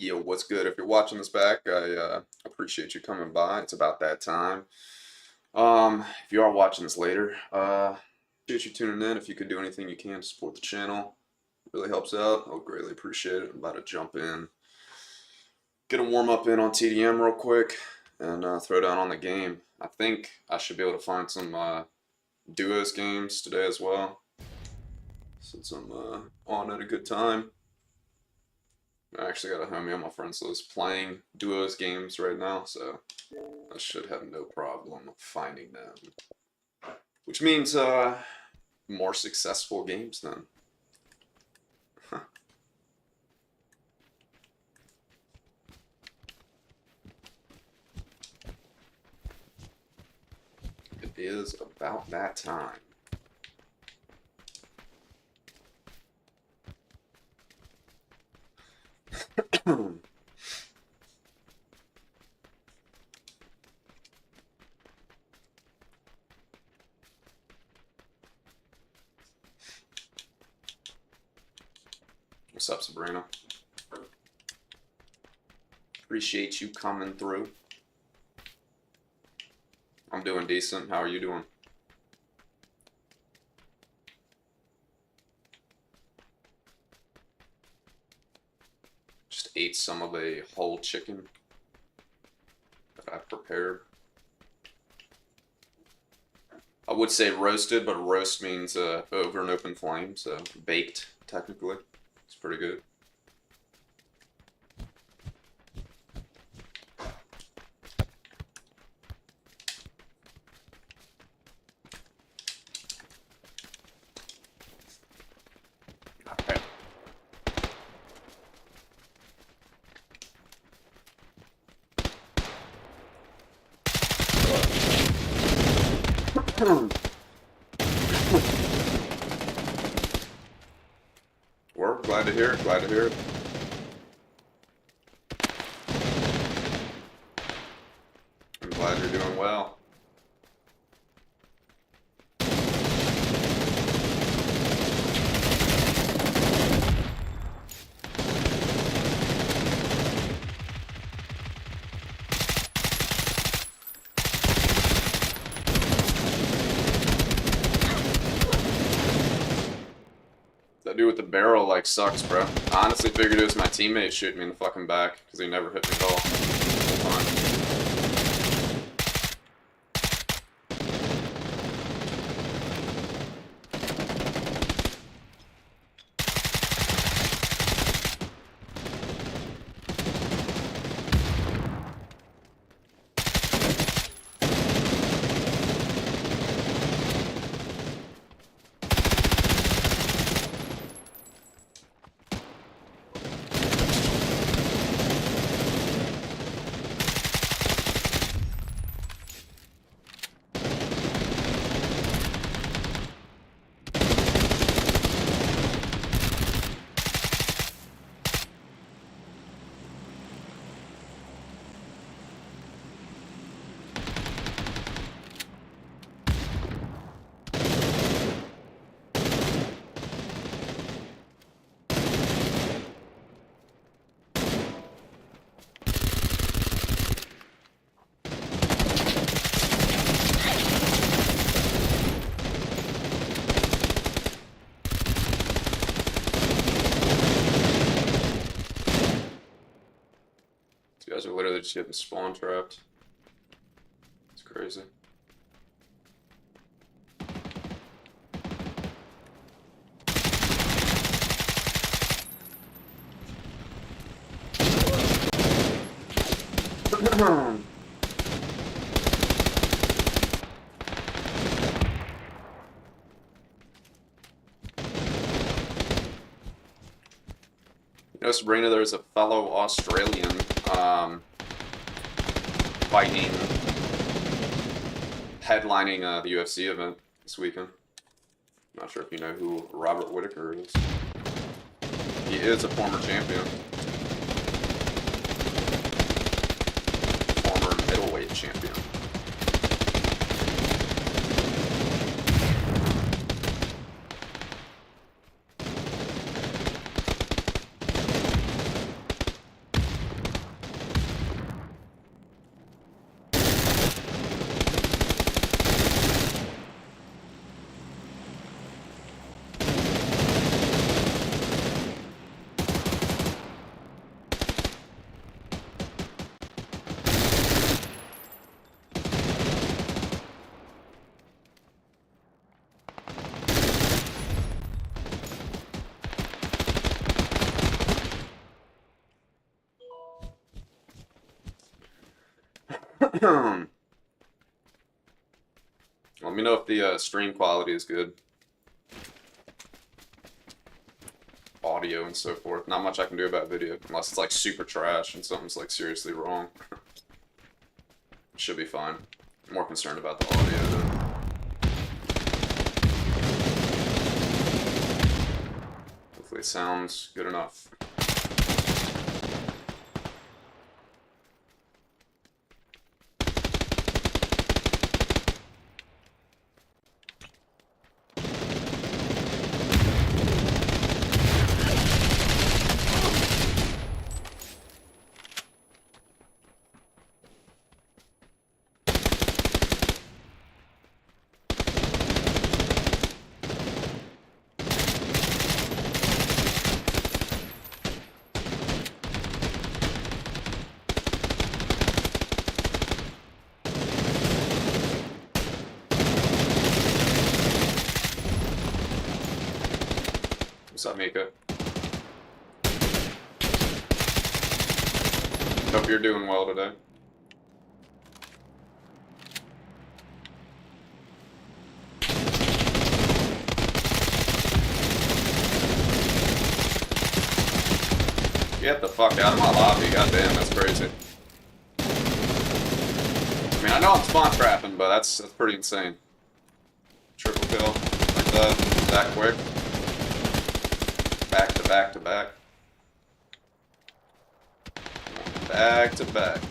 Yo, what's good? If you're watching this back, I appreciate you coming by. It's about that time. If you are watching this later, appreciate you tuning in. If you could do anything you can to support the channel, really helps out. I'll greatly appreciate it. I'm about to jump in, get a warm up in on TDM real quick, and throw down on the game. I think I should be able to find some duos games today as well, since I'm on at a good time. I actually got a homie on my friends list playing duos games right now, so I should have no problem finding them. Which means more successful games then. It is about that time. What's up, Sabrina? Appreciate you coming through. I'm doing decent. How are you doing? Just ate some of a whole chicken that I prepared. I would say roasted, but roast means over an open flame, so baked technically. It's pretty good. We're glad to hear it, glad to hear it. I'm glad you're doing well. That dude with the barrel, like, sucks, bro. I honestly figured it was my teammate shooting me in the fucking back, because he never hit me at all. The whole time. You guys are literally just getting spawn trapped. It's crazy. You know, Sabrina, there's a fellow Australian fighting, headlining the UFC event this weekend. Not sure if you know who Robert Whittaker is. He is a former champion. Former middleweight champion. Let me know if the stream quality is good. Audio and so forth. Not much I can do about video, unless it's like super trash and something's like seriously wrong. Should be fine. I'm more concerned about the audio though. Hopefully it sounds good enough. What's up, Mika? Hope you're doing well today. Get the fuck out of my lobby, goddamn, that's crazy. I mean, I know I'm spawn trapping, but that's pretty insane. Triple kill like that quick. Back to back to back. Back to back.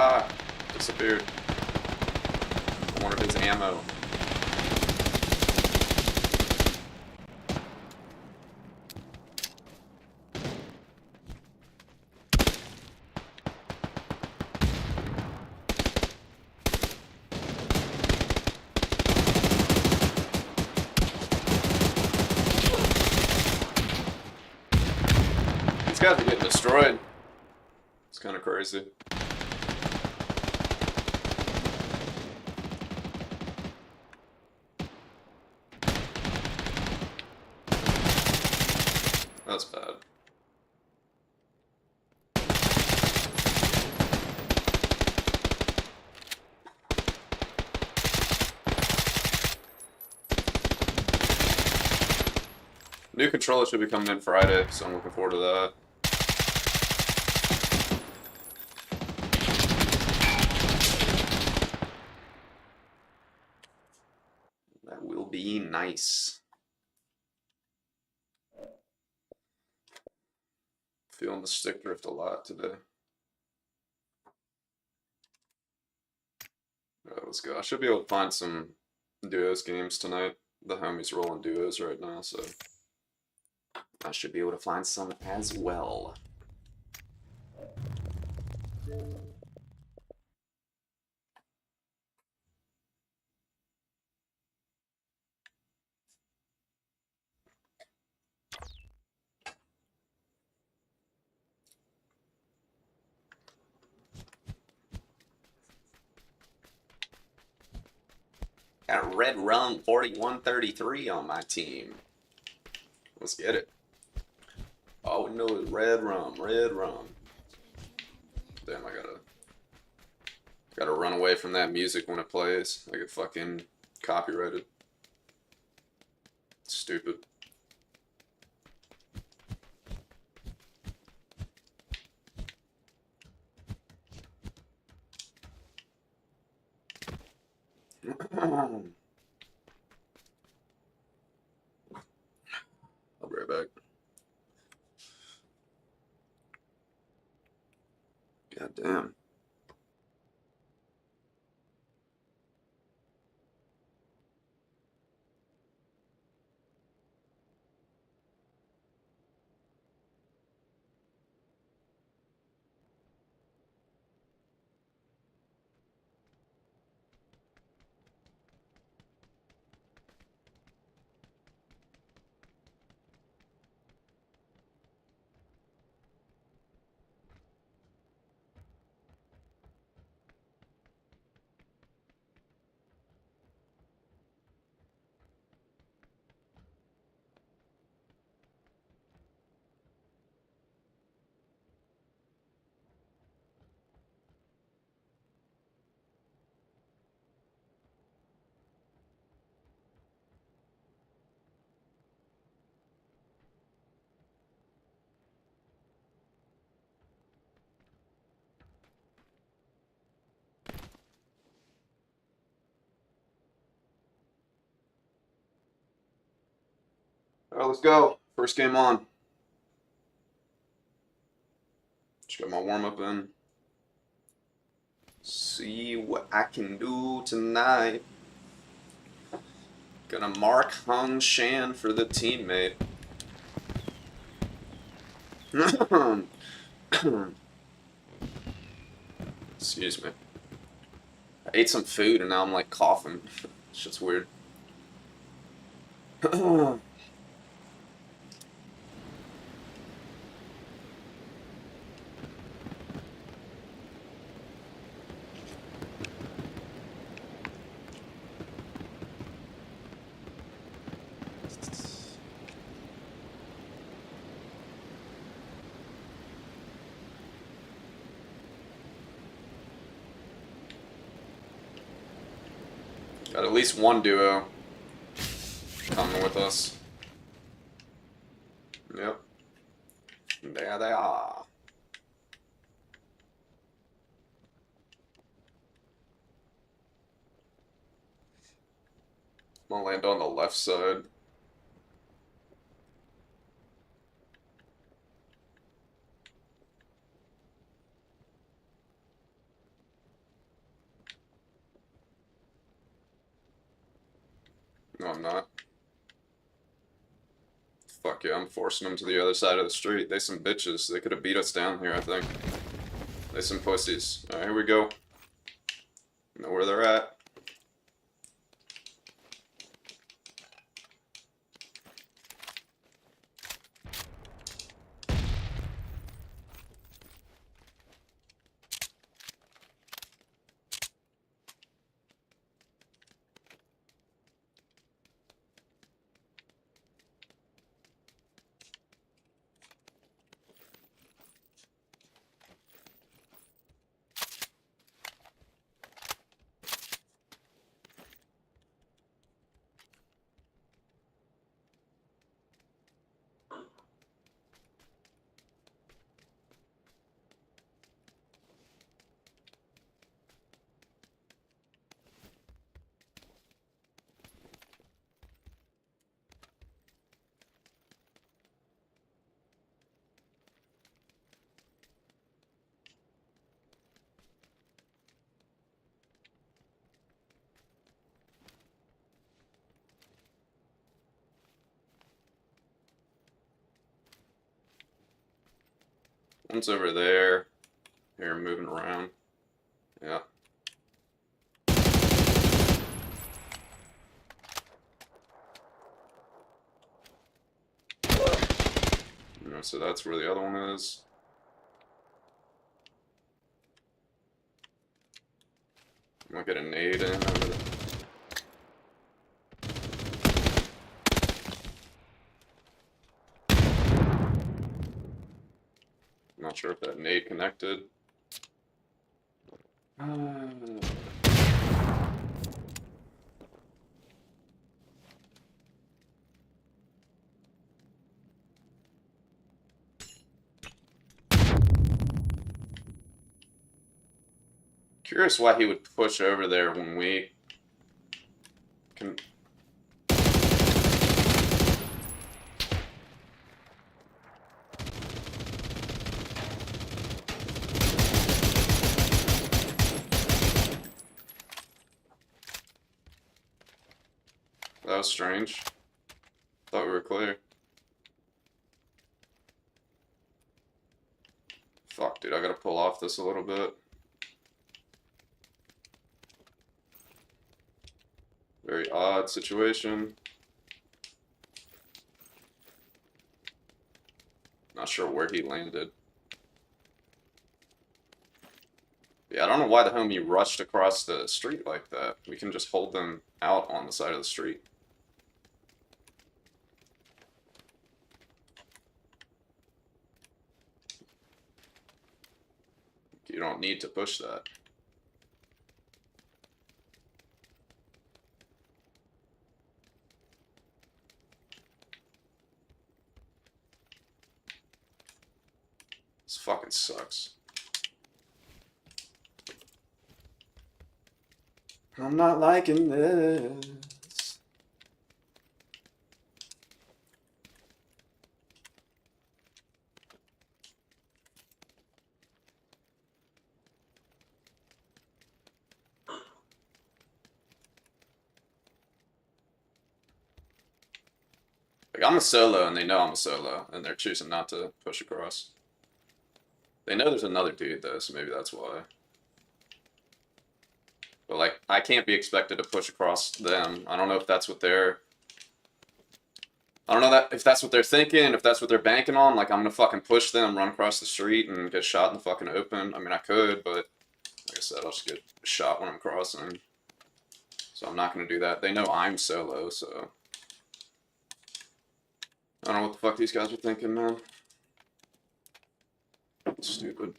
Ah, disappeared. I wanted his ammo. These guys are getting destroyed. It's kind of crazy. That's bad. New controller should be coming in Friday, so I'm looking forward to that. That will be nice. Feeling the stick drift a lot today. Let's go. I should be able to find some duos games tonight. The homies rolling duos right now, so I should be able to find some as well. Got a red rum 4133 on my team. Let's get it. All we know is red rum, red rum. Damn, I gotta run away from that music when it plays. I get fucking copyrighted. Stupid. I'll be right back. God damn. Alright, let's go. First game on. Just got my warm-up in. See what I can do tonight. Gonna mark Hung Shan for the teammate. Excuse me. I ate some food and now I'm like coughing. Shit's weird. Got at least one duo coming with us. Yep. There they are. I'm gonna land on the left side. No, I'm not. Fuck yeah, I'm forcing them to the other side of the street. They some bitches. They could have beat us down here, I think. They some pussies. Alright, here we go. Know where they're at. One's over there. Here, moving around. Yeah. So that's where the other one is. I'm gonna get a nade in over there. Not sure if that nade connected. Curious why he would push over there when we can. That was strange. Thought we were clear. Fuck, dude, I gotta pull off this a little bit. Very odd situation. Not sure where he landed. Yeah, I don't know why the homie rushed across the street like that. We can just hold them out on the side of the street. You don't need to push that. This fucking sucks. I'm not liking this. Like, I'm a solo, and they know I'm a solo, and they're choosing not to push across. They know there's another dude, though, so maybe that's why. But, like, I can't be expected to push across them. I don't know if that's what they're... I don't know that if that's what they're thinking, if that's what they're banking on. Like, I'm gonna fucking push them, run across the street, and get shot in the fucking open. I mean, I could, but like I said, I'll just get shot when I'm crossing. So I'm not gonna do that. They know I'm solo, so... I don't know what the fuck these guys are thinking, man. Stupid.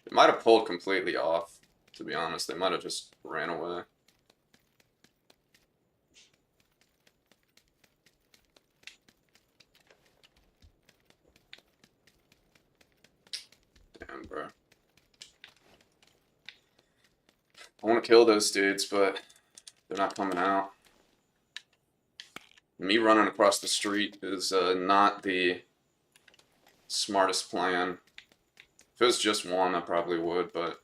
It might have pulled completely off, to be honest. They might have just ran away. Damn, bro. I want to kill those dudes, but they're not coming out. Me running across the street is not the smartest plan. If it was just one, I probably would, but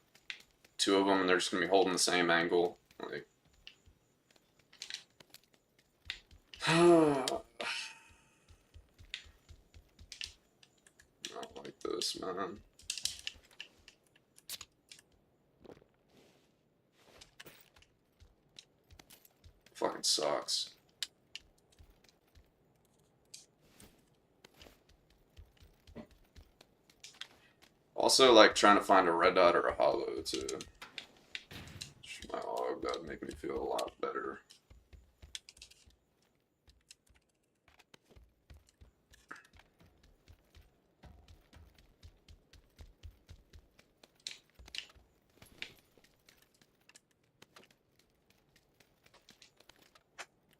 two of them, and they're just going to be holding the same angle. Like, I don't like this, man. Fucking sucks. Also, like, trying to find a red dot or a hollow to shoot my hog, that would make me feel a lot better.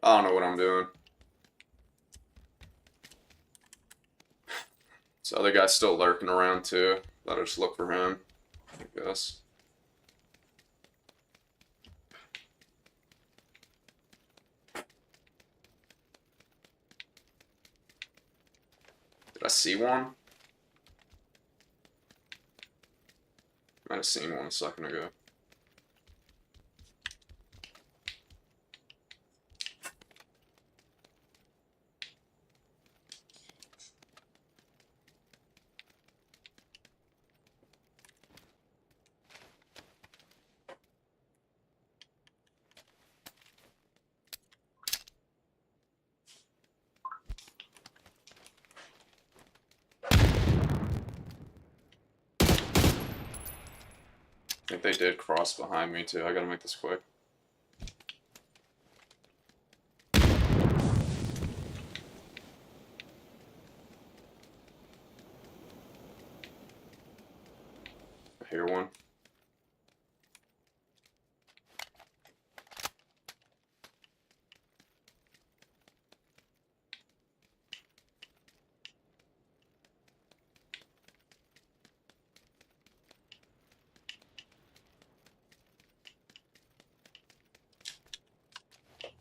I don't know what I'm doing. This other guy's still lurking around too. Thought I'd just look for him, I guess. Did I see one? Might have seen one a second ago. I think they did cross behind me too. I gotta make this quick. I hear one.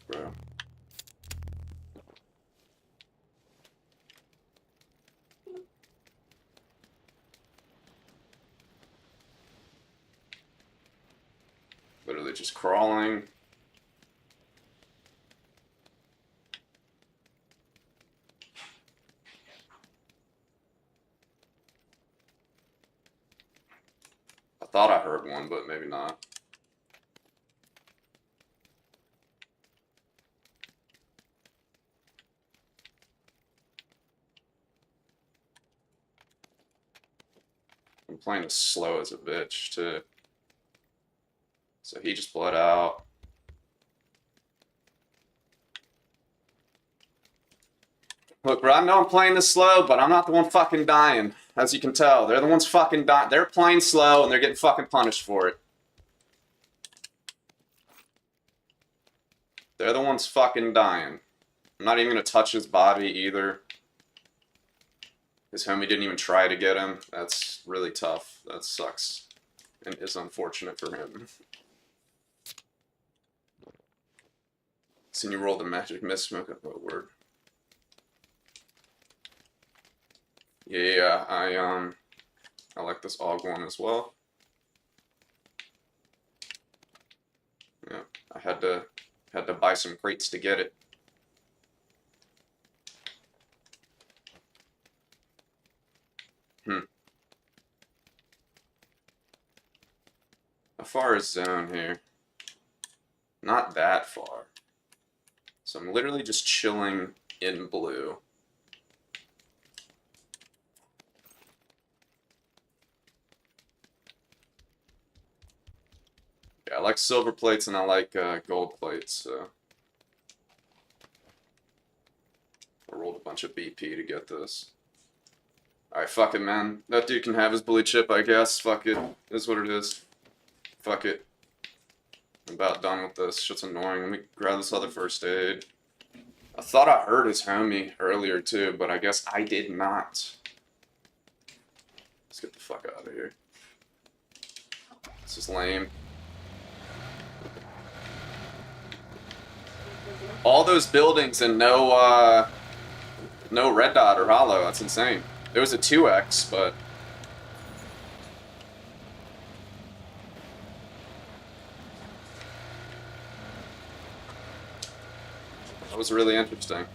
Bro. Literally just crawling. I thought I heard one, but maybe not. I'm playing as slow as a bitch, too. So he just bled out. Look, bro, I know I'm playing this slow, but I'm not the one fucking dying. As you can tell, they're the ones fucking dying. They're playing slow, and they're getting fucking punished for it. They're the ones fucking dying. I'm not even gonna touch his body either. His homie didn't even try to get him. That's really tough. That sucks. And is unfortunate for him. Seen you roll the magic mist smoke up a word. Yeah, I like this AUG one as well. Yeah, I had to buy some crates to get it. How far is zone here? Not that far. So I'm literally just chilling in blue. Yeah, I like silver plates and I like gold plates, so. I rolled a bunch of BP to get this. Alright, fuck it, man. That dude can have his blue chip, I guess. Fuck it. This is what it is. Fuck it. I'm about done with this. Shit's annoying. Let me grab this other first aid. I thought I heard his homie earlier too, but I guess I did not. Let's get the fuck out of here. This is lame. All those buildings and no red dot or hollow. That's insane. There was a 2x, but that was really interesting.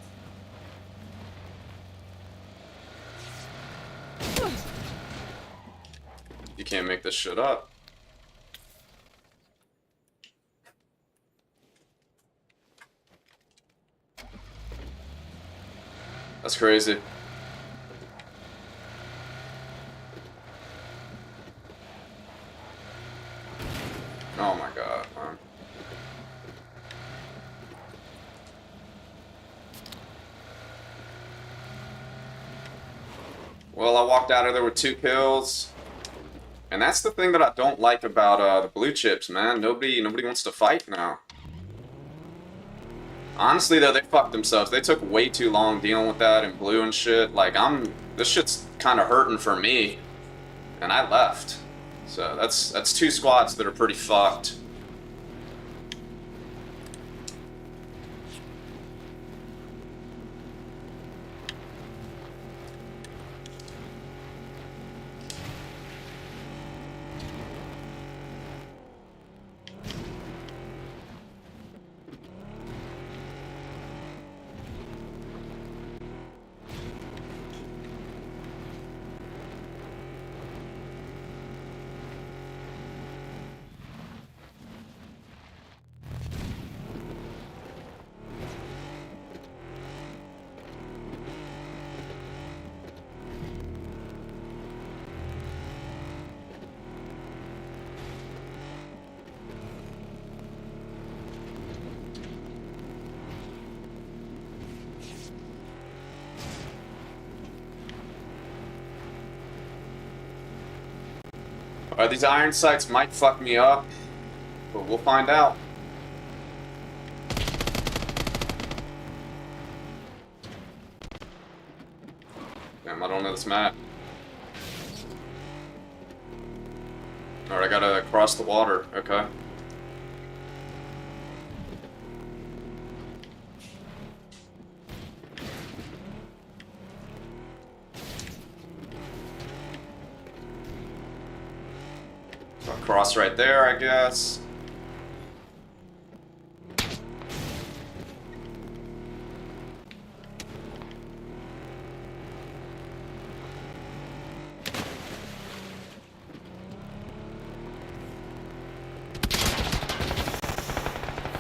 You can't make this shit up. That's crazy. Oh my god, man. Well, I walked out of there with 2 kills. And that's the thing that I don't like about the blue chips, man. Nobody wants to fight now. Honestly, though, they fucked themselves. They took way too long dealing with that in blue and shit. Like, this shit's kind of hurting for me. And I left. So that's 2 squads that are pretty fucked. These iron sights might fuck me up, but we'll find out. Damn, I don't know this map. Alright, I gotta cross the water, okay. Cross right there, I guess.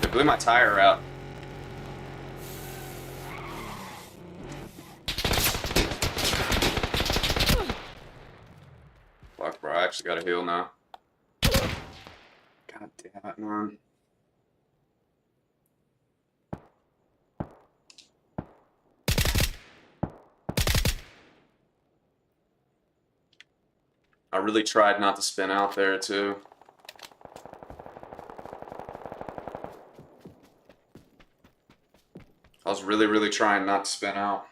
They blew my tire out. Fuck, bro, I actually gotta heal now. God damn it, man. I really tried not to spin out there, too. I was really trying not to spin out.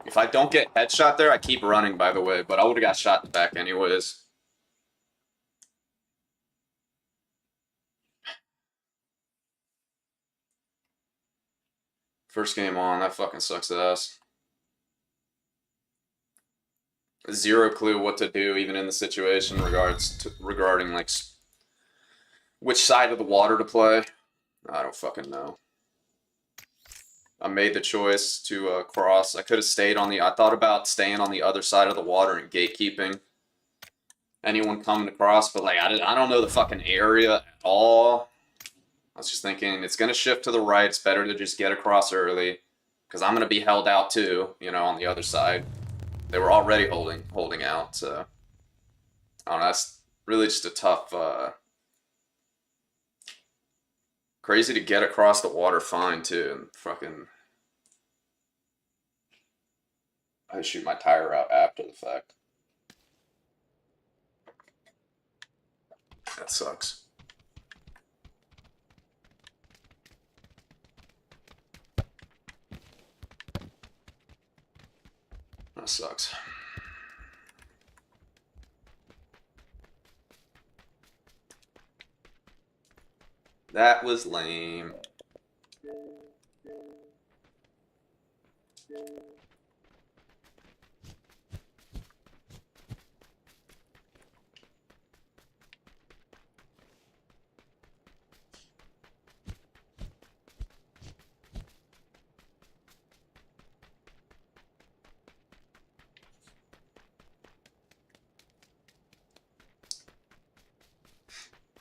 If I don't get headshot there, I keep running, by the way, but I would have got shot in the back anyways. First game on, that fucking sucks ass. Zero clue what to do, even in the situation regarding like which side of the water to play. I don't fucking know. I made the choice to cross. I could have stayed on the. I thought about staying on the other side of the water and gatekeeping anyone coming across, but like I don't know the fucking area at all. I was just thinking it's gonna shift to the right. It's better to just get across early, because I'm gonna be held out too. You know, on the other side. They were already holding out, so I don't know. That's really just a tough. Crazy to get across the water fine too, and fucking. I shoot my tire out after the fact. That sucks. That sucks. That was lame.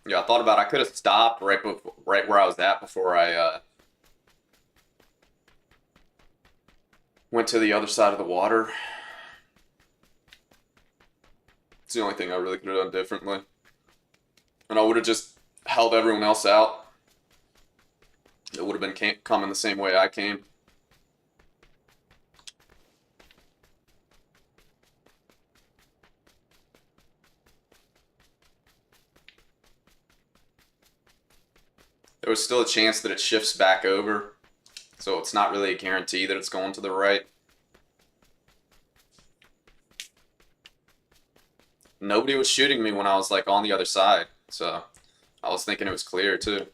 Yeah, I thought about it. I could have stopped right where I was at before I went to the other side of the water. It's the only thing I really could have done differently. And I would have just held everyone else out. It would have been coming the same way I came. There was still a chance that it shifts back over, so it's not really a guarantee that it's going to the right. Nobody was shooting me when I was like on the other side, so I was thinking it was clear too.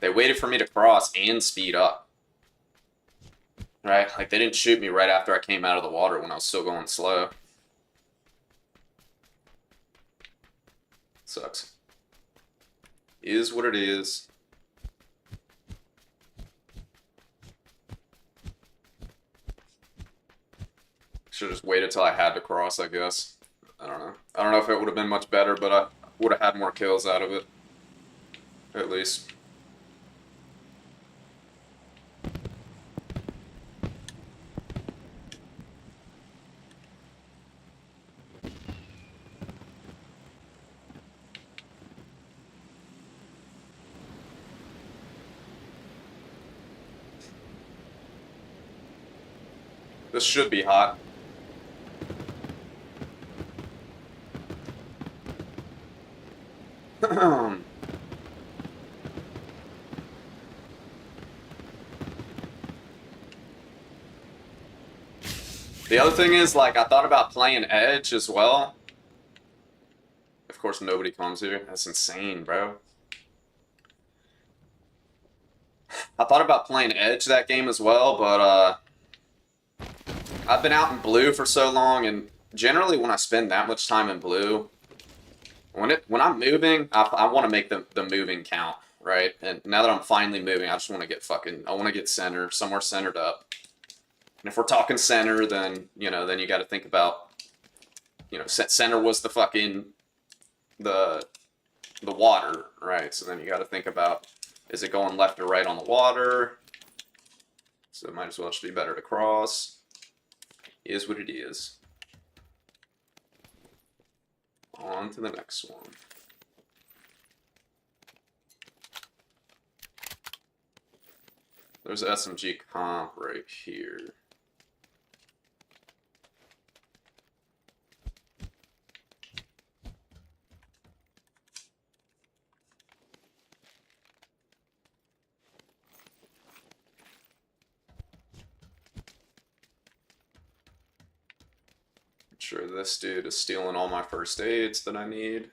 They waited for me to cross and speed up. Right? Like they didn't shoot me right after I came out of the water when I was still going slow. Sucks. Is what it is. Should have just waited till I had to cross, I guess. I don't know. I don't know if it would have been much better, but I would have had more kills out of it. At least. This should be hot. The other thing is, like, I thought about playing Edge as well. Of course, nobody comes here. That's insane, bro. I thought about playing Edge that game as well, but, I've been out in blue for so long, and generally when I spend that much time in blue, when I'm moving, I want to make the moving count, right? And now that I'm finally moving, I just want to get I want to get somewhere centered up. And if we're talking center, then, then you got to think about, center was the water, right? So then you got to think about, is it going left or right on the water? So it might as well just be better to cross. Is what it is. On to the next one. There's SMG comp right here. sure this dude is stealing all my first aids that I need.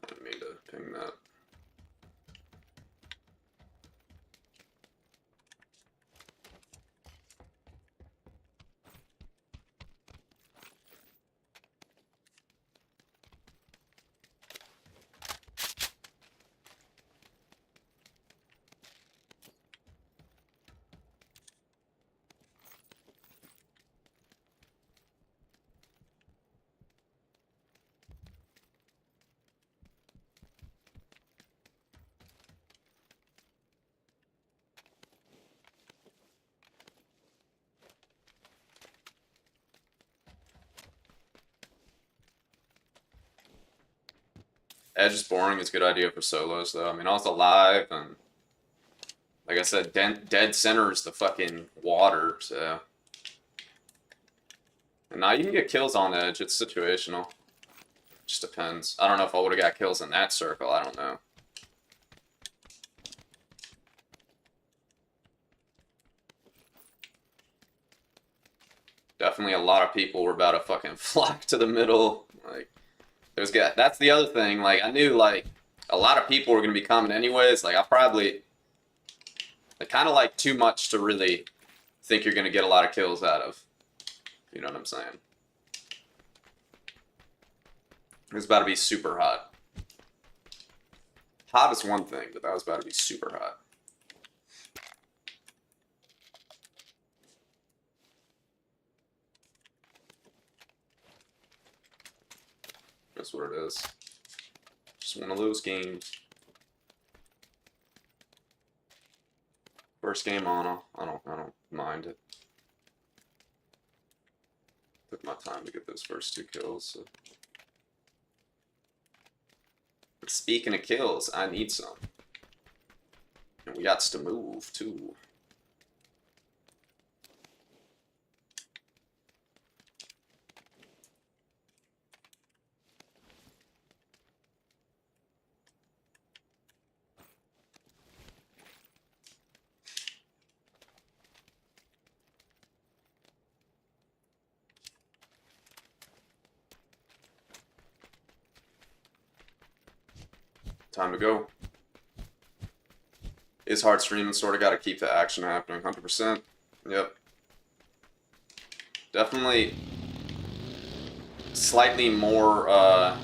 I didn't mean to ping that. Edge is boring is a good idea for solos, though. I mean, I was alive, and like I said, dead center is the fucking water, so. And now you can get kills on Edge. It's situational. Just depends. I don't know if I would have got kills in that circle. I don't know. Definitely a lot of people were about to fucking flock to the middle. Like, that's the other thing. Like, I knew, like, a lot of people were going to be coming anyways. Like, I probably, like, kind of like too much to really think you're going to get a lot of kills out of. You know what I'm saying? It's about to be super hot. Hot is one thing, but that was about to be super hot. That's what it is. Just one of those games. First game on, I don't mind it. Took my time to get those first 2 kills. So. But speaking of kills, I need some. And we got to move too. Time to go. Is hard streaming, sort of got to keep the action happening. 100%. Yep. Definitely slightly more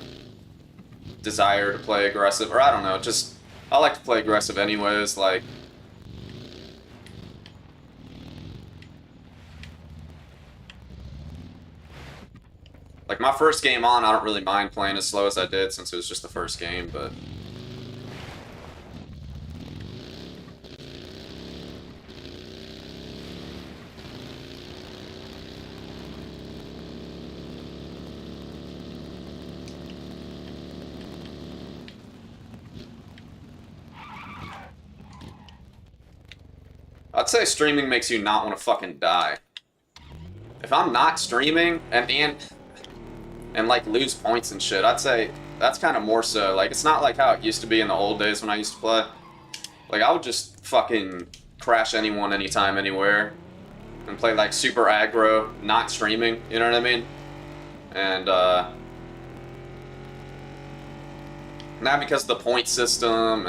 desire to play aggressive, or I don't know, just I like to play aggressive anyways. Like, my first game on, I don't really mind playing as slow as I did since it was just the first game, but I'd say streaming makes you not want to fucking die. If I'm not streaming and like lose points and shit, I'd say that's kind of more so. Like, it's not like how it used to be in the old days when I used to play. Like, I would just fucking crash anyone, anytime, anywhere, and play like super aggro, not streaming. You know what I mean? And not because of the point system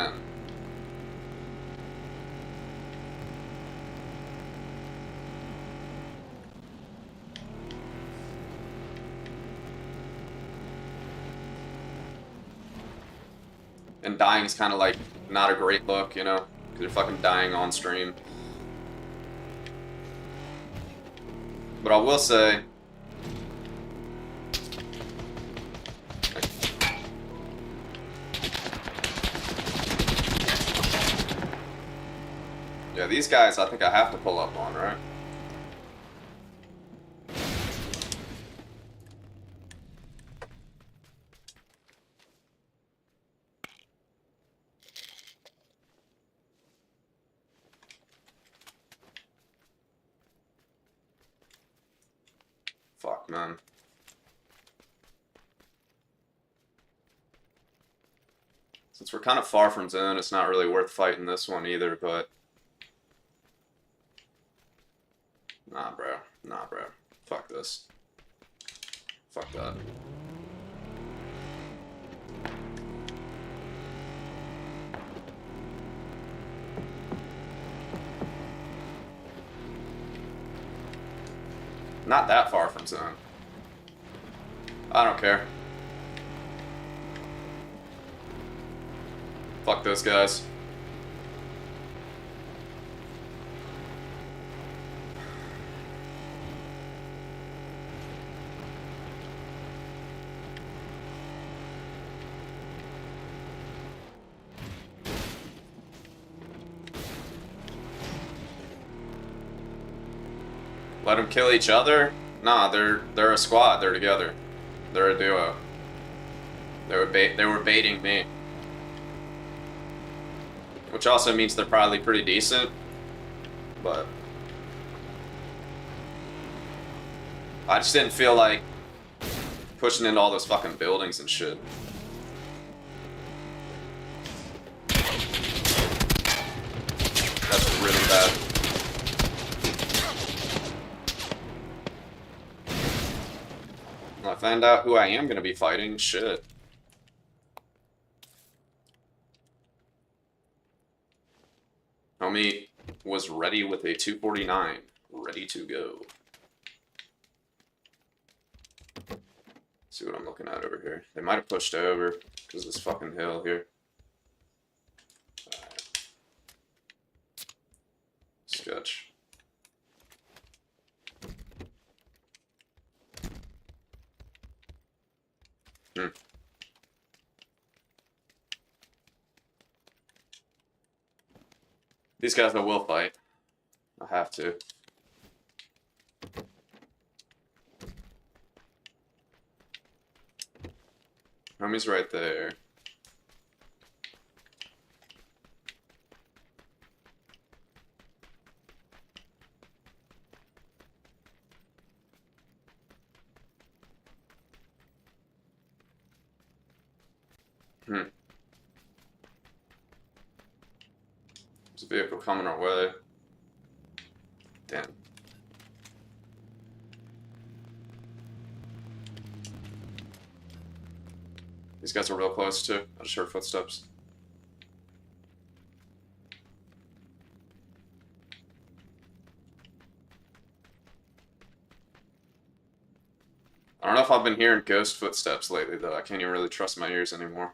and dying's kind of like not a great look, you know, because you're fucking dying on stream. But I will say, yeah, these guys I think I have to pull up on, right? Fuck, man. Since we're kind of far from zone, it's not really worth fighting this one either, but... Nah, bro. Nah, bro. Fuck this. Fuck that. Not that far from zone. I don't care. Fuck those guys. Let them kill each other? Nah, they're a squad. They're together. They're a duo. They were baiting me. Which also means they're probably pretty decent, but I just didn't feel like pushing into all those fucking buildings and shit. That's really bad. When I find out who I am gonna be fighting, shit. Homie was ready with a 249, ready to go. See what I'm looking at over here. They might have pushed over because of this fucking hill here. Alright. Sketch. These guys I will fight. I have to. Homie's right there. There's a vehicle coming our way. Damn. These guys are real close too. I just heard footsteps. I don't know if I've been hearing ghost footsteps lately though. I can't even really trust my ears anymore.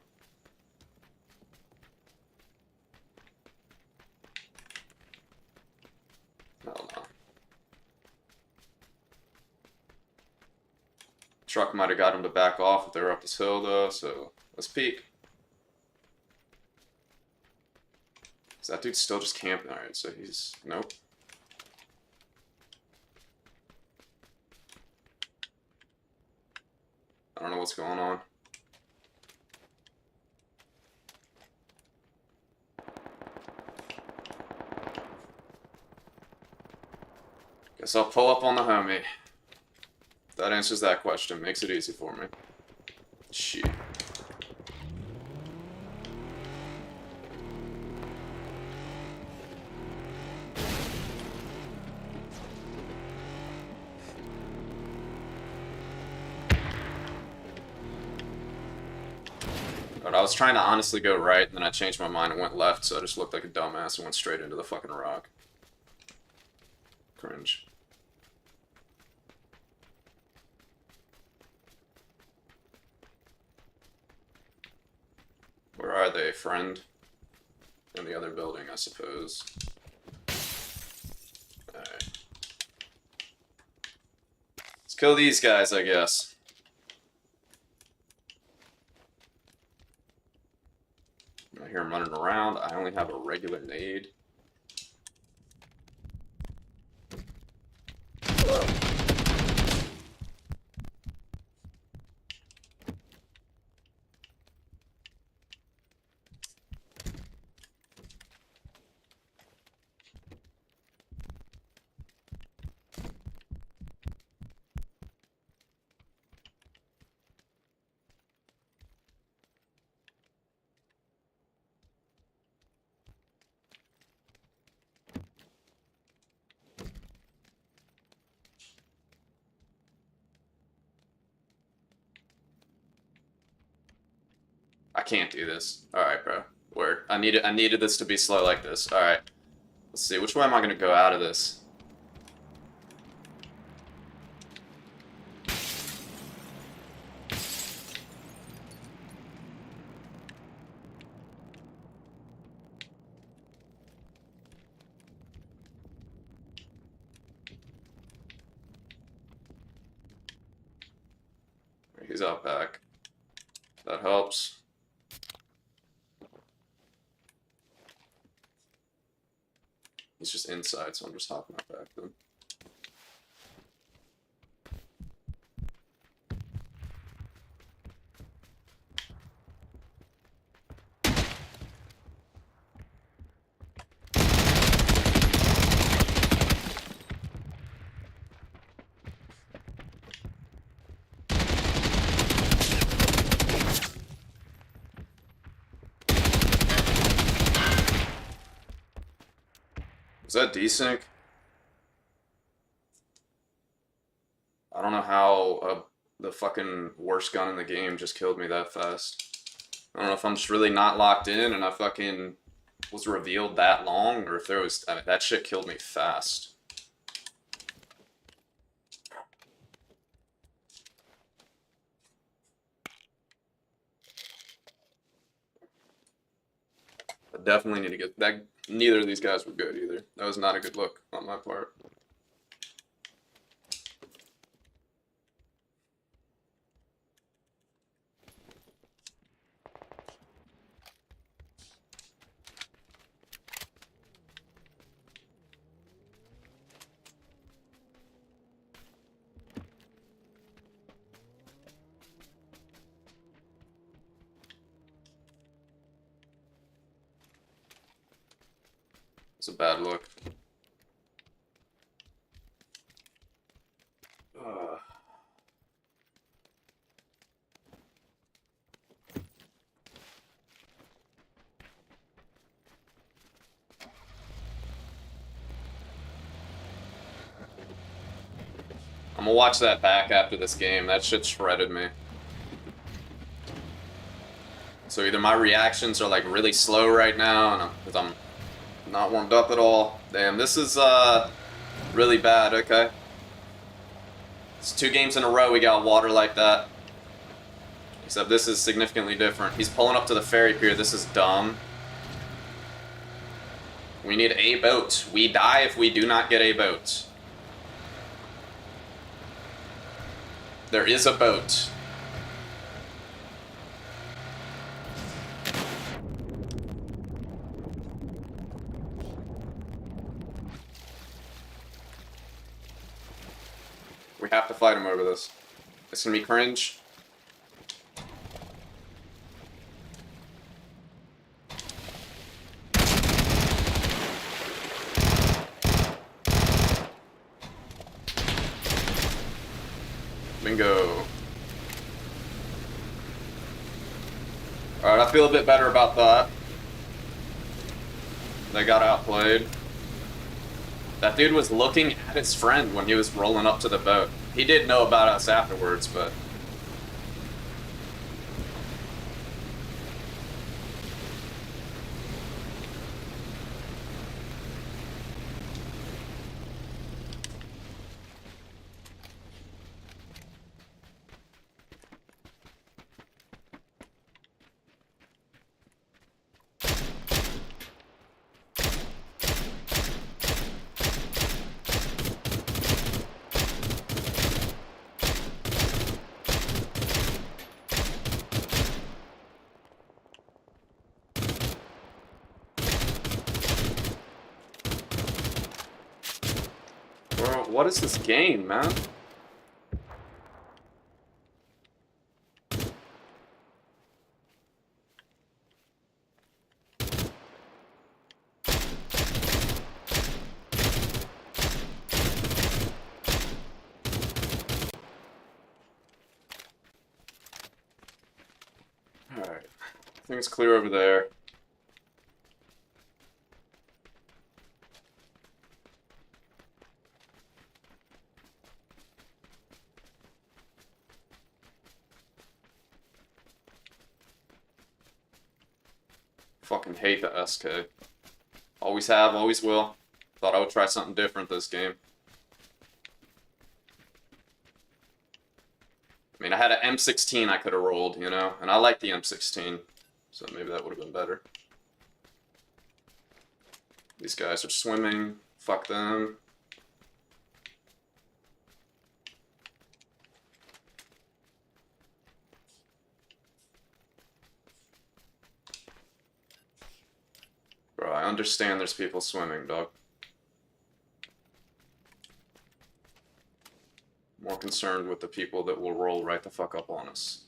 Hell no. Truck might have got him to back off if they were up this hill though, so let's peek. Is that dude still just camping? Alright, so he's... Nope. I don't know what's going on. Guess I'll pull up on the homie. That answers that question. Makes it easy for me. Shit. But I was trying to honestly go right, and then I changed my mind and went left, so I just looked like a dumbass and went straight into the fucking rock. Cringe. Where are they, friend? In the other building, I suppose. Alright. Let's kill these guys, I guess. I hear them running around. I only have a regular nade. I can't do this. Alright, bro. Word. I needed this to be slow like this. Alright. Let's see, which way am I gonna go out of this? He's out back. That helps. He's just inside, so I'm just hopping out back then. Is that desync? I don't know how the fucking worst gun in the game just killed me that fast. I don't know if I'm just really not locked in and I fucking was revealed that long, or if there was... I mean, that shit killed me fast. I definitely need to get... that. Neither of these guys were good either. That was not a good look on my part. It's a bad look. I'm gonna watch that back after this game. That shit shredded me. So either my reactions are like really slow right now, and because I'm not warmed up at all. Damn, this is really bad. Okay, it's 2 games in a row we got water like that. Except this is significantly different. He's pulling up to the ferry pier. This is dumb. We need a boat. We die if we do not get a boat. There is a boat. We have to fight him over this. It's gonna be cringe. Bingo. Alright, I feel a bit better about that. They got outplayed. That dude was looking at his friend when he was rolling up to the boat. He did know about us afterwards, but... Bro, what is this game, man? Alright. I think it's clear over there. Fucking hate the SK. Always have, always will. Thought I would try something different this game. I mean, I had an M16 I could have rolled, you know? And I like the M16. So maybe that would have been better. These guys are swimming. Fuck them. Bro, I understand there's people swimming, dog. More concerned with the people that will roll right the fuck up on us.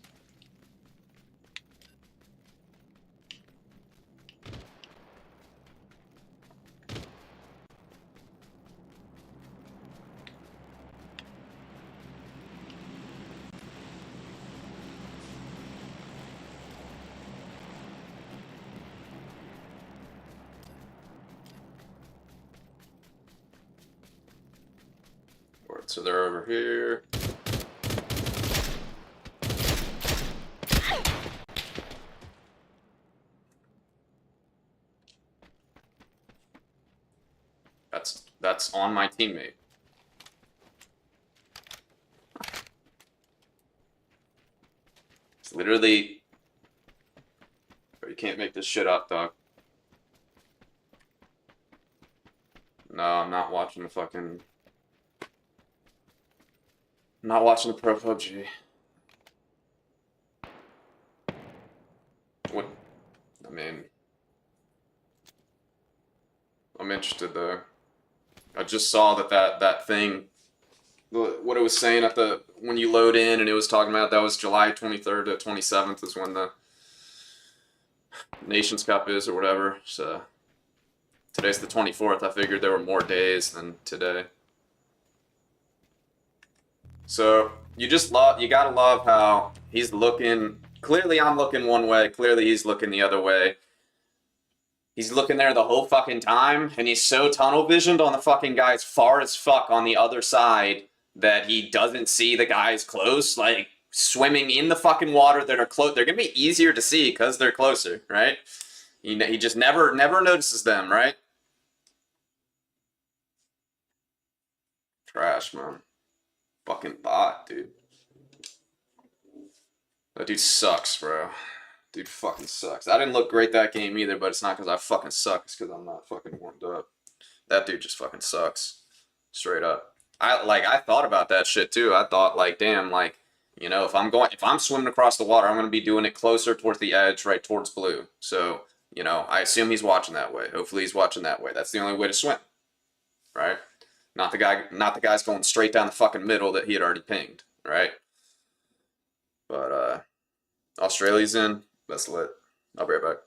Alright, so they're over here. That's on my teammate. It's literally... Bro, you can't make this shit up, dog. No, I'm not watching the fucking... I'm not watching the pro PUBG. What? I mean... I'm interested though. I just saw that thing, what it was saying at the, when you load in and it was talking about that was July 23rd to 27th is when the Nations Cup is or whatever. So today's the 24th. I figured there were more days than today. So you gotta love how he's looking. Clearly I'm looking one way. Clearly he's looking the other way. He's looking there the whole fucking time, and he's so tunnel visioned on the fucking guys far as fuck on the other side that he doesn't see the guys close, like, swimming in the fucking water that are close. They're gonna be easier to see because they're closer, right? He just never notices them, right? Trash, man. Fucking bot, dude. That dude sucks, bro. Dude fucking sucks. I didn't look great that game either, but it's not because I fucking suck. It's because I'm not fucking warmed up. That dude just fucking sucks. Straight up. I thought about that shit too. I thought like, damn, like, you know, if I'm swimming across the water, I'm gonna be doing it closer towards the edge, right towards blue. So, you know, I assume he's watching that way. Hopefully he's watching that way. That's the only way to swim. Right? Not the guy's going straight down the fucking middle that he had already pinged, right? But Australia's in. That's lit. I'll be right back.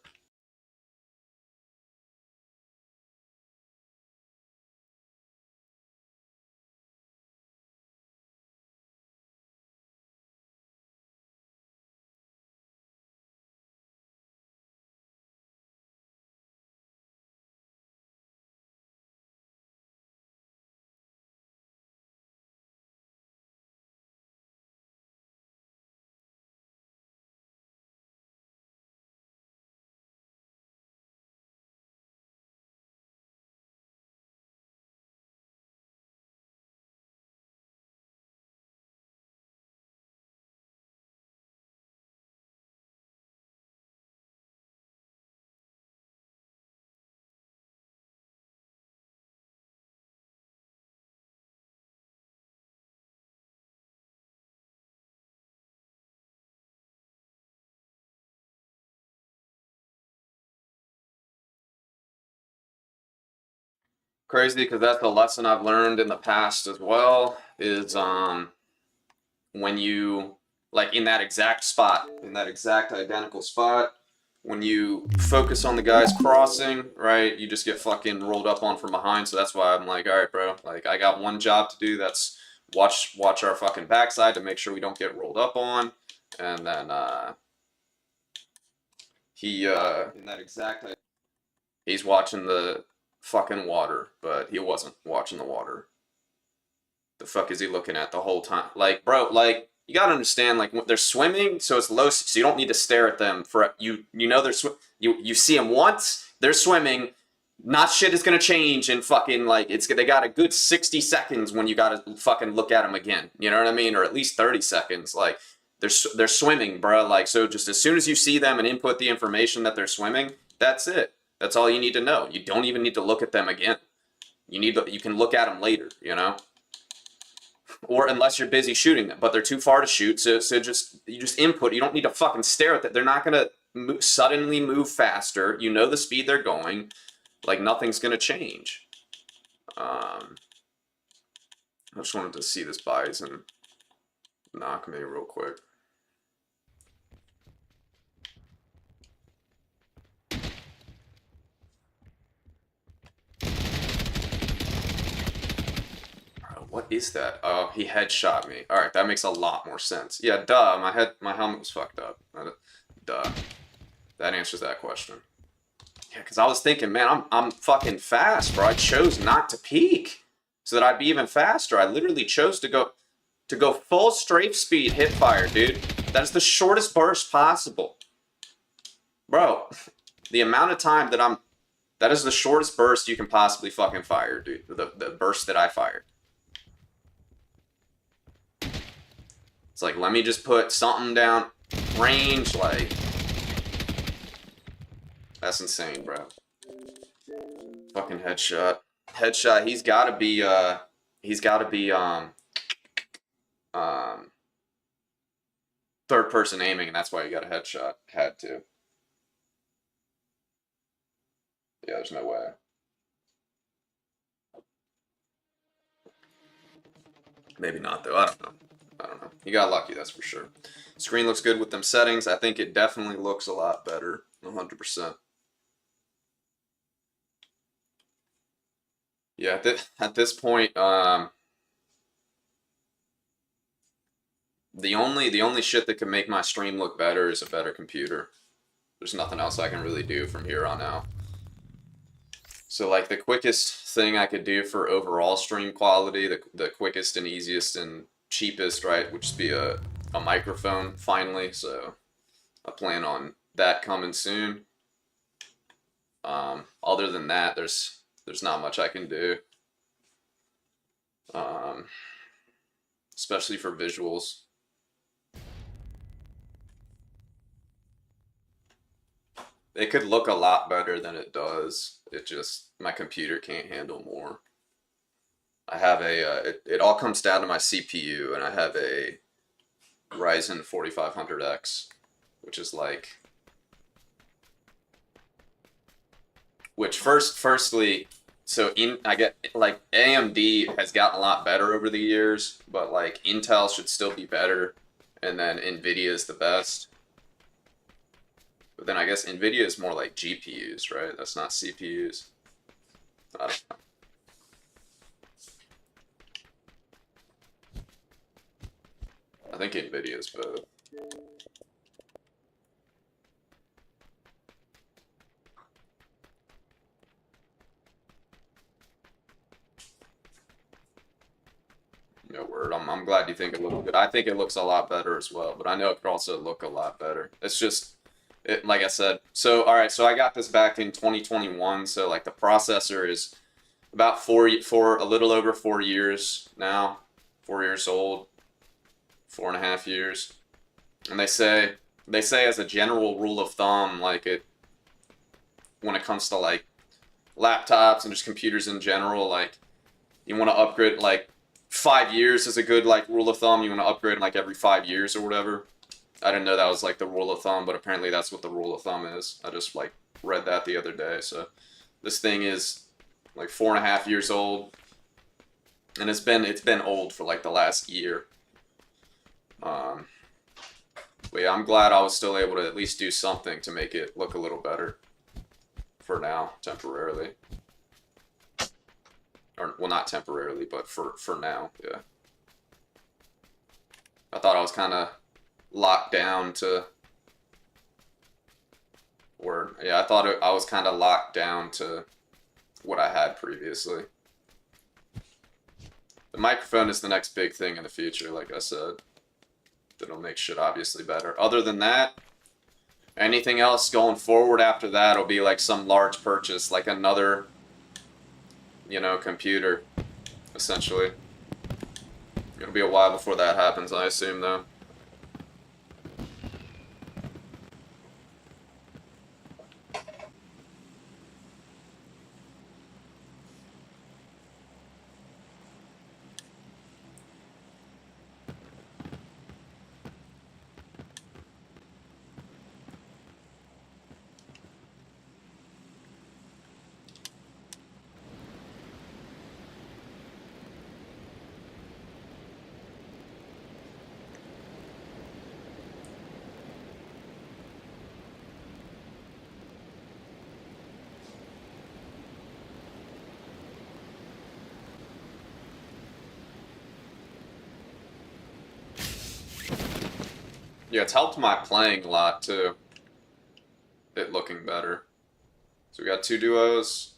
Crazy because that's the lesson I've learned in the past as well is when you like in that exact spot, in that exact identical spot, when you focus on the guys crossing, right, you just get fucking rolled up on from behind. So that's why I'm like, all right, bro, like I got one job to do. That's watch our fucking backside to make sure we don't get rolled up on. And then in that exact, he's watching the fucking water, but he wasn't watching the water. The fuck is he looking at the whole time? Like, bro, like, you gotta understand, like, when they're swimming, so it's low, so you don't need to stare at them for, you know they're you see them once, they're swimming, not shit is gonna change in fucking, like, they got a good 60 seconds when you gotta fucking look at them again, you know what I mean, or at least 30 seconds, like, they're swimming, bro, like, so just as soon as you see them and input the information that they're swimming, that's it. That's all you need to know. You don't even need to look at them again. You can look at them later, you know? Or unless you're busy shooting them, but they're too far to shoot, so you just input. You don't need to fucking stare at them. They're not gonna suddenly move faster. You know the speed they're going. Like, nothing's gonna change. I just wanted to see this bison knock me real quick. What is that? Oh, he headshot me. Alright, that makes a lot more sense. Yeah, duh, my helmet was fucked up. Duh. That answers that question. Yeah, because I was thinking, man, I'm fucking fast, bro. I chose not to peek so that I'd be even faster. I literally chose to go full strafe speed hip fire, dude. That is the shortest burst possible. Bro, the amount of time that is the shortest burst you can possibly fucking fire, dude. The burst that I fired. It's like, let me just put something down range, like, that's insane, bro. Fucking headshot. Headshot, he's gotta be third person aiming, and that's why you got a headshot. Had to. Yeah, there's no way. Maybe not, though. I don't know. He got lucky, that's for sure. Screen looks good with them settings. I think it definitely looks a lot better. 100%. Yeah, at this point, the only shit that can make my stream look better is a better computer. There's nothing else I can really do from here on out. So, like, the quickest thing I could do for overall stream quality, the quickest and easiest and cheapest, right, would just be a microphone, finally. So I plan on that coming soon. Other than that, there's not much I can do. Especially for visuals. It could look a lot better than it does. It just, my computer can't handle more. I have it all comes down to my CPU, and I have a Ryzen 4500X, which is like, firstly, so I get, like, AMD has gotten a lot better over the years, but like Intel should still be better, and then Nvidia is the best. But then I guess Nvidia is more like GPUs, right? That's not CPUs. I don't know. I think Nvidia is both. No word. I'm glad you think it looks good. I think it looks a lot better as well, but I know it could also look a lot better. It's just, like I said. So, alright, so I got this back in 2021, so like the processor is about a little over 4 years now. 4 years old. 4.5 years. And they say as a general rule of thumb, like, when it comes to like laptops and just computers in general, like, you want to upgrade, like, 5 years is a good, like, rule of thumb. You want to upgrade like every 5 years or whatever. I didn't know that was like the rule of thumb, but apparently that's what the rule of thumb is. I just like read that the other day. So this thing is like 4.5 years old, and it's been old for like the last year. But yeah, I'm glad I was still able to at least do something to make it look a little better for now, temporarily. Or, well, not temporarily, but for now, yeah. I thought I was kind of locked down to, I thought I was kind of locked down to what I had previously. The microphone is the next big thing in the future, like I said. that'll make shit obviously better. Other than that, anything else going forward after that will be like some large purchase, like another, you know, computer, essentially. It'll be a while before that happens, I assume, though. Yeah, it's helped my playing a lot, too. It looking better. So we got 2 duos.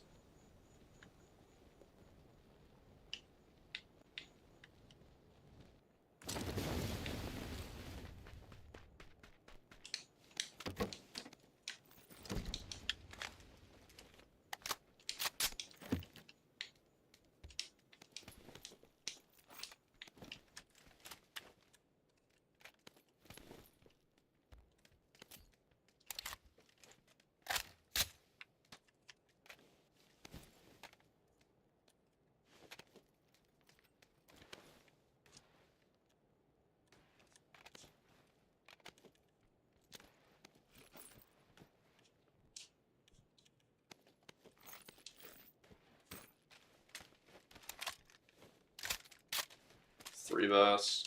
Three of us.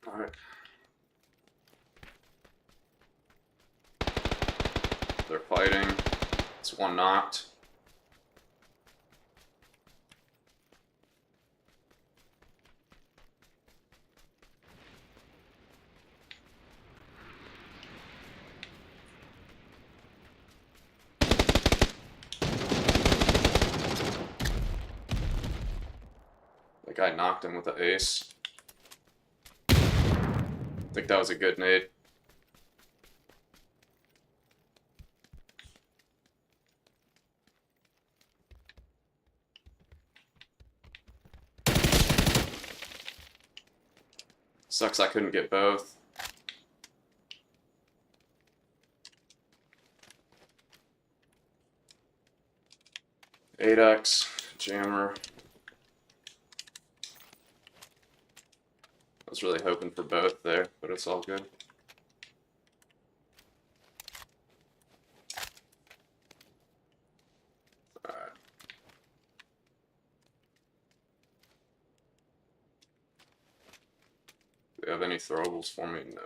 Alright. They're fighting. It's one knocked. That guy knocked him with the ace. I think that was a good nade. Sucks I couldn't get both. Eight X, jammer. I was really hoping for both there, but it's all good. Alright. Do you have any throwables for me? No.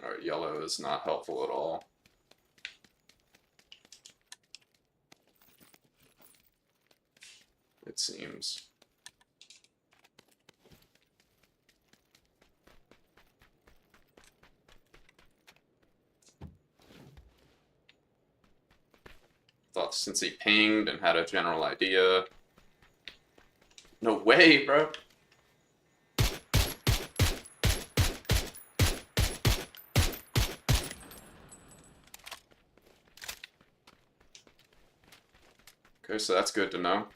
Alright, yellow is not helpful at all. It seems. Thought since he pinged and had a general idea. No way, bro. Okay, so that's good to know.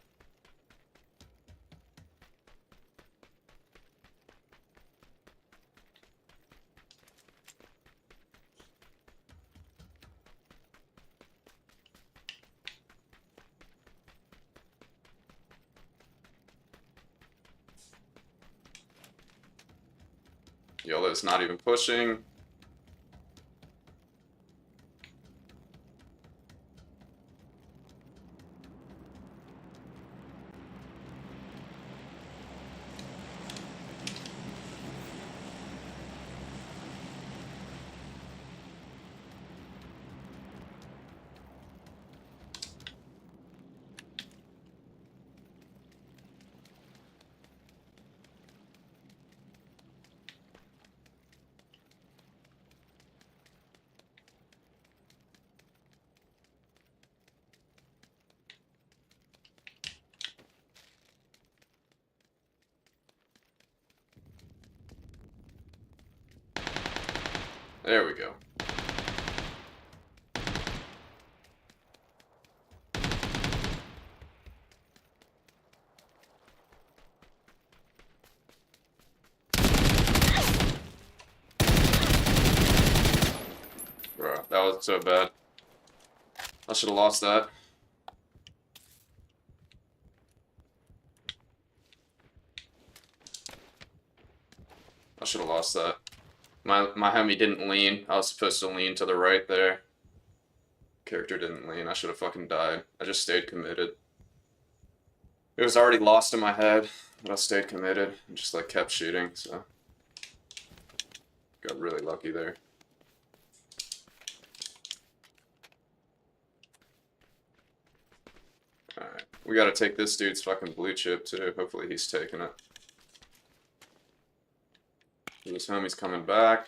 Yellow's not even pushing. There we go. Bro, that was so bad. I should have lost that. I should have lost that. My homie didn't lean. I was supposed to lean to the right there. Character didn't lean. I should have fucking died. I just stayed committed. It was already lost in my head, but I stayed committed and just like kept shooting, so got really lucky there. Alright, we gotta take this dude's fucking blue chip too. Hopefully he's taking it. His homie's coming back.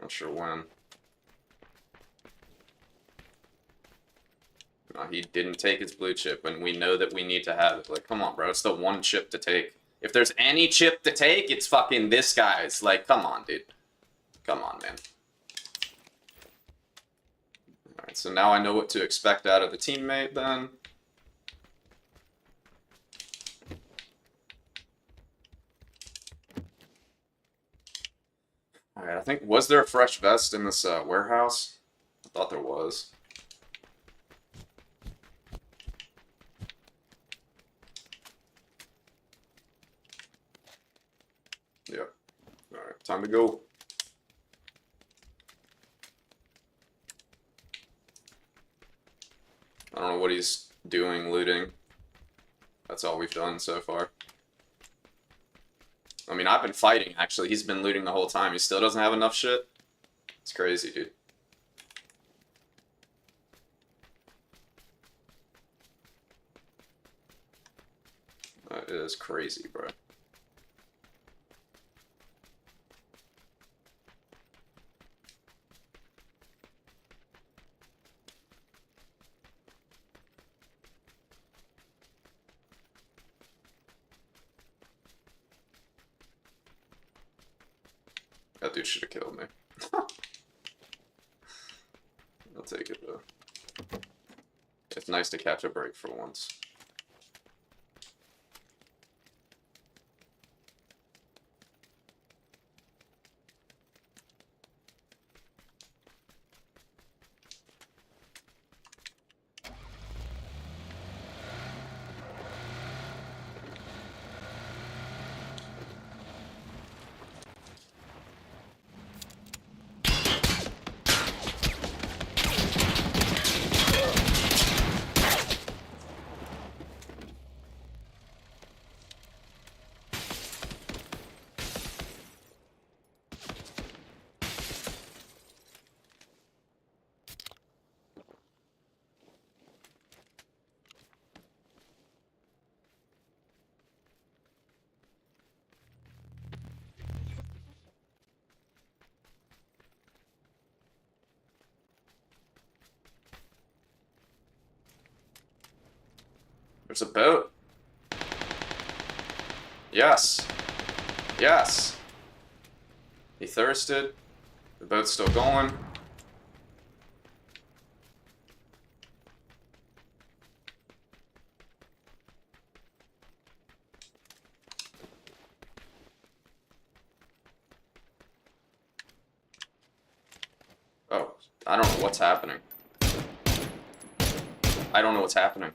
Not sure when. No, he didn't take his blue chip, and we know that we need to have it. Like, come on, bro. It's the one chip to take. If there's any chip to take, it's fucking this guy's. Like, come on, dude. Come on, man. Alright, so now I know what to expect out of the teammate, then. Alright, I think, was there a fresh vest in this warehouse? I thought there was. Yep. Alright, time to go. I don't know what he's doing, looting. That's all we've done so far. I mean, I've been fighting, actually. He's been looting the whole time. He still doesn't have enough shit? It's crazy, dude. That is crazy, bro. That dude should have killed me. I'll take it though. It's nice to catch a break for once. There's a boat. Yes. Yes. He thirsted. The boat's still going. Oh, I don't know what's happening. I don't know what's happening.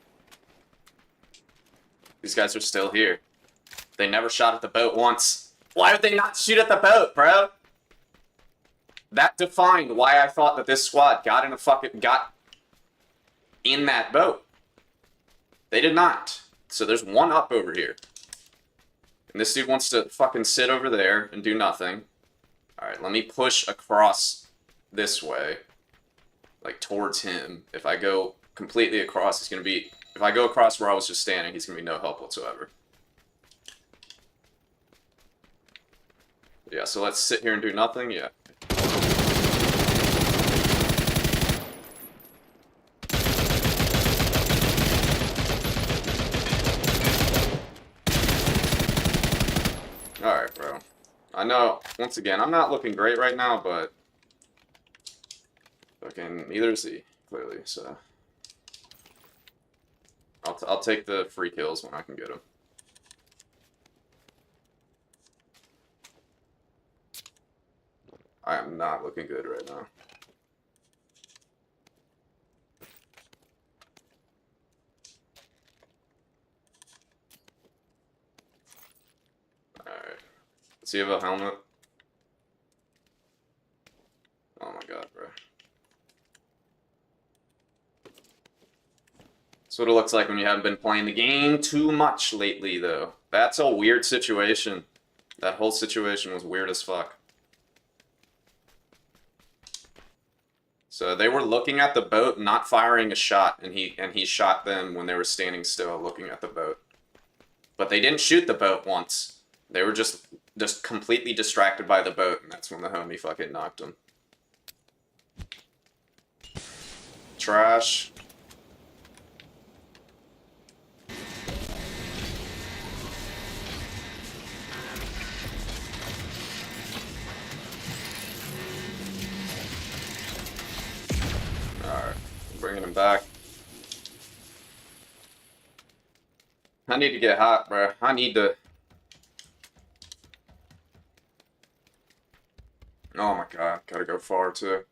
These guys are still here. They never shot at the boat once. Why would they not shoot at the boat, bro? That defined why I thought that this squad got in that boat. They did not. So there's one up over here. And this dude wants to fucking sit over there and do nothing. Alright, let me push across this way. Like, towards him. If I go completely across, he's gonna be... If I go across where I was just standing, he's gonna be no help whatsoever. Yeah, so let's sit here and do nothing. Yeah. Alright, bro. I know, once again, I'm not looking great right now, but... Fucking, neither is he, clearly, so... I'll take the free kills when I can get them. I am not looking good right now. Alright. Does he have a helmet? Oh my god, bro. That's what it looks like when you haven't been playing the game too much lately, though. That's a weird situation. That whole situation was weird as fuck. So they were looking at the boat, not firing a shot, and he shot them when they were standing still, looking at the boat. But they didn't shoot the boat once. They were just completely distracted by the boat, and that's when the homie fucking knocked him. Trash. Alright, bringing him back. I need to get hot, bro. I need to... Oh my god, gotta go far too.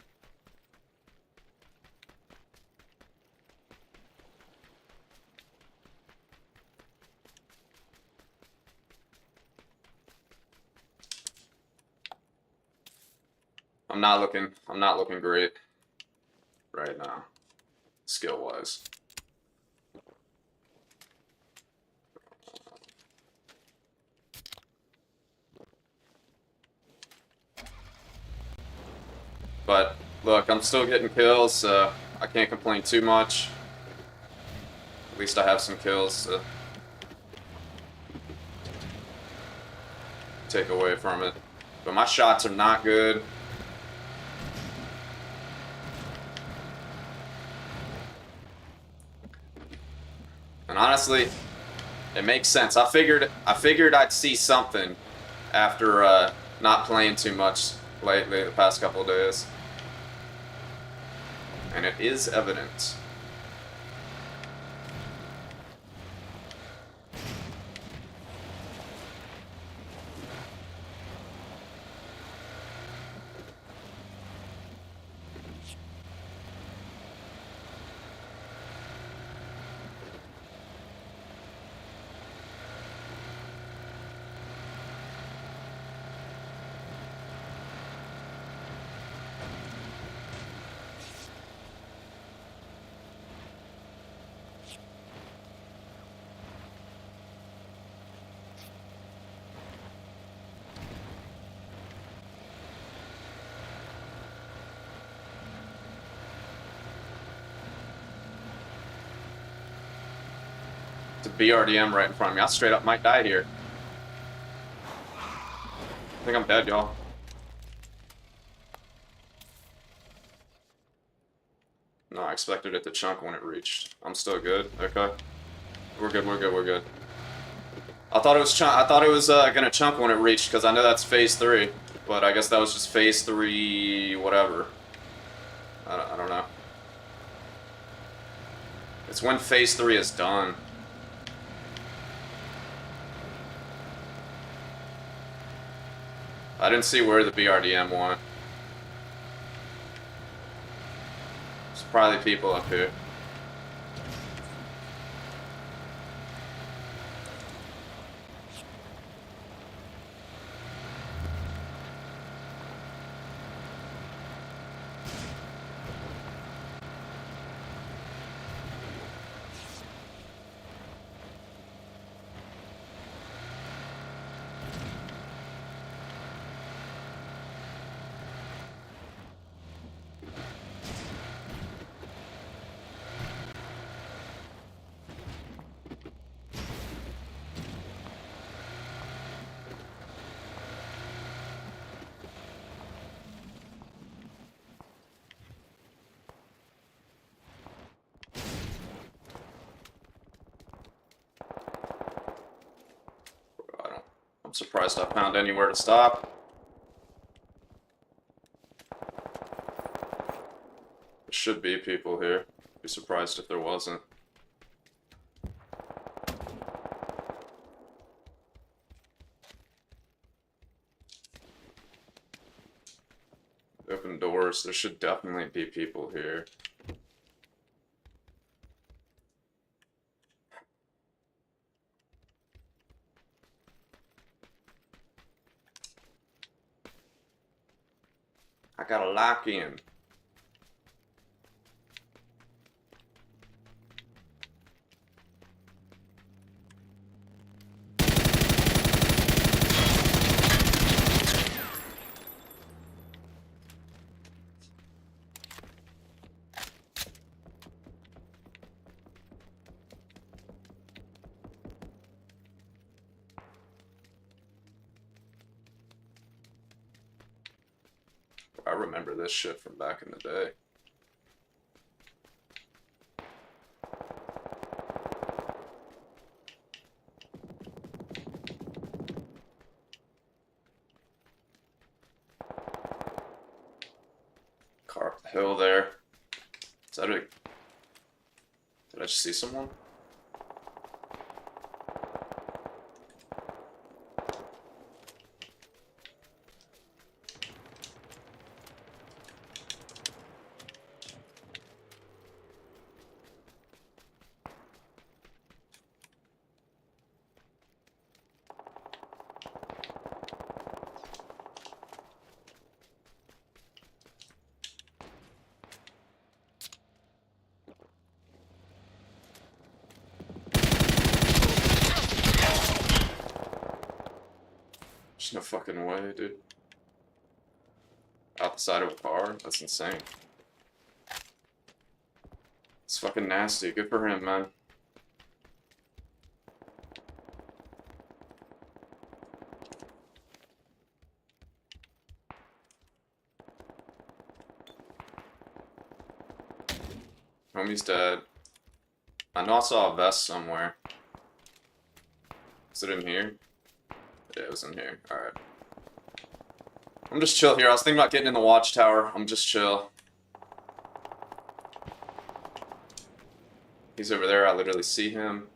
I'm not looking great right now, skill-wise. But, look, I'm still getting kills, so I can't complain too much. At least I have some kills to take away from it. But my shots are not good. And honestly, it makes sense. I figured I'd see something after not playing too much lately the past couple of days. And it is evident. It's a BRDM right in front of me. I straight up might die here. I think I'm dead, y'all. No, I expected it to chunk when it reached. I'm still good. Okay. We're good, we're good, we're good. I thought it was gonna chunk when it reached, because I know that's phase 3. But I guess that was just phase 3 whatever. I don't know. It's when phase 3 is done. I didn't see where the BRDM went. There's probably people up here. surprised I found anywhere to stop. There should be people here. Be surprised if there wasn't. Open doors. There should definitely be people here. I gotta lock in. I remember this shit from back in the day. Car up the hill there. Is that a... Did I just see someone? There's no fucking way, dude. Out the side of a car? That's insane. It's fucking nasty. Good for him, man. Homie's dead. I know I saw a vest somewhere. Is it in here? Yeah, it was in here. Alright. I'm just chill here. I was thinking about getting in the watchtower. I'm just chill. He's over there. I literally see him.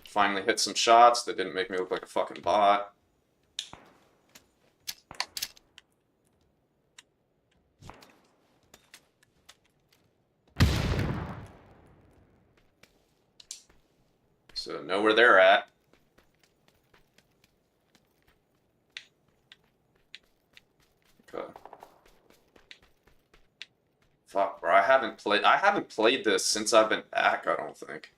Finally hit some shots that didn't make me look like a fucking bot. So know where they're at. Okay. Fuck, bro. I haven't played this since I've been back, I don't think.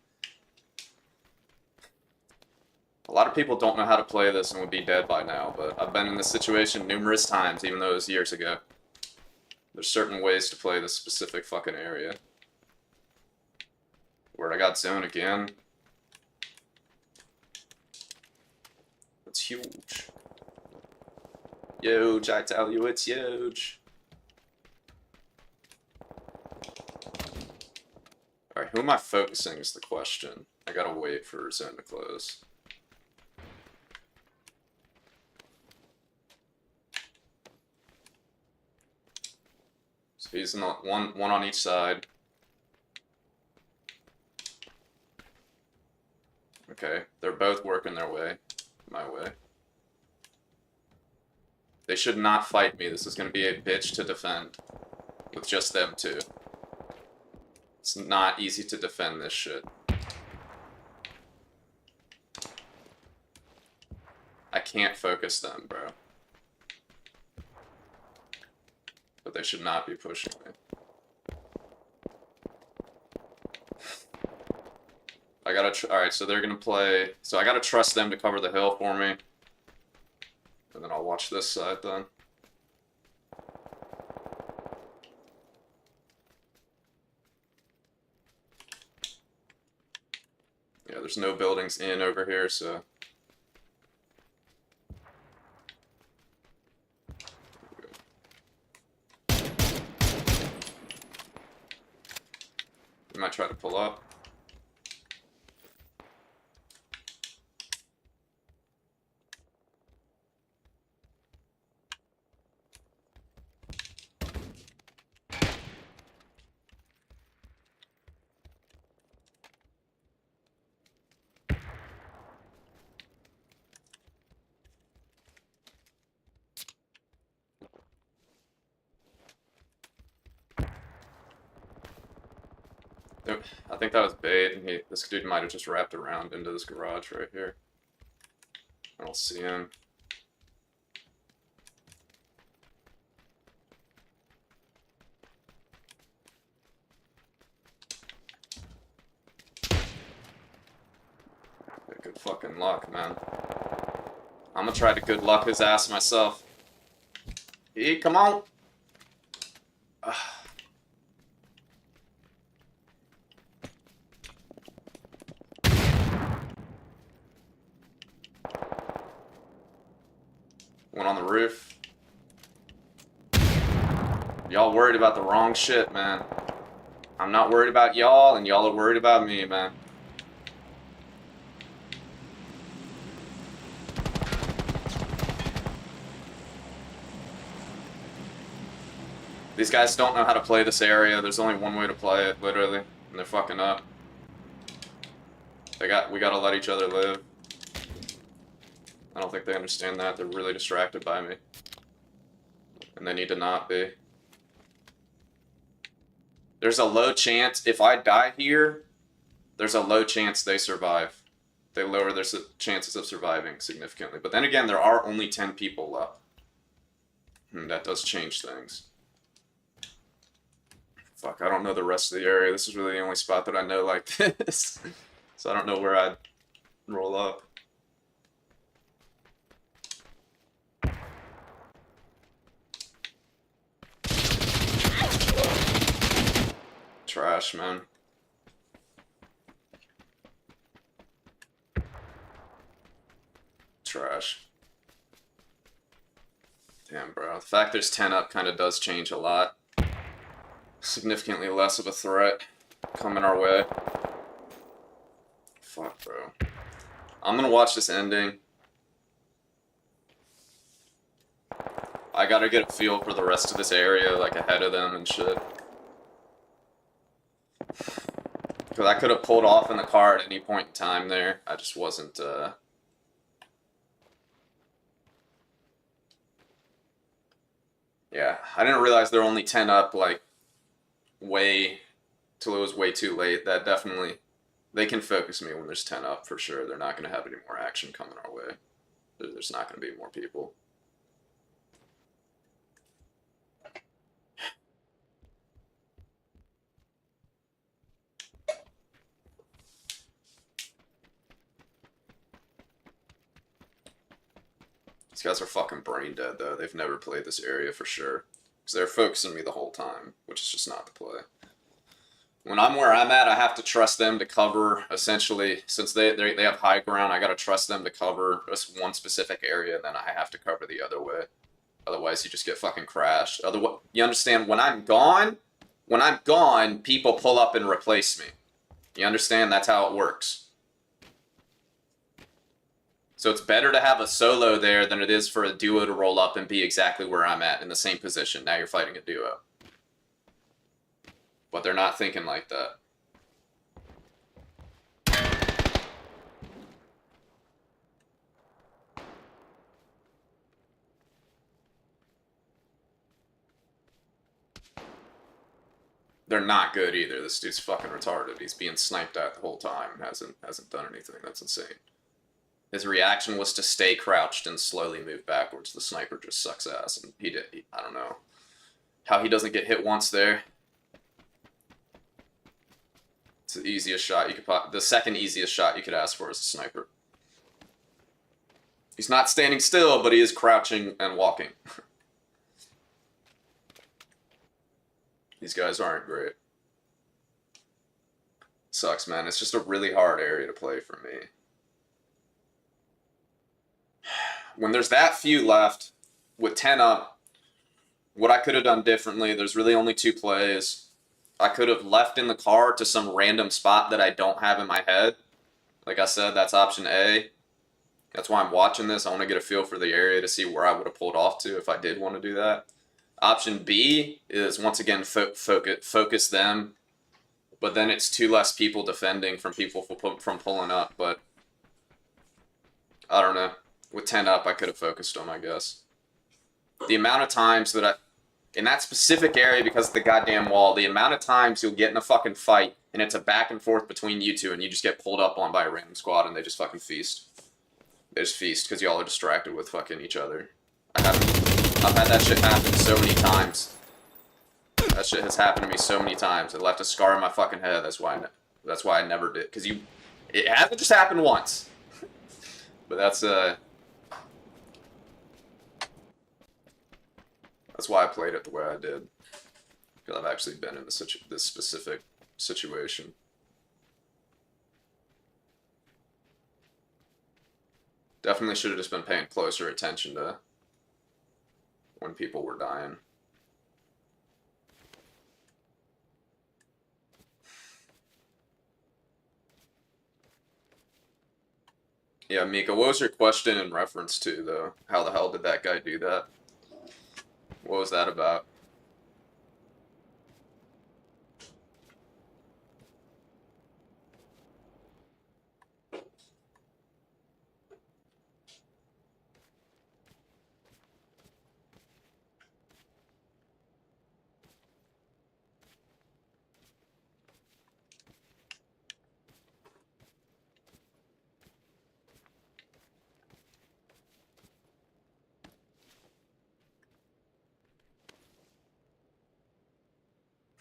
A lot of people don't know how to play this and would be dead by now, but I've been in this situation numerous times, even though it was years ago. There's certain ways to play this specific fucking area. Where I got zone again. It's huge. Huge, I tell you, it's huge. Alright, who am I focusing is the question. I gotta wait for zone to close. So he's in the one on each side. Okay, they're both working their way. My way. They should not fight me. This is going to be a bitch to defend. With just them two. It's not easy to defend this shit. I can't focus them, bro. But they should not be pushing me. I gotta, alright, so they're gonna play, so I gotta trust them to cover the hill for me. And then I'll watch this side then. Yeah, there's no buildings in over here, so. might try to pull up. I think that was bait, and this dude might have just wrapped around into this garage right here. I don't see him. Good fucking luck, man. I'm gonna try to good luck his ass myself. Hey, come on! One on the roof. Y'all worried about the wrong shit, man. I'm not worried about y'all, and y'all are worried about me, man. These guys don't know how to play this area. There's only one way to play it, literally, and they're fucking up. We gotta let each other live. I don't think they understand that. They're really distracted by me. And they need to not be. There's a low chance, if I die here, there's a low chance they survive. They lower their chances of surviving significantly. But then again, there are only 10 people left. And that does change things. Fuck, I don't know the rest of the area. This is really the only spot that I know like this. So I don't know where I'd roll up. Trash, man. Trash. Damn, bro. The fact there's 10 up kind of does change a lot. Significantly less of a threat coming our way. Fuck, bro. I'm gonna watch this ending. I gotta get a feel for the rest of this area, like, ahead of them and shit. Because I could have pulled off in the car at any point in time there. I just wasn't, Yeah, I didn't realize there were only 10 up, like, till it was way too late. That definitely, they can focus me when there's 10 up for sure. They're not going to have any more action coming our way. There's not going to be more people. These guys are fucking brain dead though. They've never played this area for sure. Because they're focusing me the whole time, which is just not the play. When I'm where I'm at, I have to trust them to cover, essentially, since they have high ground, I gotta trust them to cover just one specific area, and then I have to cover the other way. Otherwise, you just get fucking crashed. Otherwise, you understand, when I'm gone, people pull up and replace me. You understand? That's how it works. So it's better to have a solo there than it is for a duo to roll up and be exactly where I'm at in the same position. Now you're fighting a duo. But they're not thinking like that. They're not good either. This dude's fucking retarded. He's being sniped at the whole time. Hasn't done anything. That's insane. His reaction was to stay crouched and slowly move backwards. The sniper just sucks ass, and I don't know how he doesn't get hit once there. It's the easiest shot you could the second easiest shot you could ask for as a sniper. He's not standing still, but he is crouching and walking. These guys aren't great. Sucks, man. It's just a really hard area to play for me. When there's that few left, with 10 up, what I could have done differently, there's really only 2 plays. I could have left in the car to some random spot that I don't have in my head. Like I said, that's option A. That's why I'm watching this. I want to get a feel for the area to see where I would have pulled off to if I did want to do that. Option B is, once again, focus them, but then it's 2 less people defending from people from pulling up. But I don't know. With 10 up, I could have focused them, I guess. The amount of times that in that specific area, because of the goddamn wall, the amount of times you'll get in a fucking fight and it's a back and forth between you two and you just get pulled up on by a random squad and they just fucking feast. They just feast because y'all are distracted with fucking each other. I've had that shit happen so many times. That shit has happened to me so many times. It left a scar in my fucking head. That's why I never did. Because it hasn't just happened once. But that's why I played it the way I did. Because I've actually been in this specific situation. Definitely should have just been paying closer attention to when people were dying. Yeah, Mika, what was your question in reference to, though? How the hell did that guy do that? What was that about?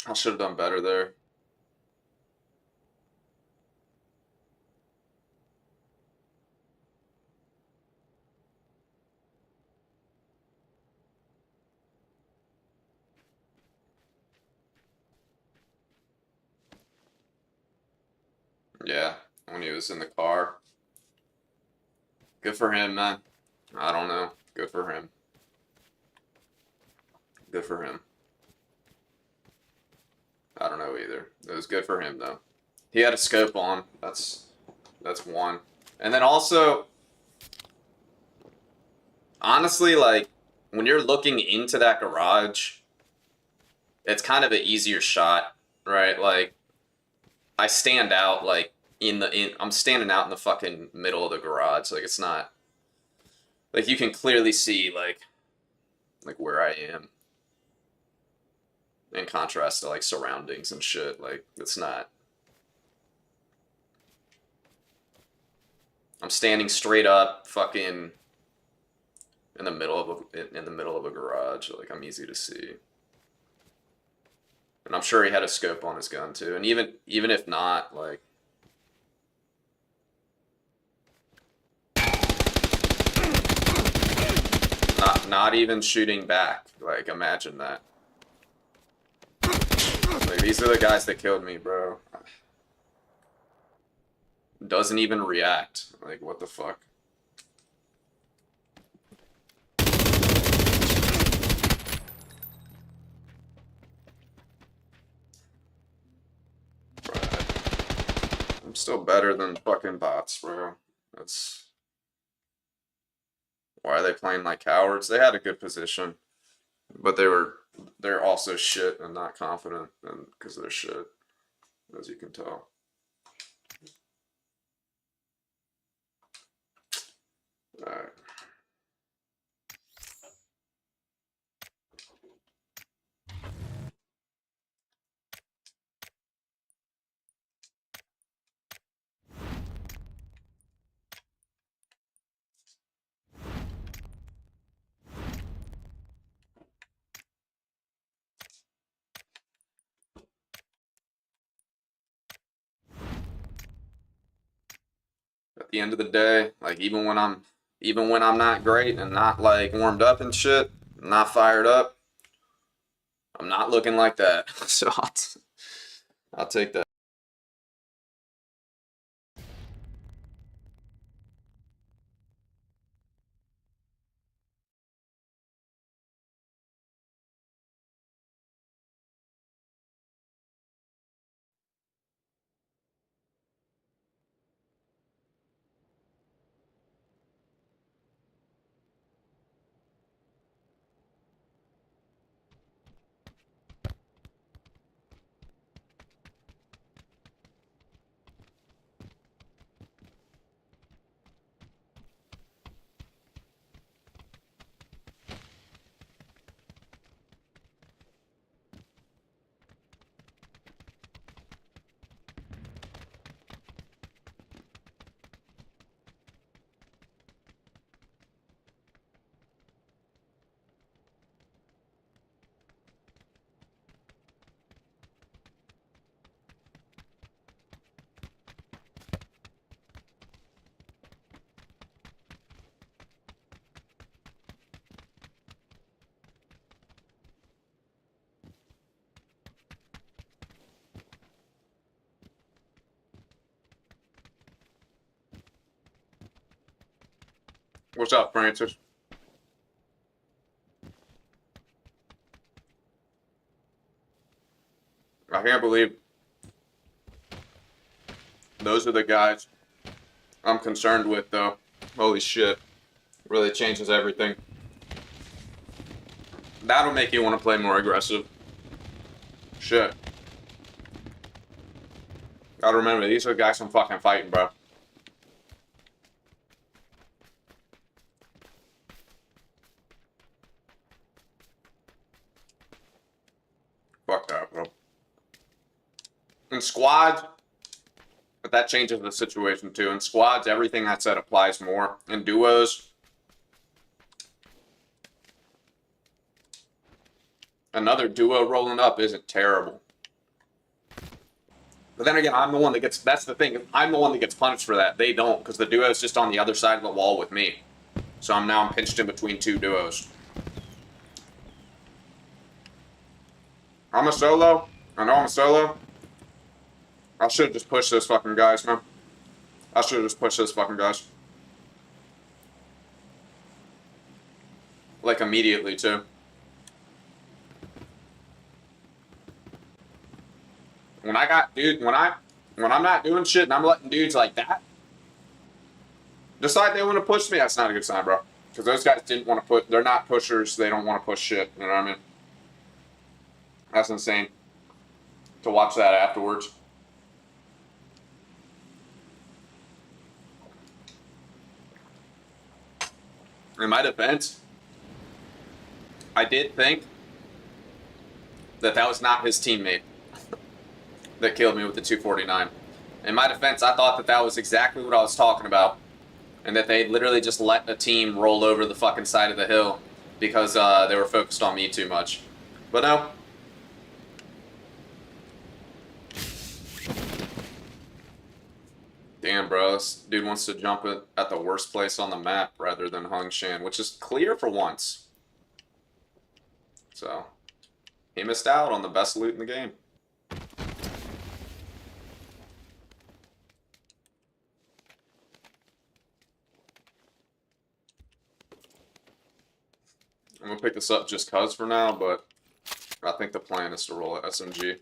I should have done better there. Yeah, when he was in the car. Good for him, man. I don't know. Good for him. Good for him. I don't know either. It was good for him, though. He had a scope on. That's one. And then also, honestly, like, when you're looking into that garage, it's kind of an easier shot, right? Like, I stand out, like, I'm standing out in the fucking middle of the garage. Like, it's not, like, you can clearly see, like where I am. In contrast to, like, surroundings and shit. Like, it's not. I'm standing straight up, fucking in the middle of a garage. Like, I'm easy to see. And I'm sure he had a scope on his gun too. And even if not, like, not even shooting back. Like, imagine that. Like, these are the guys that killed me, bro. Doesn't even react. Like, what the fuck? I'm still better than fucking bots, bro. That's why are they playing like cowards? They had a good position, but they're also shit and not confident, and because they're shit, as you can tell. All right. At the end of the day, like, even when I'm not great and not like warmed up and shit, not fired up, I'm not looking like that. So I'll take that. What's up, Francis? I can't believe those are the guys I'm concerned with, though. Holy shit. Really changes everything. That'll make you want to play more aggressive. Shit. Gotta remember, these are the guys I'm fucking fighting, bro. Fuck that, bro. In squads, but that changes the situation too. In squads, everything I said applies more. In duos, another duo rolling up isn't terrible. But then again, I'm the one that gets, that's the thing, I'm the one that gets punished for that. They don't, because the duo is just on the other side of the wall with me. So I'm pinched in between two duos. I'm a solo. I know I'm a solo. I should have just pushed those fucking guys, man. I should have just pushed those fucking guys. Like, immediately, too. When I got, dude, when I'm not doing shit and I'm letting dudes like that decide they want to push me, that's not a good sign, bro. Because those guys didn't want to put, they're not pushers, they don't want to push shit, you know what I mean? That's insane. To watch that afterwards. In my defense, I did think that was not his teammate that killed me with the 249. In my defense, I thought that was exactly what I was talking about. And that they literally just let a team roll over the fucking side of the hill because they were focused on me too much. But no. Damn, bro. This dude wants to jump it at the worst place on the map rather than Hung Shan, which is clear for once. So, he missed out on the best loot in the game. I'm gonna pick this up just cuz for now, but I think the plan is to roll at SMG.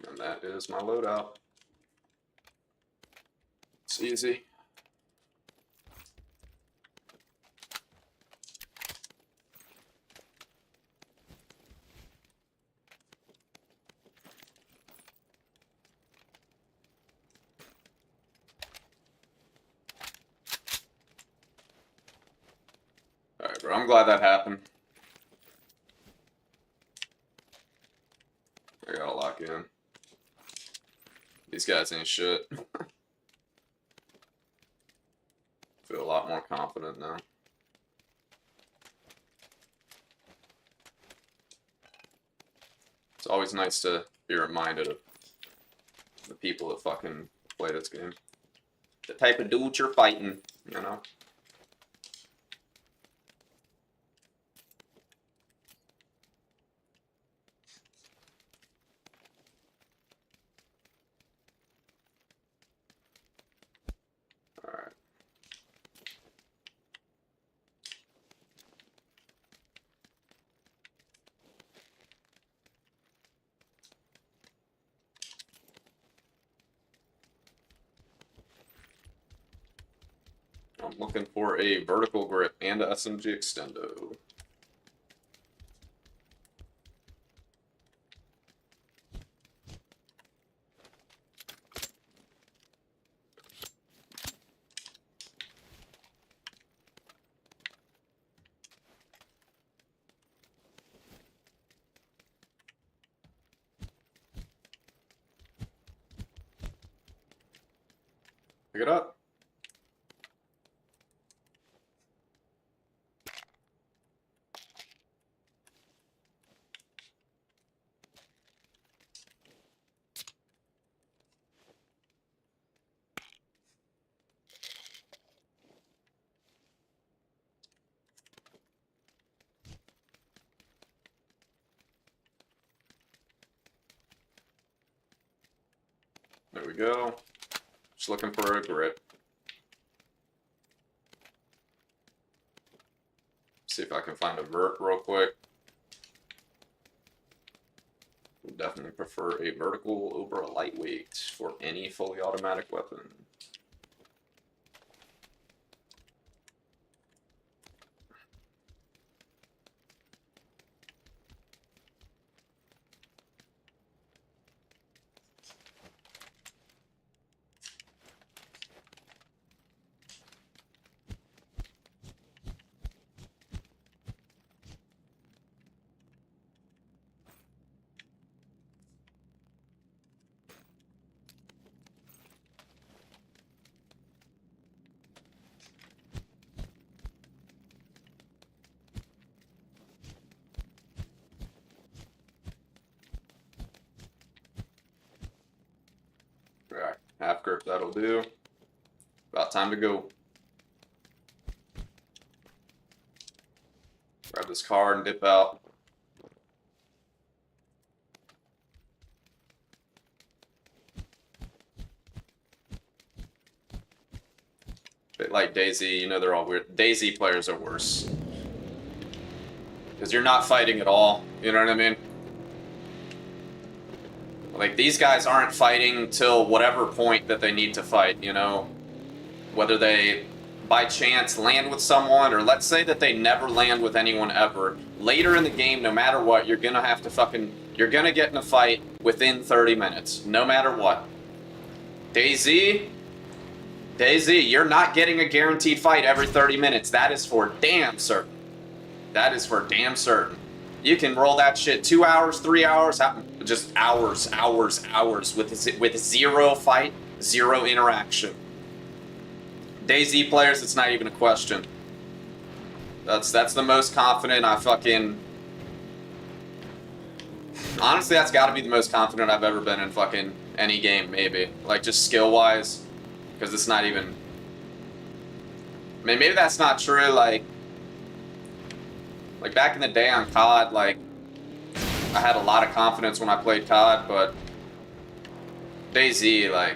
And that is my loadout. It's easy. Alright, bro, I'm glad that happened. I gotta lock in. These guys ain't shit. Feel a lot more confident now. It's always nice to be reminded of the people that fucking play this game. The type of dudes you're fighting, you know? Alright. I'm looking for a vertical grip and a SMG extendo. Pick it up. go. Just looking for a grit. See if I can find a vert real quick. Would definitely prefer a vertical over a lightweight for any fully automatic weapon. Alright, half grip, that'll do. About time to go. Grab this card and dip out. Bit like Daisy, you know they're all weird. Daisy players are worse. Because you're not fighting at all, you know what I mean? Like, these guys aren't fighting till whatever point that they need to fight, you know? Whether they, by chance, land with someone, or let's say that they never land with anyone ever. Later in the game, no matter what, you're gonna have to fucking... You're gonna get in a fight within 30 minutes, no matter what. Daisy, you're not getting a guaranteed fight every 30 minutes. That is for damn certain. That is for damn certain. You can roll that shit 2 hours, 3 hours, just hours with zero fight, zero interaction. Daisy players, it's not even a question. That's the most confident I fucking... Honestly, that's gotta be the most confident I've ever been in fucking any game, maybe. Like, just skill-wise. Because it's not even... I mean, maybe that's not true, like back in the day on COD, like, I had a lot of confidence when I played COD, but DayZ, like,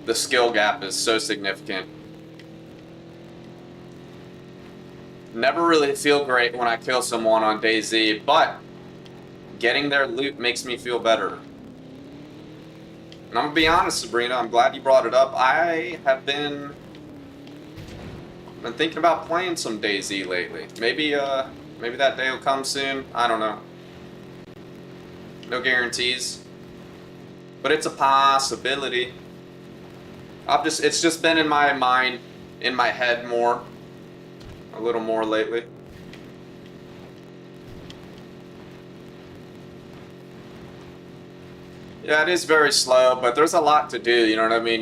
the skill gap is so significant. Never really feel great when I kill someone on DayZ, but getting their loot makes me feel better. And I'm gonna be honest, Sabrina, I'm glad you brought it up. I have been thinking about playing some DayZ lately. Maybe that day will come soon. I don't know. No guarantees. But it's a possibility. It's just been in my mind, in my head more. A little more lately. Yeah, it is very slow, but there's a lot to do, you know what I mean?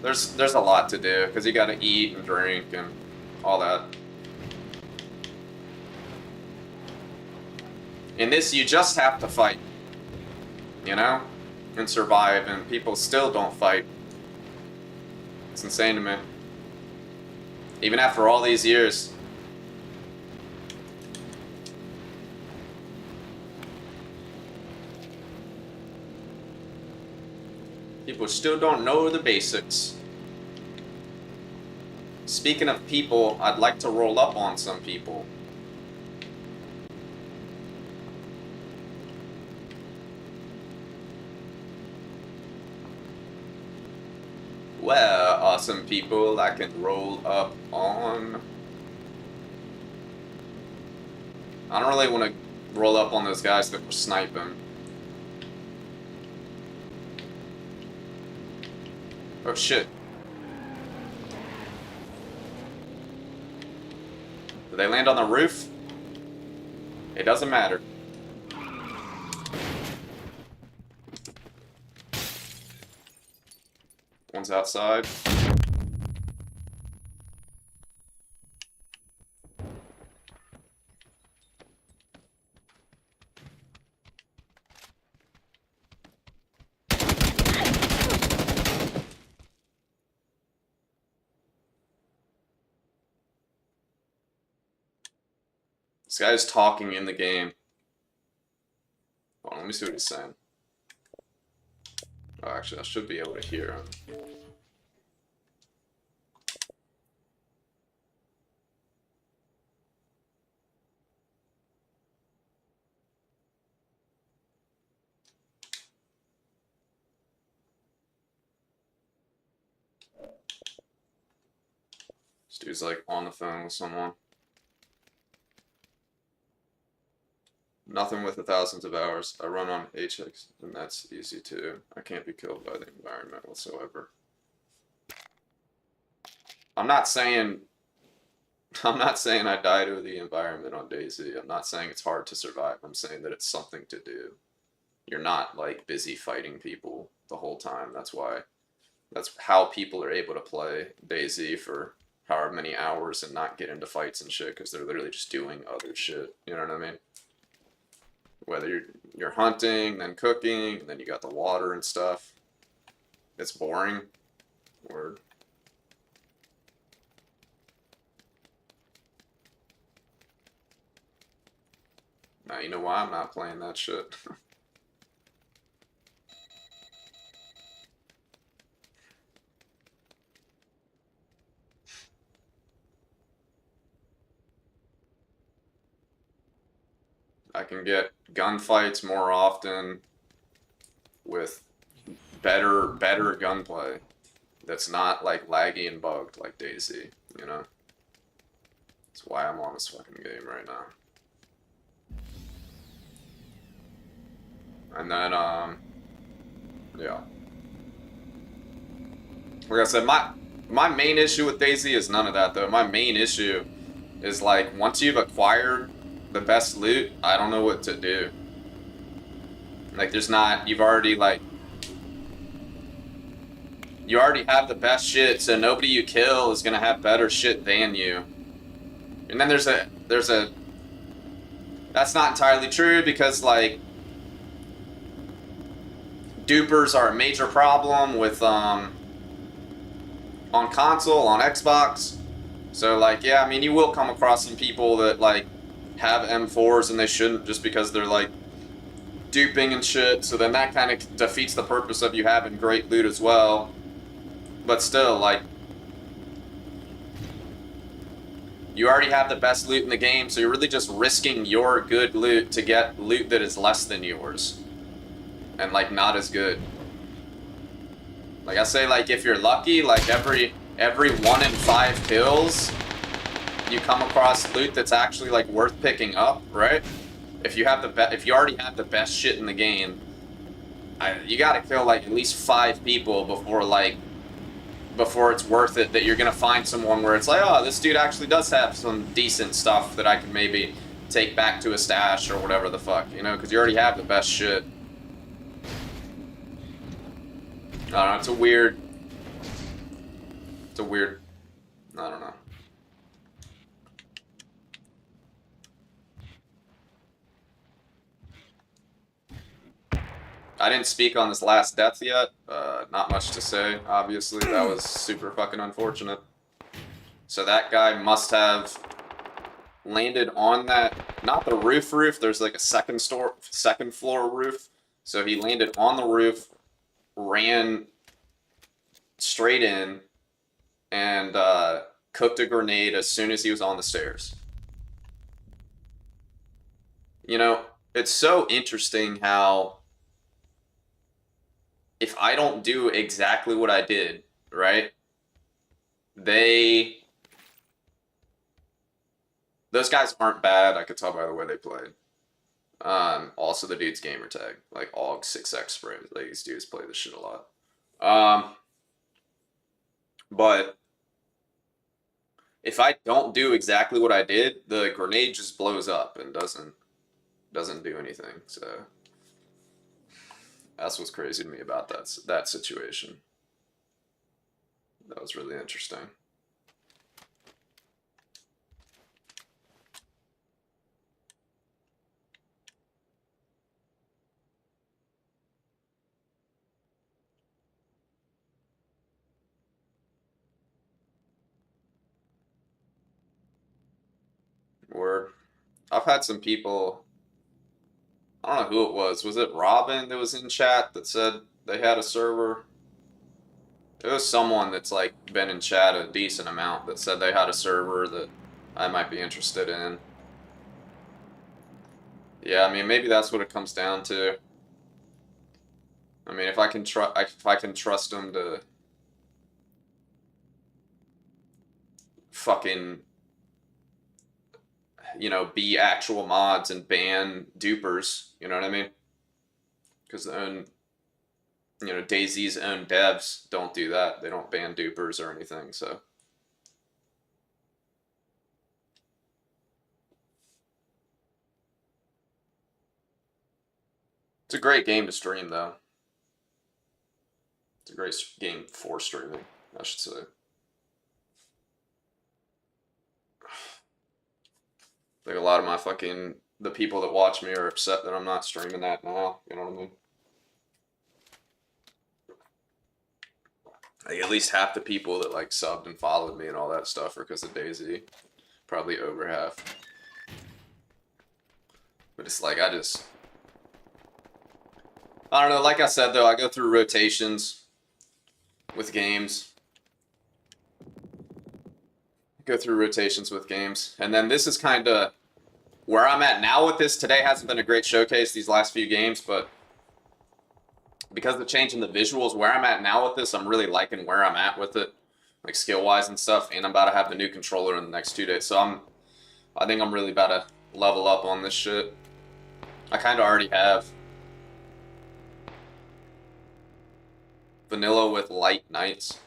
There's a lot to do, because you gotta eat and drink and all that. In this, you just have to fight, you know? And survive, and people still don't fight. It's insane to me. Even after all these years. People still don't know the basics. Speaking of people, I'd like to roll up on some people. Well, awesome people I can roll up on. I don't really want to roll up on those guys that were sniping. Oh shit. Did they land on the roof? It doesn't matter. One's outside. This guy's talking in the game. Hold on, let me see what he's saying. Oh, actually, I should be able to hear him. This dude's like on the phone with someone. Nothing with the thousands of hours. I run on HX, and that's easy too. I can't be killed by the environment whatsoever. I'm not saying I die to the environment on DayZ. I'm not saying it's hard to survive. I'm saying that it's something to do. You're not like busy fighting people the whole time. That's how people are able to play DayZ for however many hours and not get into fights and shit, because they're literally just doing other shit. You know what I mean? Whether you're hunting, then cooking, and then you got the water and stuff. It's boring. Word. Now you know why I'm not playing that shit. I can get gunfights more often with better gunplay that's not like laggy and bugged like DayZ, you know? That's why I'm on this fucking game right now. And then, yeah. Like I said, my main issue with DayZ is none of that, though. My main issue is, like, once you've acquired the best loot, I don't know what to do. Like, there's not, you've already, like, you already have the best shit, so nobody you kill is gonna have better shit than you. And then there's a, that's not entirely true, because, like, dupers are a major problem with, on console, on Xbox. So, like, yeah, I mean, you will come across some people that, like, have M4s and they shouldn't, just because they're, like, duping and shit. So then that kind of defeats the purpose of you having great loot as well. But still, like, you already have the best loot in the game, so you're really just risking your good loot to get loot that is less than yours. And, like, not as good. Like, I say, like, if you're lucky, like, every 1 in 5 kills, you come across loot that's actually, like, worth picking up, right? If you have if you already have the best shit in the game, you gotta kill, like, at least 5 people before it's worth it that you're gonna find someone where it's like, oh, this dude actually does have some decent stuff that I could maybe take back to a stash or whatever the fuck, you know, because you already have the best shit. I don't know, it's a weird, I don't know. I didn't speak on this last death yet. Not much to say, obviously. That was super fucking unfortunate. So that guy must have landed on that, not the roof, there's like a second floor roof. So he landed on the roof, ran straight in, and cooked a grenade as soon as he was on the stairs. You know, it's so interesting how if I don't do exactly what I did, right, those guys aren't bad. I could tell by the way they played. Also the dude's gamer tag, like AUG 6X spray. Like, these dudes play this shit a lot. But if I don't do exactly what I did, the grenade just blows up and doesn't do anything. So that's what's crazy to me about that situation. That was really interesting. Where I've had some people, I don't know who it was it Robin that was in chat that said They had a server. It was someone that's like been in chat a decent amount that said they had a server that I might be interested in. Yeah, I mean maybe that's what it comes down to. I mean if I can trust them to fucking be actual mods and ban dupers, you know what I mean? Because DayZ's own devs don't do that. They don't ban dupers or anything, so. It's a great game to stream, though. It's a great game for streaming, I should say. Like a lot of the people that watch me are upset that I'm not streaming that now, you know what I mean? Like at least half the people that like subbed and followed me and all that stuff are because of DayZ. Probably over half. But it's like I don't know, like I said though, I go through rotations with games. And then this is kind of where I'm at now with this. Today hasn't been a great showcase, these last few games, but because of the change in the visuals, where I'm at now with this, I'm really liking where I'm at with it, like skill-wise and stuff, and I'm about to have the new controller in the next 2 days, so I think I'm really about to level up on this shit. I kind of already have. Vanilla with light nights.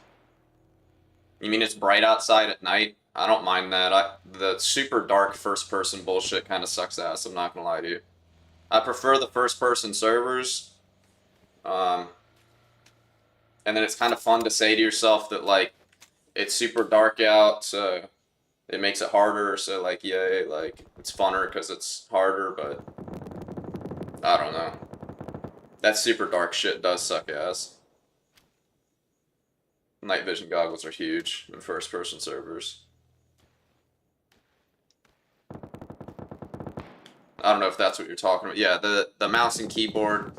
You mean it's bright outside at night? I don't mind that. The super dark first-person bullshit kind of sucks ass, I'm not gonna lie to you. I prefer the first-person servers. And then it's kind of fun to say to yourself that, like, it's super dark out, so it makes it harder, so, like, yay, like, it's funner because it's harder, but I don't know. That super dark shit does suck ass. Night vision goggles are huge in first-person servers. I don't know if that's what you're talking about. Yeah, the mouse and keyboard.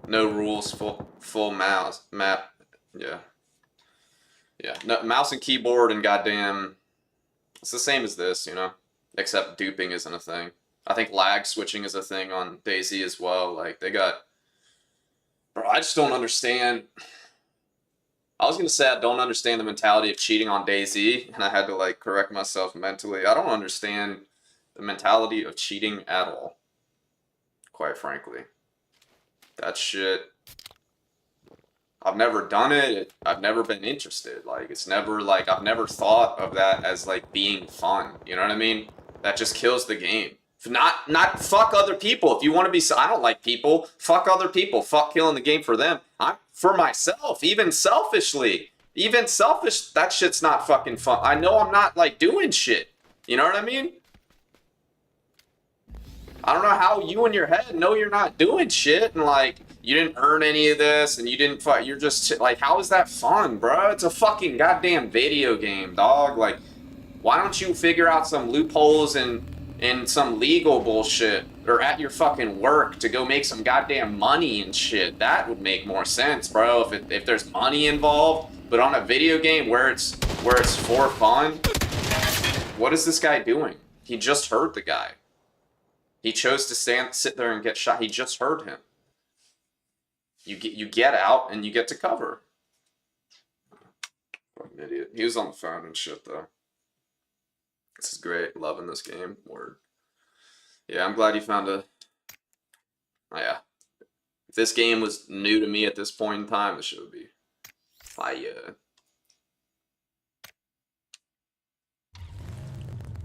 No rules, full mouse map. Yeah. Yeah. No, mouse and keyboard and goddamn. It's the same as this, you know? Except duping isn't a thing. I think lag switching is a thing on DayZ as well. Like, they got. Bro, I just don't understand. I was gonna say I don't understand the mentality of cheating on DayZ, and I had to, like, correct myself mentally. I don't understand the mentality of cheating at all. Quite frankly. That shit, I've never done it. I've never been interested. Like, it's never, like, I've never thought of that as, like, being fun. You know what I mean? That just kills the game. Not fuck other people. If you want to be, I don't like people. Fuck other people. Fuck killing the game for them. I'm for myself, even selfishly. Even selfish, that shit's not fucking fun. I know I'm not, like, doing shit. You know what I mean? I don't know how you in your head know you're not doing shit and, like, you didn't earn any of this and you didn't fuck, you're just, like, how is that fun, bro? It's a fucking goddamn video game, dog. Like, why don't you figure out some loopholes and some legal bullshit or at your fucking work to go make some goddamn money and shit? That would make more sense, bro, if there's money involved. But on a video game where it's for fun, what is this guy doing? He just heard the guy. He chose to sit there and get shot. He just heard him. You get out and you get to cover. Fucking idiot. He was on the phone and shit though. This is great. Loving this game. Word. Yeah, I'm glad you found a. Oh, yeah. If this game was new to me at this point in time, this shit would be fire.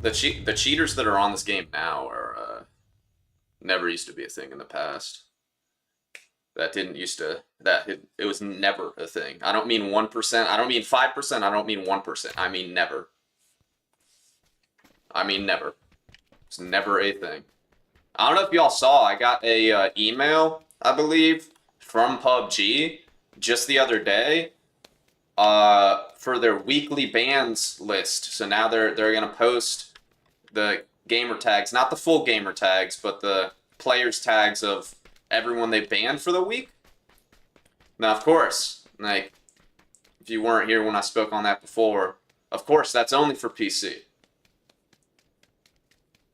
The cheaters that are on this game now are never used to be a thing in the past. That didn't used to. It was never a thing. I don't mean 1%. I don't mean 5%. I don't mean 1%. I mean never. I mean never. It's never a thing. I don't know if y'all saw. I got a email, I believe, from PUBG just the other day. For their weekly bans list. So now they're gonna post the gamer tags, not the full gamer tags, but the players tags of everyone they banned for the week. Now, of course, like, if you weren't here when I spoke on that before, of course, that's only for PC.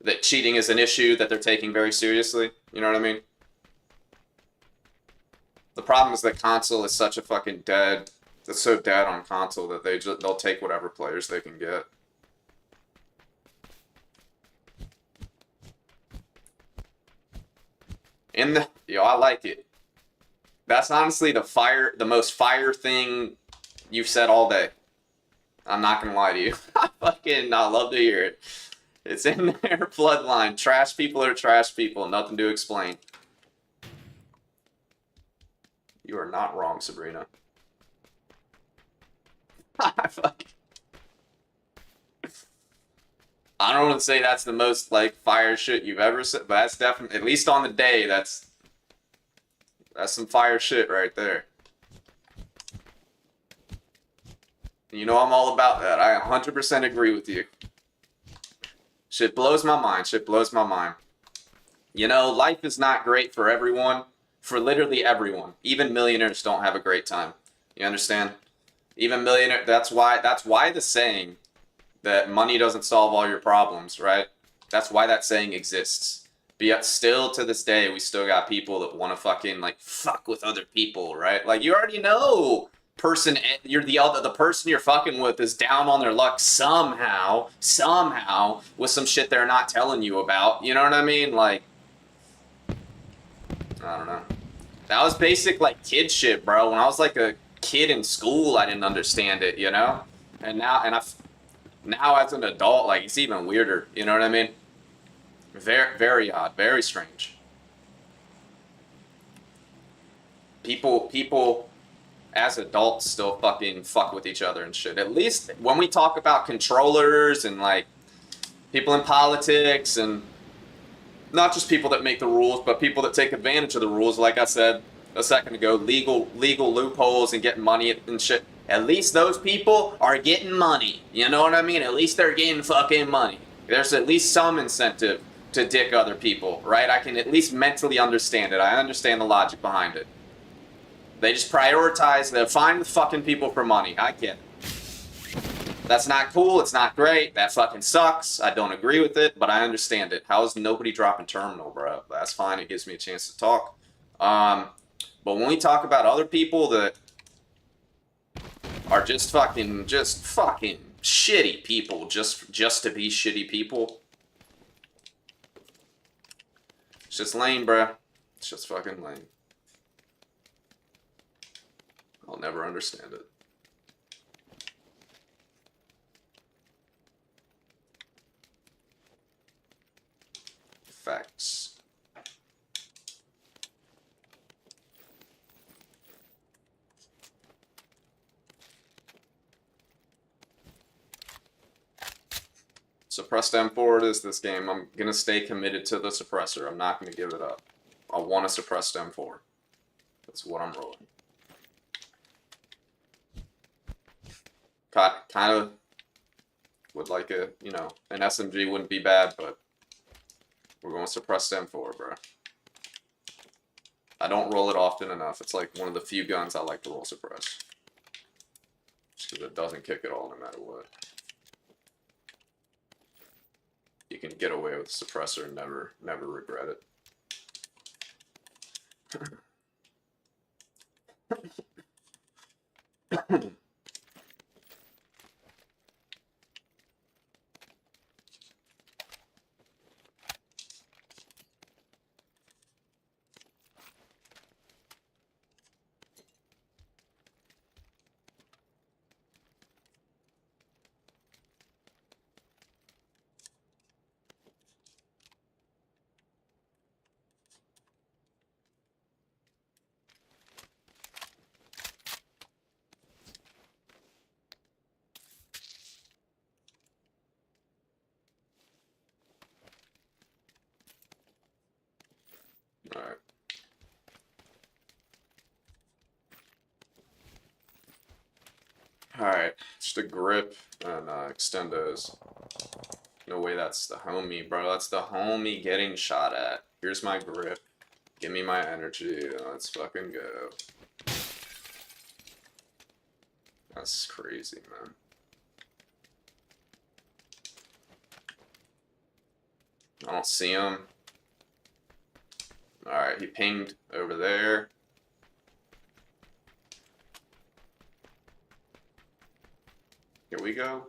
That cheating is an issue that they're taking very seriously. You know what I mean? The problem is that console is such a fucking dead. It's so dead on console that they'll take whatever players they can get. I like it. That's honestly the most fire thing you've said all day. I'm not gonna lie to you. I love to hear it. It's in their bloodline. Trash people are trash people. Nothing to explain. You are not wrong, Sabrina. I don't want to say that's the most, like, fire shit you've ever said, but that's definitely, at least on the day, that's some fire shit right there. You know I'm all about that. I 100% agree with you. Shit blows my mind. Shit blows my mind. You know, life is not great for everyone. For literally everyone. Even millionaires don't have a great time. You understand? Even millionaire. That's why the saying that money doesn't solve all your problems, right? That's why that saying exists. But yet still to this day, we still got people that want to fucking, like, fuck with other people, right? Like, you already know the person you're fucking with is down on their luck somehow, with some shit they're not telling you about. You know what I mean? Like, I don't know. That was basic, like, kid shit, bro. When I was, like, a kid in school, I didn't understand it, you know? And now as an adult, like, it's even weirder. You know what I mean? Very, very odd. Very strange. People as adults still fucking fuck with each other and shit. At least when we talk about controllers and, like, people in politics and not just people that make the rules, but people that take advantage of the rules, like I said a second ago, legal loopholes and getting money and shit. At least those people are getting money. You know what I mean? At least they're getting fucking money. There's at least some incentive to dick other people, right? I can at least mentally understand it. I understand the logic behind it. They just prioritize, they're fine with fucking people for money. I get it. That's not cool, it's not great, that fucking sucks, I don't agree with it, but I understand it. How is nobody dropping terminal, bro? That's fine, it gives me a chance to talk. But when we talk about other people that are just fucking shitty people, just to be shitty people, it's just lame, bro. It's just fucking lame. I'll never understand it. Facts. Suppressed M4 it is this game. I'm gonna stay committed to the suppressor. I'm not gonna give it up. I want a suppressed M4. That's what I'm rolling. Kind of would like a, you know, an SMG wouldn't be bad, but we're going suppressed M4, bro. I don't roll it often enough. It's like one of the few guns I like to roll suppress. Just because it doesn't kick at all no matter what. You can get away with the suppressor and never regret it. Alright. Alright, just a grip and extendos. No way that's the homie, bro. That's the homie getting shot at. Here's my grip. Give me my energy. Let's fucking go. That's crazy, man. I don't see him. Alright, he pinged over there. Here we go.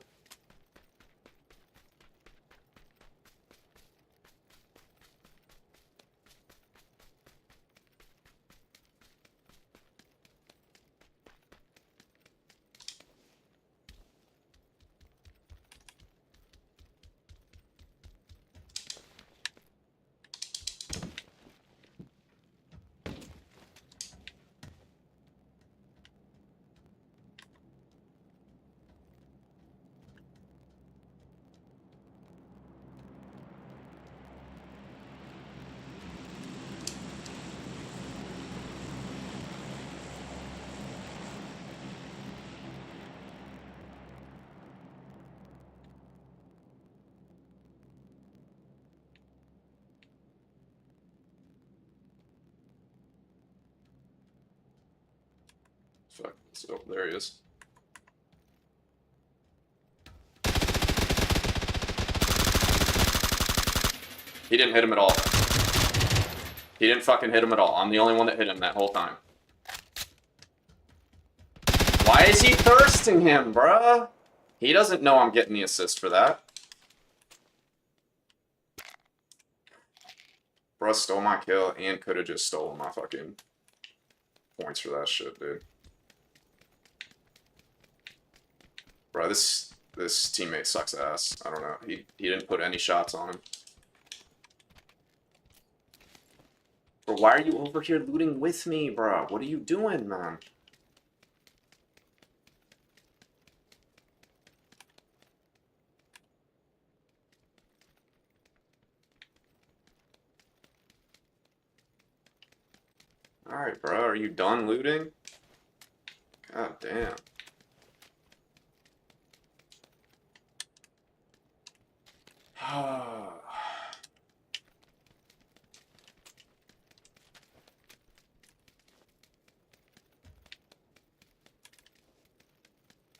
Fuck. So there he is. He didn't hit him at all. He didn't fucking hit him at all. I'm the only one that hit him that whole time. Why is he thirsting him, bruh? He doesn't know I'm getting the assist for that. Bruh stole my kill and could have just stolen my fucking points for that shit, dude. Bruh, this teammate sucks ass. I don't know. He didn't put any shots on him. Bro, why are you over here looting with me, bro? What are you doing, man? Alright, bro. Are you done looting? God damn.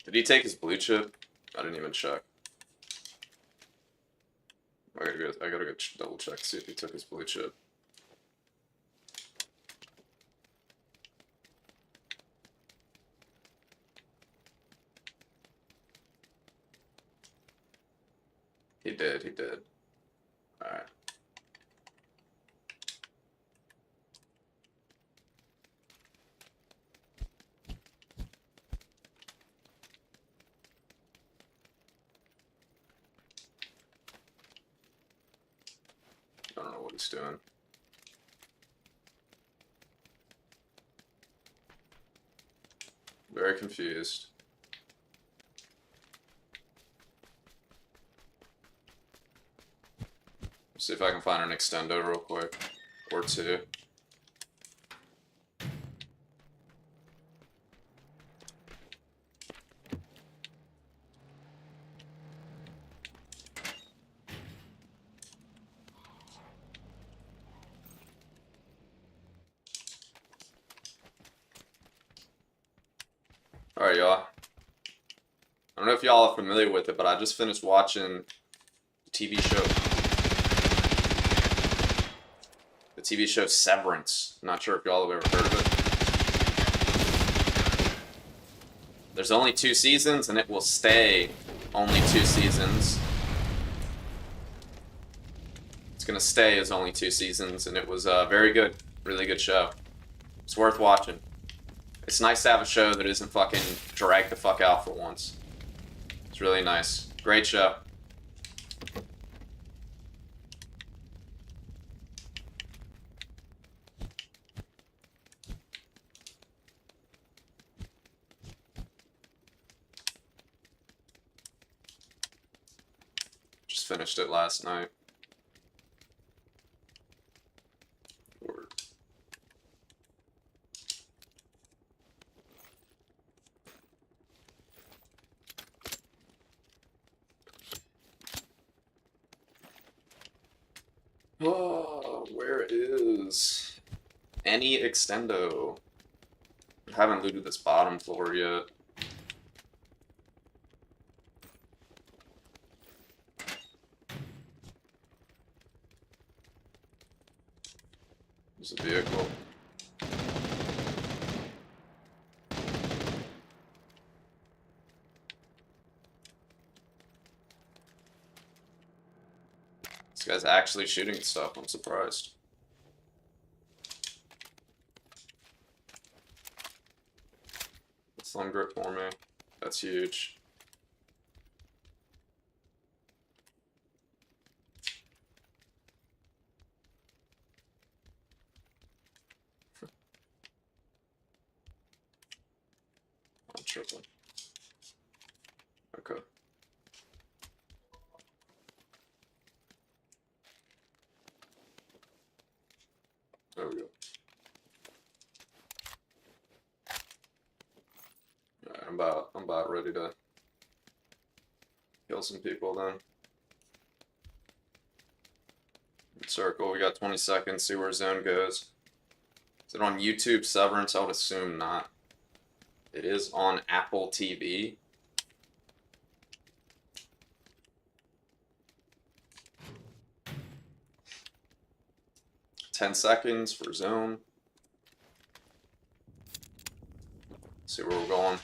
Did he take his blue chip? I didn't even check. I gotta go double check to see if he took his blue chip. He did. Alright. I don't know what he's doing. Very confused. See if I can find an extendo real quick. Or two. Alright, y'all. I don't know if y'all are familiar with it, but I just finished watching the TV show. The TV show Severance. I'm not sure if y'all have ever heard of it. There's only 2 seasons, and it will stay only 2 seasons. It's gonna stay as only 2 seasons, and it was very good. Really good show. It's worth watching. It's nice to have a show that isn't fucking dragged the fuck out for once. It's really nice. Great show. Just finished it last night. Oh, where is Any extendo. Haven't looted this bottom floor yet. There's a vehicle. This guy's actually shooting at stuff. I'm surprised. Thumb grip for me. That's huge. I'm tripping. Okay. There we go. Alright, I'm about ready to kill some people then. Circle, we got 20 seconds, see where zone goes. Is it on YouTube Severance? I would assume not. It is on Apple TV. "10 seconds for zone." See where we're going.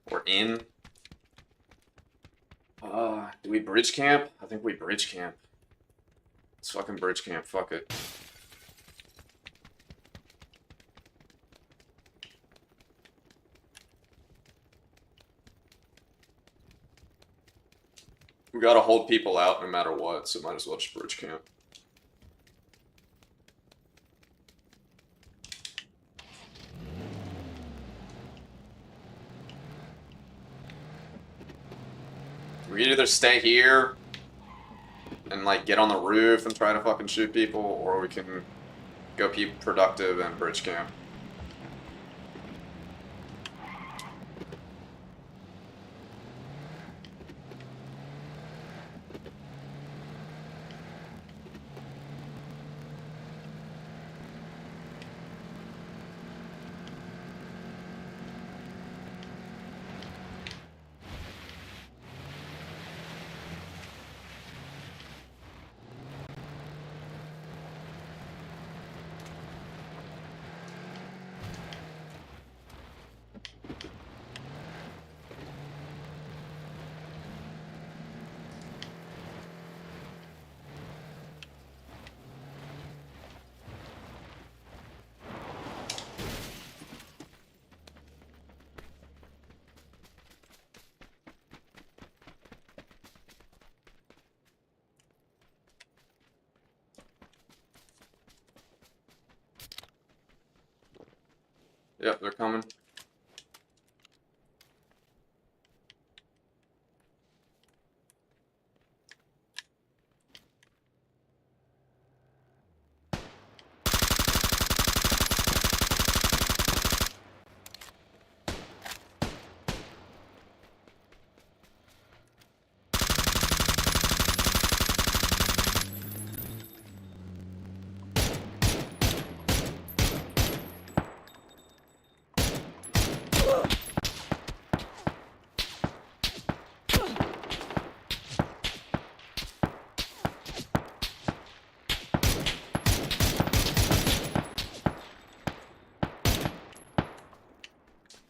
We're in. Do we bridge camp? I think we bridge camp. Let's fucking bridge camp, fuck it. We gotta hold people out no matter what, so might as well just bridge camp. We can either stay here and like get on the roof and try to fucking shoot people, or we can go be productive and bridge camp. Yep, they're coming.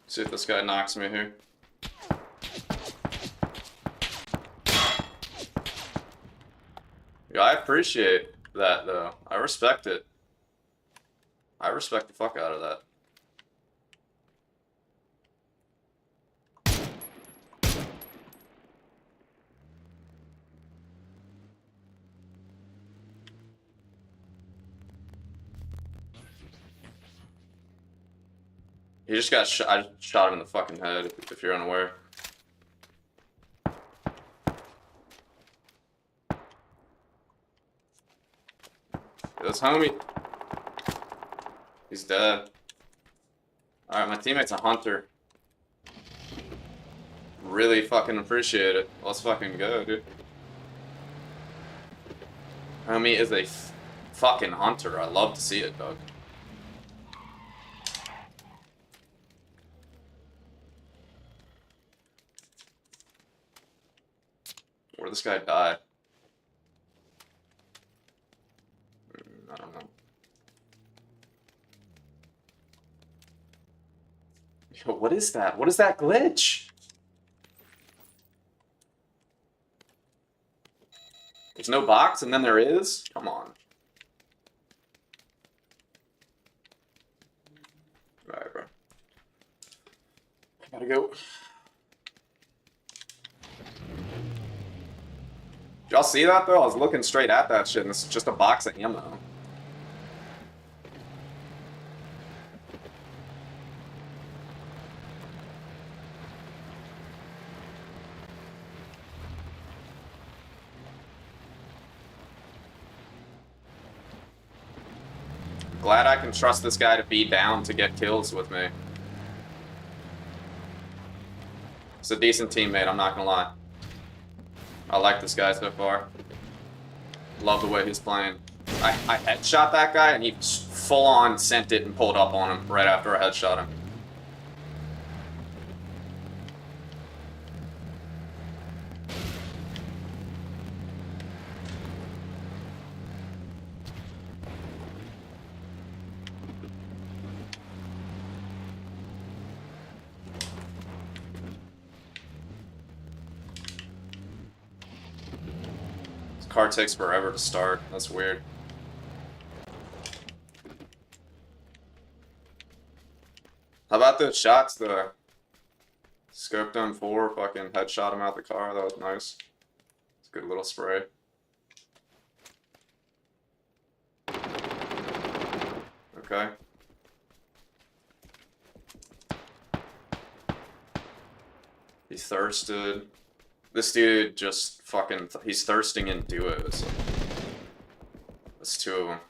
See if this guy knocks me here. Yeah, I appreciate that though. I respect it. I respect the fuck out of that. He just got shot. I shot him in the fucking head, if you're unaware. That's homie. He's dead. Alright, my teammate's a hunter. Really fucking appreciate it. Let's fucking go, dude. Homie is a fucking hunter. I love to see it, Doug. Where did this guy die? I don't know. Yo, what is that? What is that glitch? There's no box and then there is? Come on. Alright, bro. I gotta go. Did y'all see that though? I was looking straight at that shit and it's just a box of ammo. Glad I can trust this guy to be down to get kills with me. He's a decent teammate, I'm not gonna lie. I like this guy so far. Love the way he's playing. I headshot that guy and he full on sent it and pulled up on him right after I headshot him. Car takes forever to start. That's weird. How about those shots? The scoped M4, fucking headshot him out the car. That was nice. It's a good little spray. Okay. He thirsted. This dude just fucking, he's thirsting in duos. That's two of them.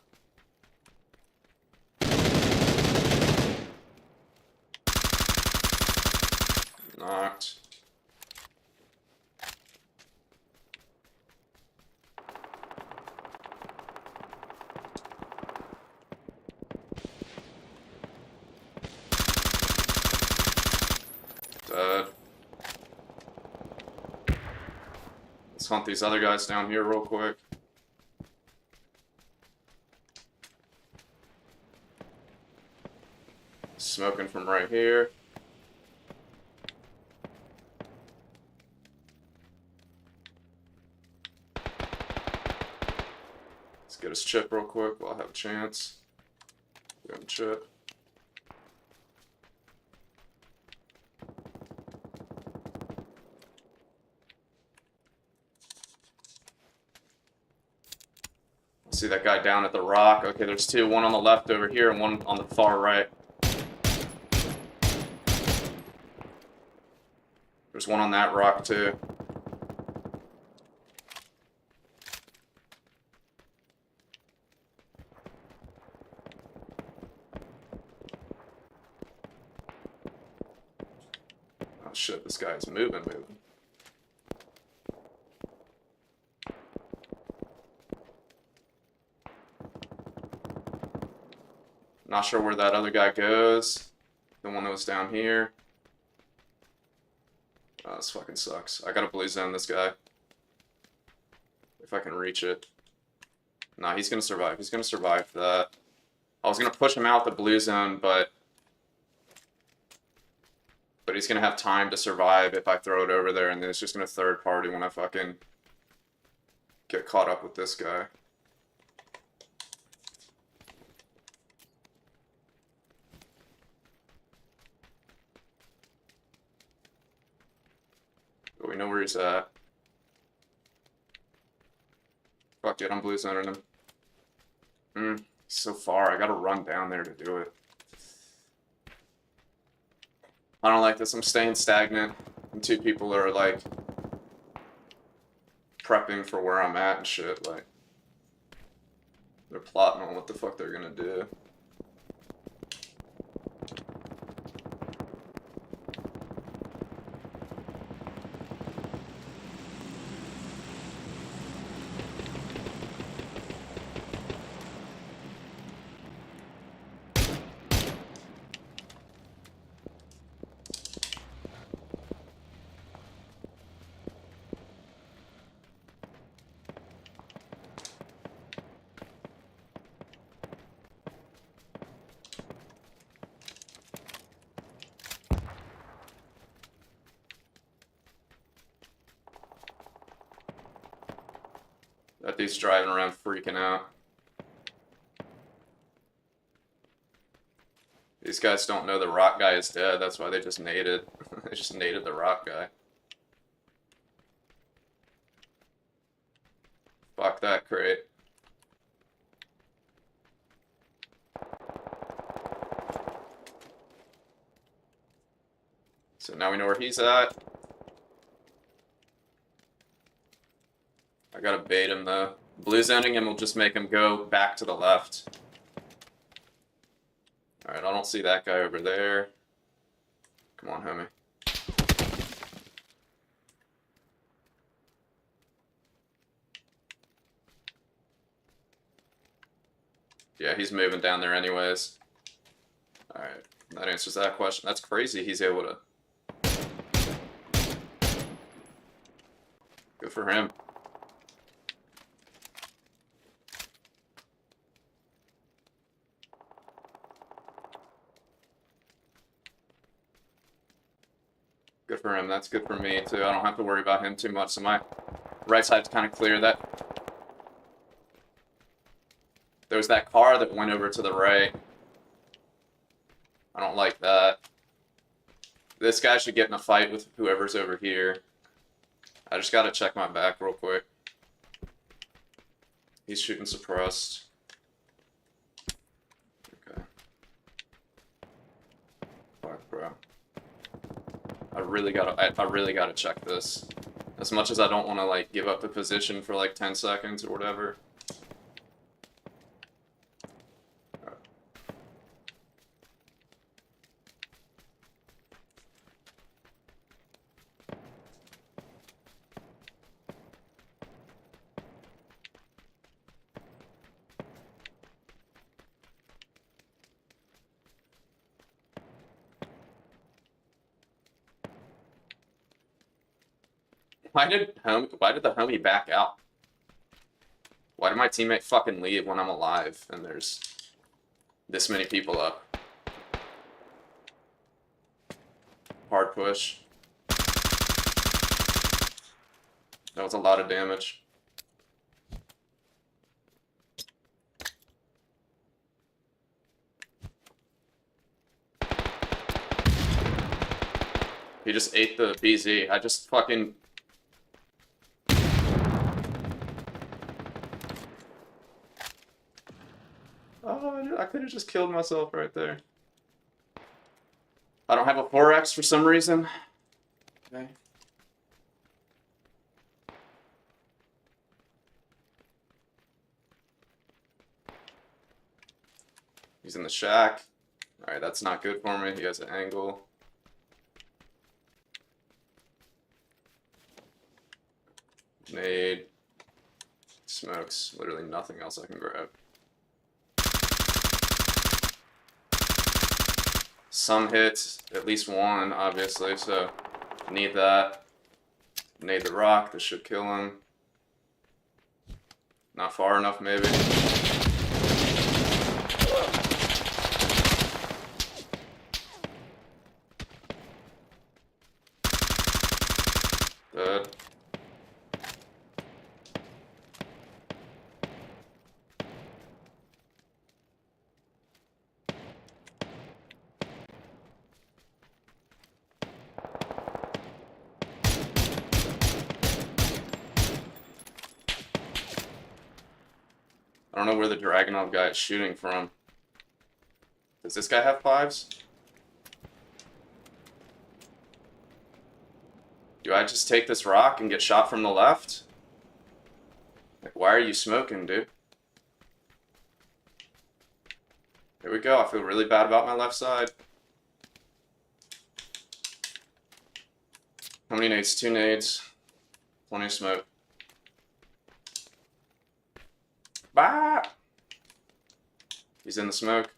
Knocked. Dead. Let's hunt these other guys down here real quick. Smoking from right here. Let's get his chip real quick while I have a chance. Get him chip. See that guy down at the rock. Okay, there's two. One on the left over here and one on the far right. There's one on that rock too. Oh shit, this guy's moving. Not sure where that other guy goes. The one that was down here. Oh, this fucking sucks. I gotta blue zone this guy. If I can reach it. Nah, he's gonna survive. He's gonna survive that. I was gonna push him out the blue zone, but he's gonna have time to survive if I throw it over there, and then it's just gonna third party when I fucking get caught up with this guy. But we know where he's at. Fuck it, I'm blue zoning him. He's so far. I gotta run down there to do it. I don't like this. I'm staying stagnant. And two people are like prepping for where I'm at and shit. Like they're plotting on what the fuck they're gonna do. bet he's driving around freaking out. These guys don't know the rock guy is dead, that's why they just naded. They just naded the rock guy. Fuck that crate. So now we know where he's at. I gotta bait him though. Blue zoning him will just make him go back to the left. Alright, I don't see that guy over there. Come on, homie. Yeah, he's moving down there anyways. Alright, that answers that question. That's crazy he's able to... Good for him. Good for him. That's good for me, too. I don't have to worry about him too much, so my right side's kind of clear. There was that car that went over to the right. I don't like that. This guy should get in a fight with whoever's over here. I just gotta check my back real quick. He's shooting suppressed. Okay. Fuck, bro. I really gotta check this. As much as I don't want to like give up the position for like 10 seconds or whatever. Why did the homie back out? Why did my teammate fucking leave when I'm alive and there's this many people up? Hard push. That was a lot of damage. He just ate the BZ. I just fucking... Oh, I could have just killed myself right there. I don't have a 4X for some reason. Okay. He's in the shack. Alright, that's not good for me. He has an angle. Nade. Smokes. Literally nothing else I can grab. Some hits, at least one, obviously, so need that. Nade the rock, this should kill him. Not far enough, maybe. Dead. I don't know where the Dragunov guy is shooting from. Does this guy have 5s? Do I just take this rock and get shot from the left? Like, why are you smoking, dude? Here we go. I feel really bad about my left side. How many nades? 2 nades. Plenty of smoke. Bah! He's in the smoke.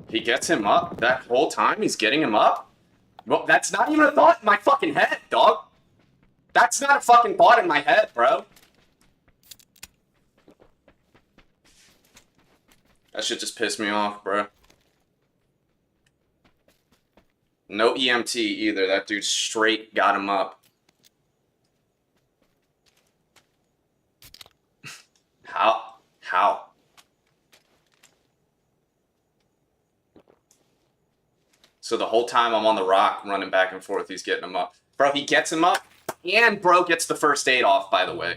He gets him up that whole time. He's getting him up. Well, that's not even a thought in my fucking head, dog. That's not a fucking thought in my head, bro. That shit just pissed me off, bro. No EMT either. That dude straight got him up. How? How? So the whole time I'm on the rock running back and forth, he's getting him up. Bro, he gets him up, and bro gets the first aid off, by the way.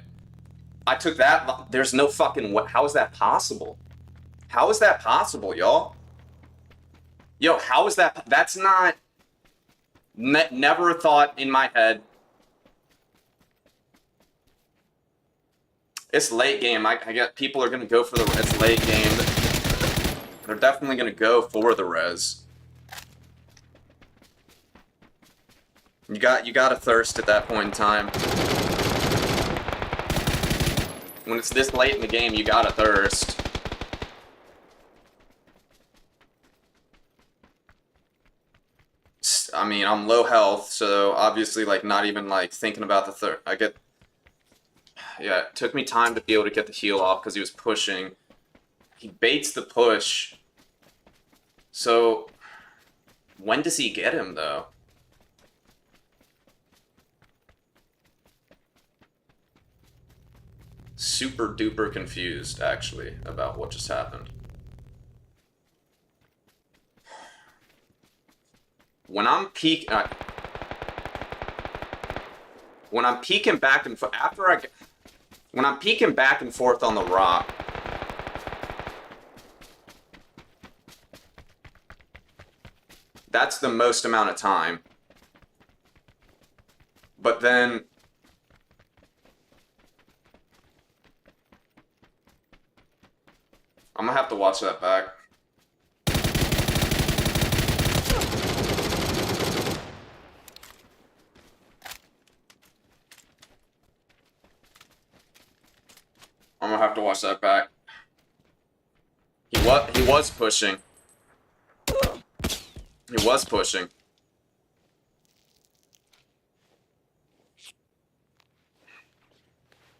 I took that. There's no fucking... How is that possible? How is that possible, y'all? Yo, how is that... That's not... Never a thought in my head. It's late game. I get people are going to go for the... It's late game. They're definitely going to go for the res. You got a thirst at that point in time. When it's this late in the game, you got a thirst. I mean, I'm low health, so obviously, like, not even, like, thinking about the thirst. Yeah, it took me time to be able to get the heal off because he was pushing. He baits the push. So, when does he get him, though? Super duper confused, actually, about what just happened. When I'm peeking back and forth, when I'm peeking back and forth on the rock, that's the most amount of time. But then I'm gonna have to watch that back. I'm gonna have to watch that back. He was pushing. He was pushing.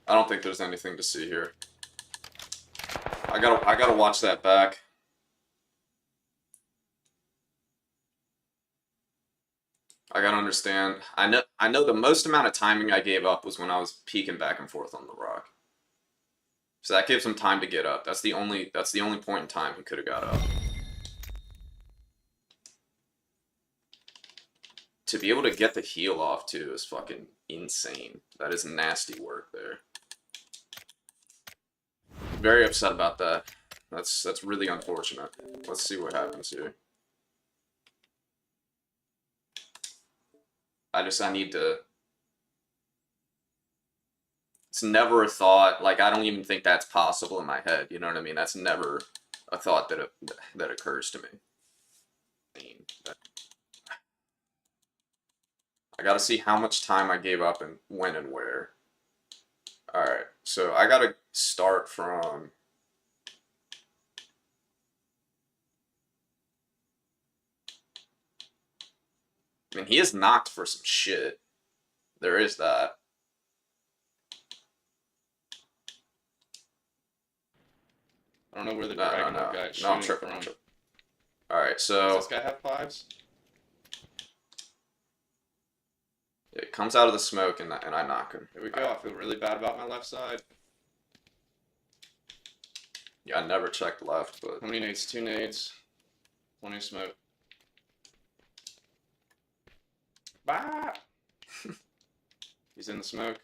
I don't think there's anything to see here. I gotta watch that back. I gotta understand. I know the most amount of timing I gave up was when I was peeking back and forth on the rock. So that gives him time to get up. That's the only point in time he could have got up. To be able to get the heal off too is fucking insane. That is nasty work there. Very upset about that. That's really unfortunate. Let's see what happens here. I need to... It's never a thought, like, I don't even think that's possible in my head, you know what I mean? That's never a thought that occurs to me. I gotta see how much time I gave up and when and where. Alright, so I gotta start from... I mean, he is knocked for some shit. There is that. I don't know where the dragon guy is shooting I'm tripping. Alright, so... Does this guy have fives? It comes out of the smoke and I knock him. Here we go. I feel really bad about my left side. Yeah, I never checked left, but... How many nades? 2 nades. Plenty of smoke. Bah! He's in the smoke.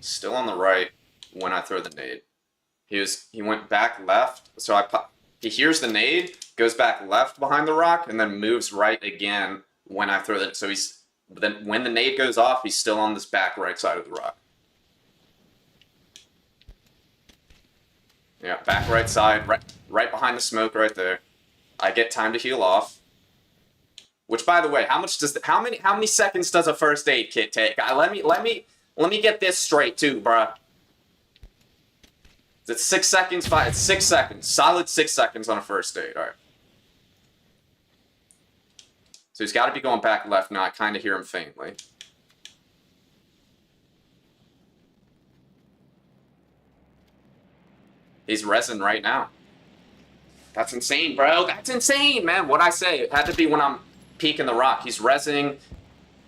Still on the right when I throw the nade. He went back left, so he hears the nade, goes back left behind the rock, and then moves right again when I throw the... So then when the nade goes off, he's still on this back right side of the rock. Yeah, back right side, right behind the smoke right there. I get time to heal off. Which, by the way, how many seconds does a first aid kit take? Let me get this straight too, bruh. Is it 6 seconds? It's 6 seconds. Solid 6 seconds on a first aid. All right. So he's got to be going back left now. I kind of hear him faintly. He's resin right now. That's insane, bro. That's insane, man. What'd I say? It had to be when I'm peeking the rock. He's resing.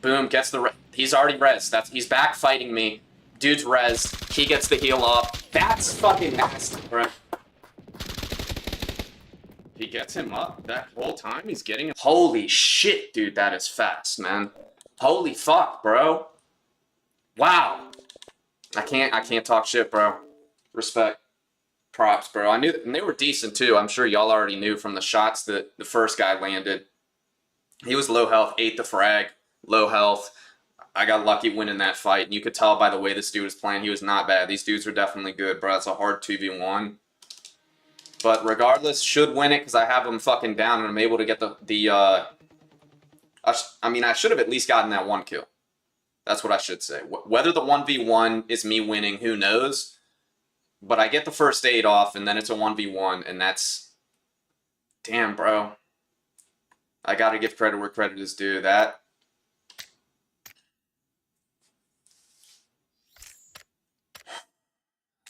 Boom, gets the... He's already res. He's back fighting me. Dude's res. He gets the heal off. That's fucking nasty, bro. He gets him up that whole time. He's getting him. Holy shit, dude. That is fast, man. Holy fuck, bro. Wow. I can't talk shit, bro. Respect. Props, bro. I knew, and they were decent too. I'm sure y'all already knew from the shots that the first guy landed. He was low health, ate the frag, low health. I got lucky winning that fight, and you could tell by the way this dude was playing, he was not bad. These dudes were definitely good, bro. It's a hard 2v1. But regardless, should win it because I have him fucking down, and I'm able to get I mean, I should have at least gotten that 1 kill. That's what I should say. Whether the 1v1 is me winning, who knows? But I get the first aid off, and then it's a 1v1, and that's... Damn, bro. I gotta give credit where credit is due. That...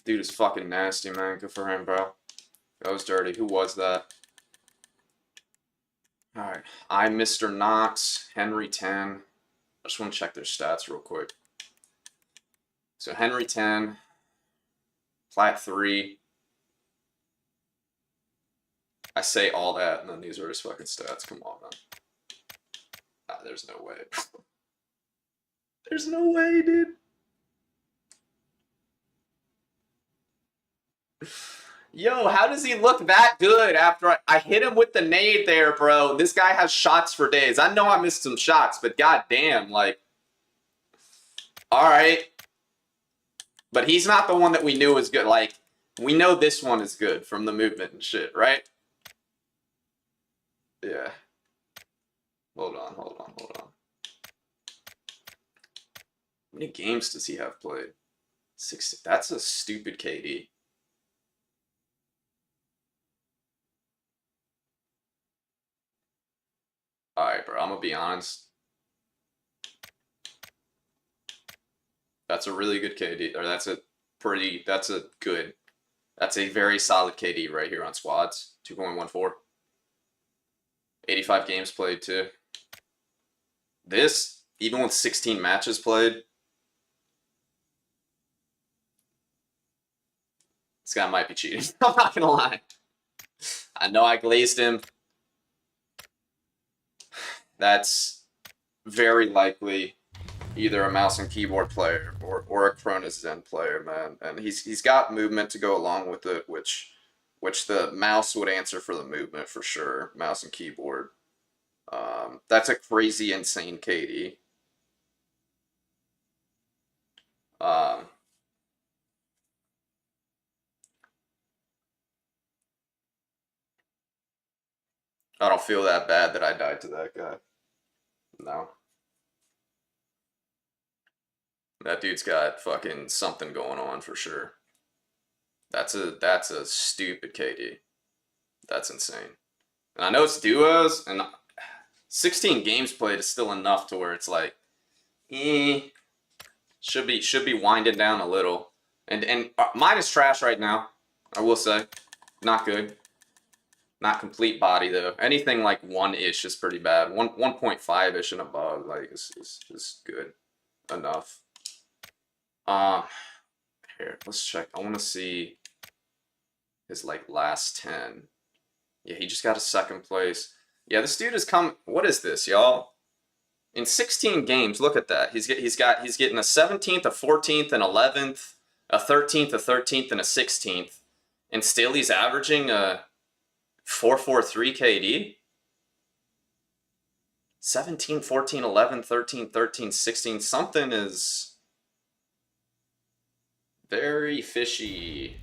Dude is fucking nasty, man. Good for him, bro. That was dirty. Who was that? Alright. I'm Mr. Knox. Henry 10. I just want to check their stats real quick. So Henry 10... Plat 3. I say all that, and then these are his fucking stats. Come on, man. Ah, there's no way. There's no way, dude. Yo, how does he look that good after I hit him with the nade there, bro? This guy has shots for days. I know I missed some shots, but goddamn, like... Alright. But he's not the one that we knew was good. Like, we know this one is good from the movement and shit, right? Yeah. Hold on. How many games does he have played? 60. That's a stupid KD. Alright, bro. I'm gonna be honest. That's a really good KD, or that's a very solid KD right here on squads. 2.14. 85 games played too. This, even with 16 matches played, this guy might be cheating. I'm not gonna lie. I know I glazed him. That's very likely either a mouse and keyboard player or a Cronus Zen player, man. And he's got movement to go along with it, which the mouse would answer for the movement for sure. Mouse and keyboard. That's a crazy, insane KD. I don't feel that bad that I died to that guy. No. That dude's got fucking something going on for sure. That's a stupid KD. That's insane. And I know it's duos, and 16 games played is still enough to where it's like, should be winding down a little. And mine is trash right now. I will say, not good. Not complete body though. Anything like 1-ish is pretty bad. 1.5-ish and above like is good enough. Here, let's check. I want to see his like last 10. Yeah, he just got a 2nd place. Yeah, this dude has come. What is this, y'all? In 16 games, look at that. He's getting a 17th, a 14th, an 11th, a 13th, a 13th, and a 16th, and still he's averaging a 4.43 KD. 17, 14, 11, 13, 13, 16. Something is very fishy.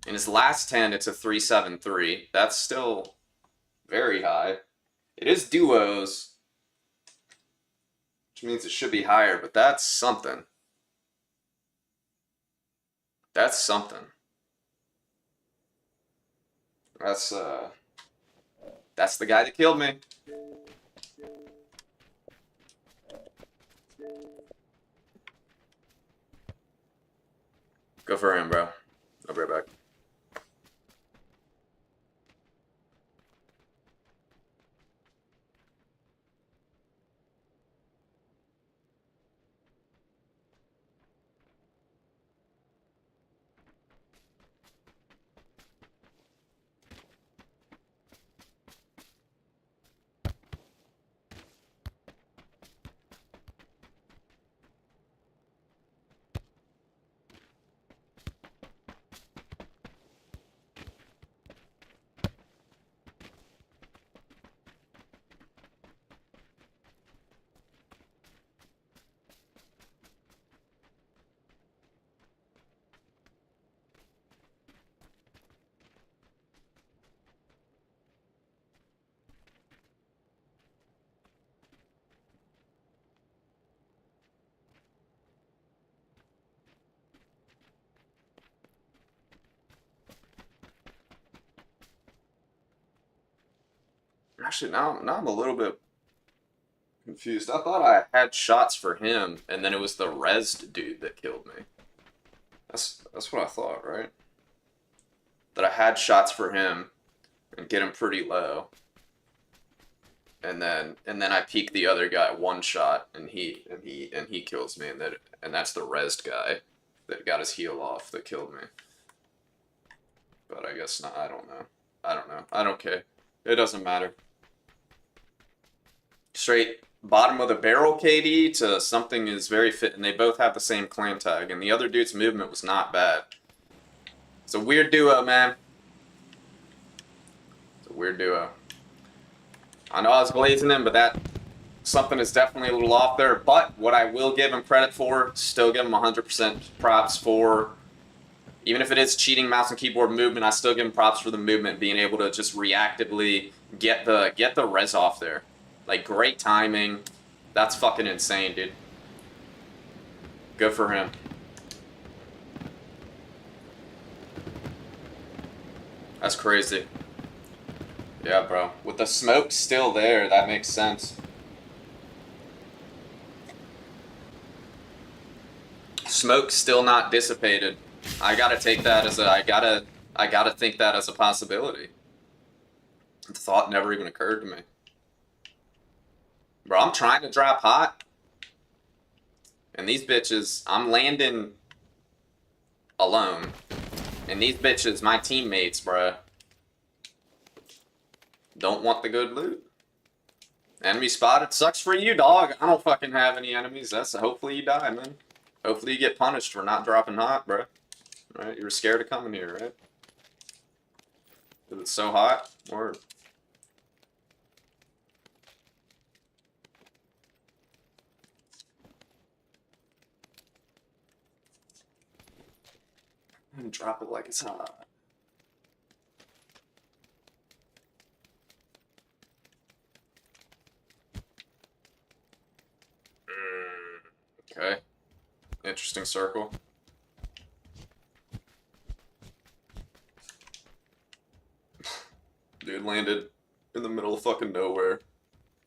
In his last 10, it's a 373. That's still very high. It is duos, which means it should be higher, but that's something. That's something. That's the guy that killed me. Go for him, bro. I'll be right back. Actually, now I'm a little bit confused. I thought I had shots for him, and then it was the rezzed dude that killed me. That's what I thought, right? That I had shots for him and get him pretty low, and then I peek the other guy one shot, and he kills me, and that's the rezzed guy that got his heal off that killed me. But I guess not. I don't know. I don't care. It doesn't matter. Straight bottom of the barrel KD to something is very fit, and they both have the same clan tag, and the other dude's movement was not bad. It's a weird duo, man. It's a weird duo. I know I was glazing him, but that something is definitely a little off there. But what I will give him credit for, still give him 100% props for, even if it is cheating mouse and keyboard movement, I still give him props for the movement, being able to just reactively get the res off there. Like, great timing. That's fucking insane, dude. Good for him. That's crazy. Yeah, bro. With the smoke still there, that makes sense. Smoke still not dissipated. I gotta take that as I gotta think that as a possibility. The thought never even occurred to me. Bro, I'm trying to drop hot. And these bitches, I'm landing alone. And these bitches, my teammates, bro, don't want the good loot. Enemy spotted. Sucks for you, dog. I don't fucking have any enemies. Hopefully you die, man. Hopefully you get punished for not dropping hot, bro. Right? You were scared of coming here, right? Because it's so hot? Word. And drop it like it's hot. Okay. Interesting circle. Dude landed in the middle of fucking nowhere.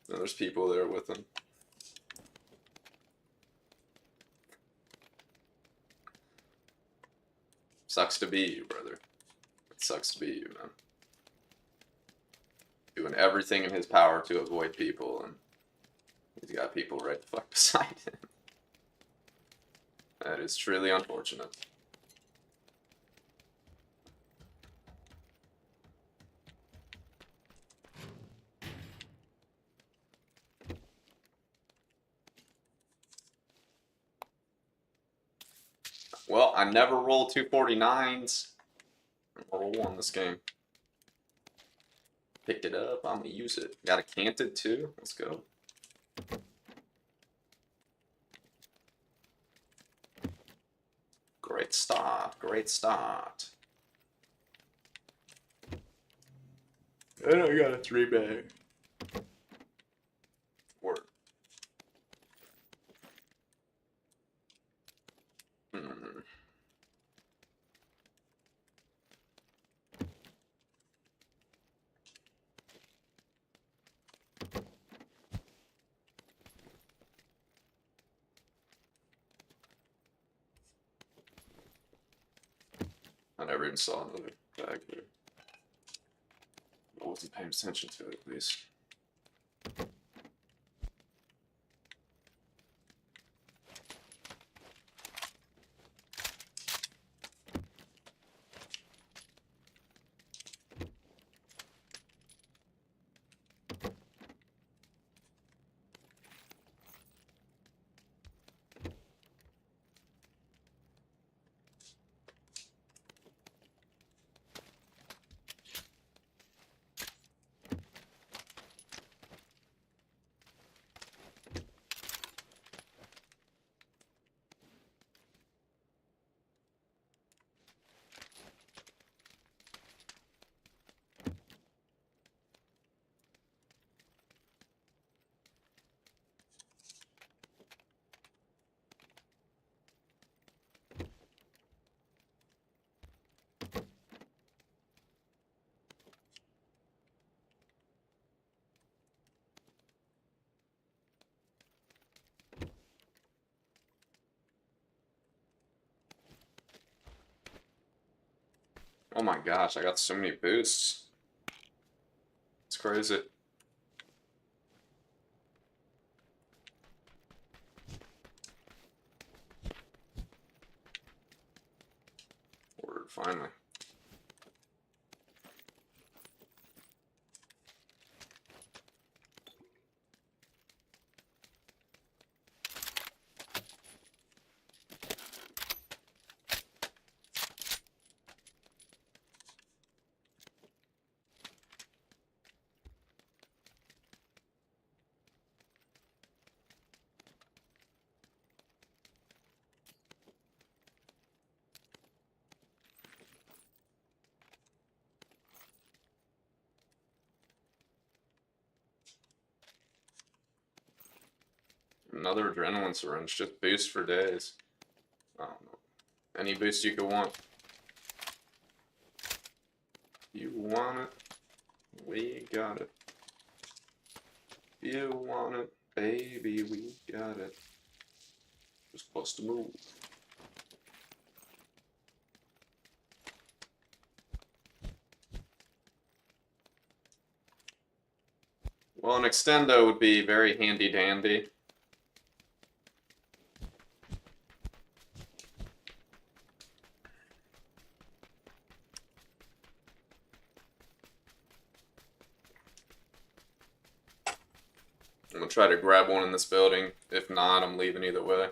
And there's people there with him. Sucks to be you, brother. It sucks to be you, man. Doing everything in his power to avoid people, and he's got people right the fuck beside him. That is truly unfortunate. Well, I never roll 249s. I'll roll one this game. Picked it up. I'm gonna use it. Got a canted too. Let's go. Great start. Great start. And I got a 3-bag. Word. Mm. I never even saw another bag there. I wasn't paying attention to it, at least. Oh my gosh, I got so many boosts. It's crazy. Word, finally. Another adrenaline syringe, just boost for days. I don't know. Any boost you could want. You want it? We got it. You want it? Baby, we got it. Just supposed to move. Well, an extendo would be very handy dandy. I'm gonna try to grab one in this building. If not, I'm leaving either way.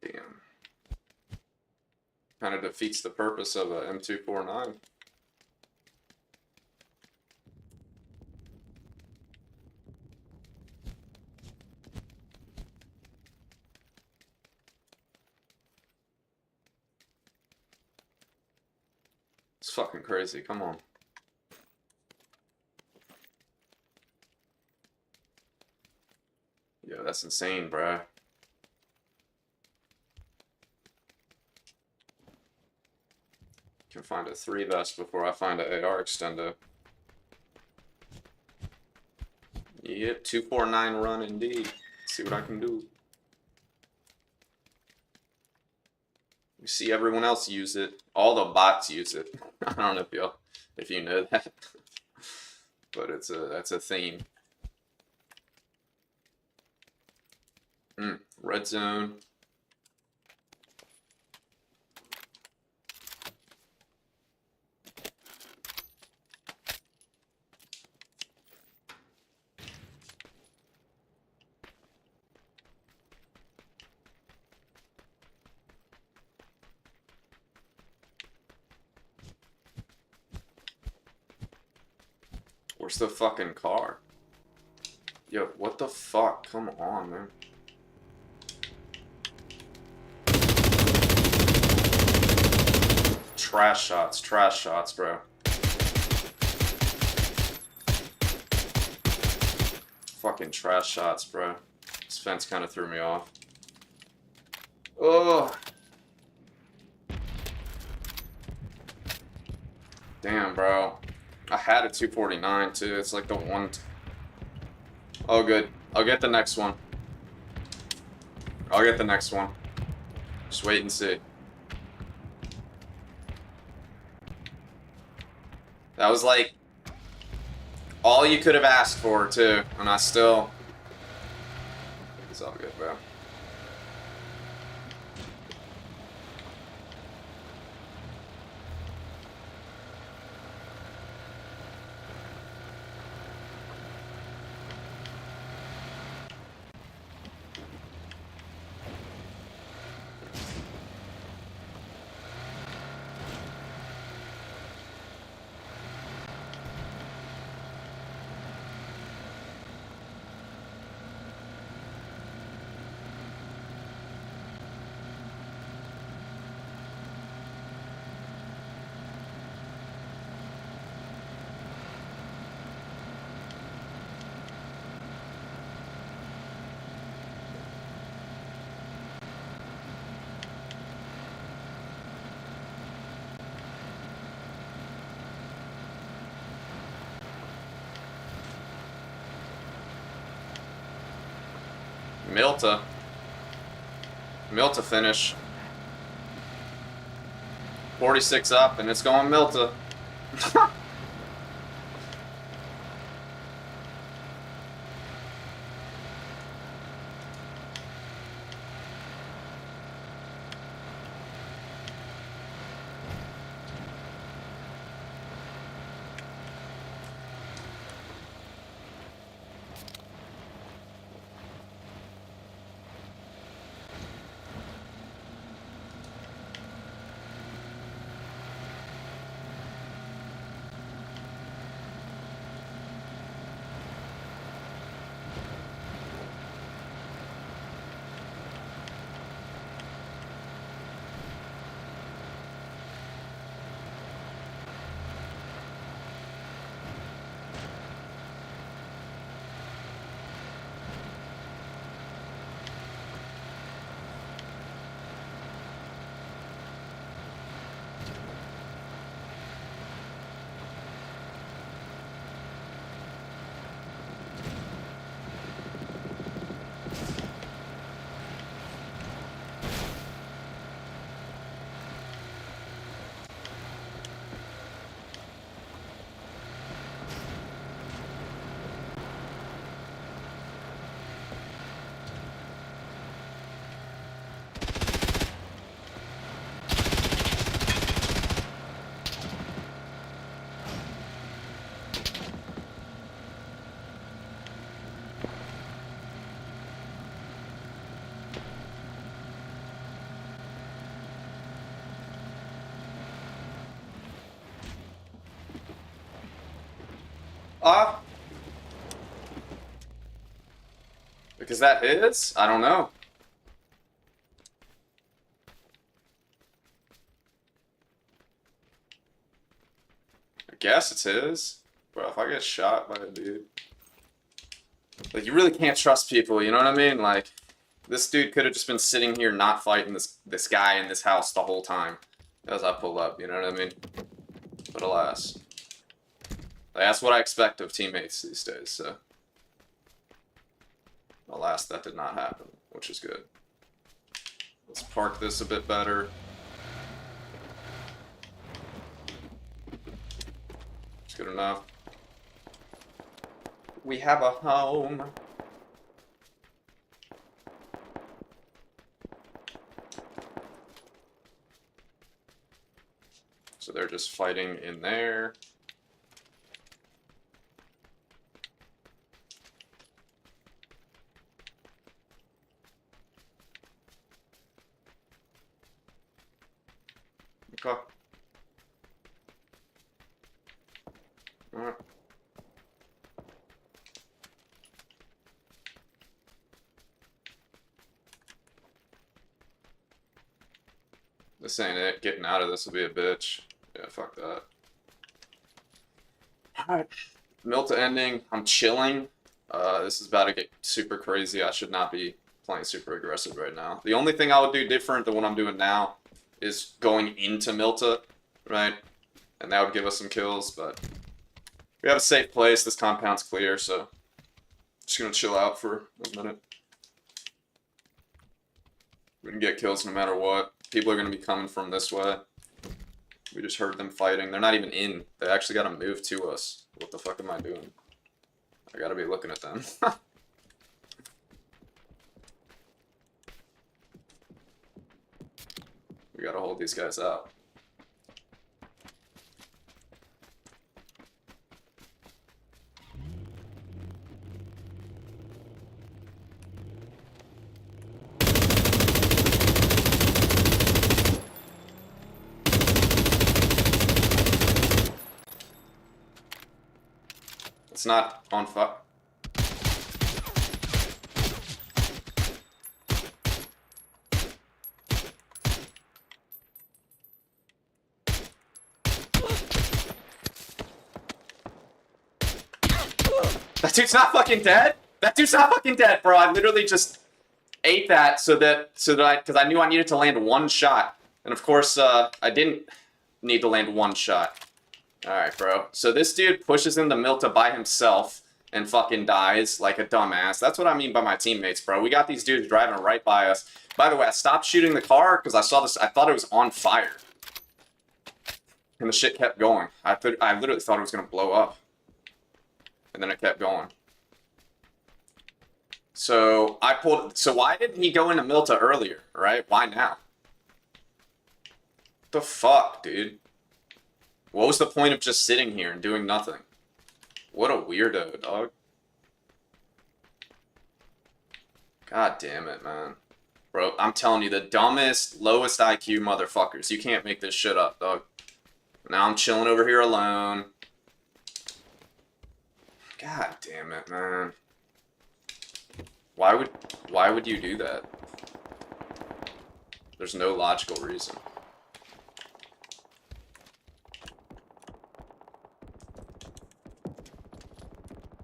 Damn. Kind of defeats the purpose of a M249. It's fucking crazy, come on. Yo, that's insane, bruh. Can find a 3 vest before I find an AR extendo. Yep, 249 run indeed. Let's see what I can do. see everyone else use it. All the bots use it. I don't know if you know that, but that's a theme. Red zone. Where's the fucking car? Yo, what the fuck? Come on, man. Trash shots, bro. Fucking trash shots, bro. This fence kind of threw me off. Oh. Damn, bro. I had a 249 too. It's like the one. Oh, good. I'll get the next one. I'll get the next one. Just wait and see. That was like all you could have asked for too, and I still. It's all good, bro. Milta finish. 46 up, and it's going Milta. Because that his? I don't know. I guess it's his. Bro, if I get shot by a dude. Like, you really can't trust people, you know what I mean? Like, this dude could have just been sitting here not fighting this guy in this house the whole time as I pull up, you know what I mean? But alas. Like, that's what I expect of teammates these days, so. Alas, that did not happen, which is good. Let's park this a bit better. good enough. We have a home. So they're just fighting in there. Okay. Alright. This ain't it. Getting out of this will be a bitch. Yeah, fuck that. Alright. Milta ending. I'm chilling. This is about to get super crazy. I should not be playing super aggressive right now. The only thing I would do different than what I'm doing now is going into Milta, right? And that would give us some kills, but we have a safe place. This compound's clear, so just gonna chill out for a minute. We can get kills no matter what. People are gonna be coming from this way. We just heard them fighting. They're not even in. They actually gotta move to us. What the fuck am I doing? I gotta be looking at them. We gotta hold these guys out. It's not on fire. That dude's not fucking dead? That dude's not fucking dead, bro. I literally just ate that because I knew I needed to land one shot. And of course, I didn't need to land one shot. Alright, bro. So this dude pushes into Milta by himself and fucking dies like a dumbass. That's what I mean by my teammates, bro. We got these dudes driving right by us. By the way, I stopped shooting the car because I saw this. I thought it was on fire. And the shit kept going. I literally thought it was going to blow up. And then it kept going. So why didn't he go into Milta earlier, right? Why now? What the fuck, dude? What was the point of just sitting here and doing nothing? What a weirdo, dog. God damn it, man. Bro, I'm telling you, the dumbest, lowest IQ motherfuckers. You can't make this shit up, dog. Now I'm chilling over here alone. God damn it, man. Why would you do that? There's no logical reason.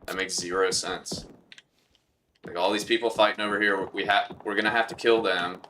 That makes zero sense. Like all these people fighting over here, we're gonna have to kill them.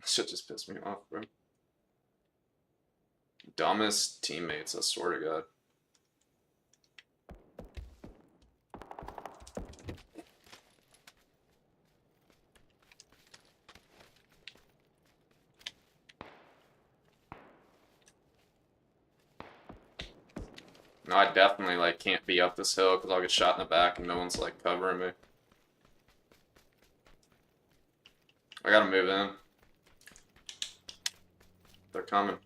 Shit just pissed me off, bro. Dumbest teammates, I swear to God. No, I definitely like can't be up this hill because I'll get shot in the back and no one's like covering me. I gotta move in. They're coming.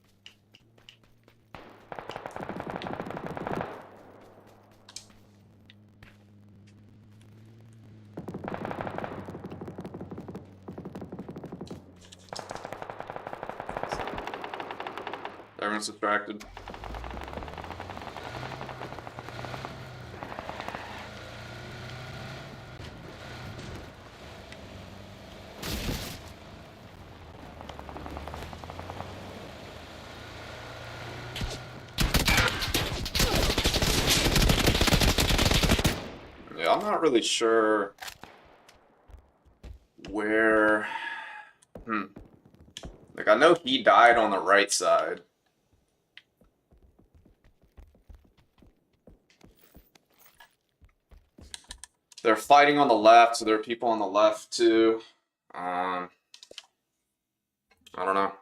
Everyone's distracted. not really sure where. Like, I know he died on the right side. They're fighting on the left, so there are people on the left too. I don't know.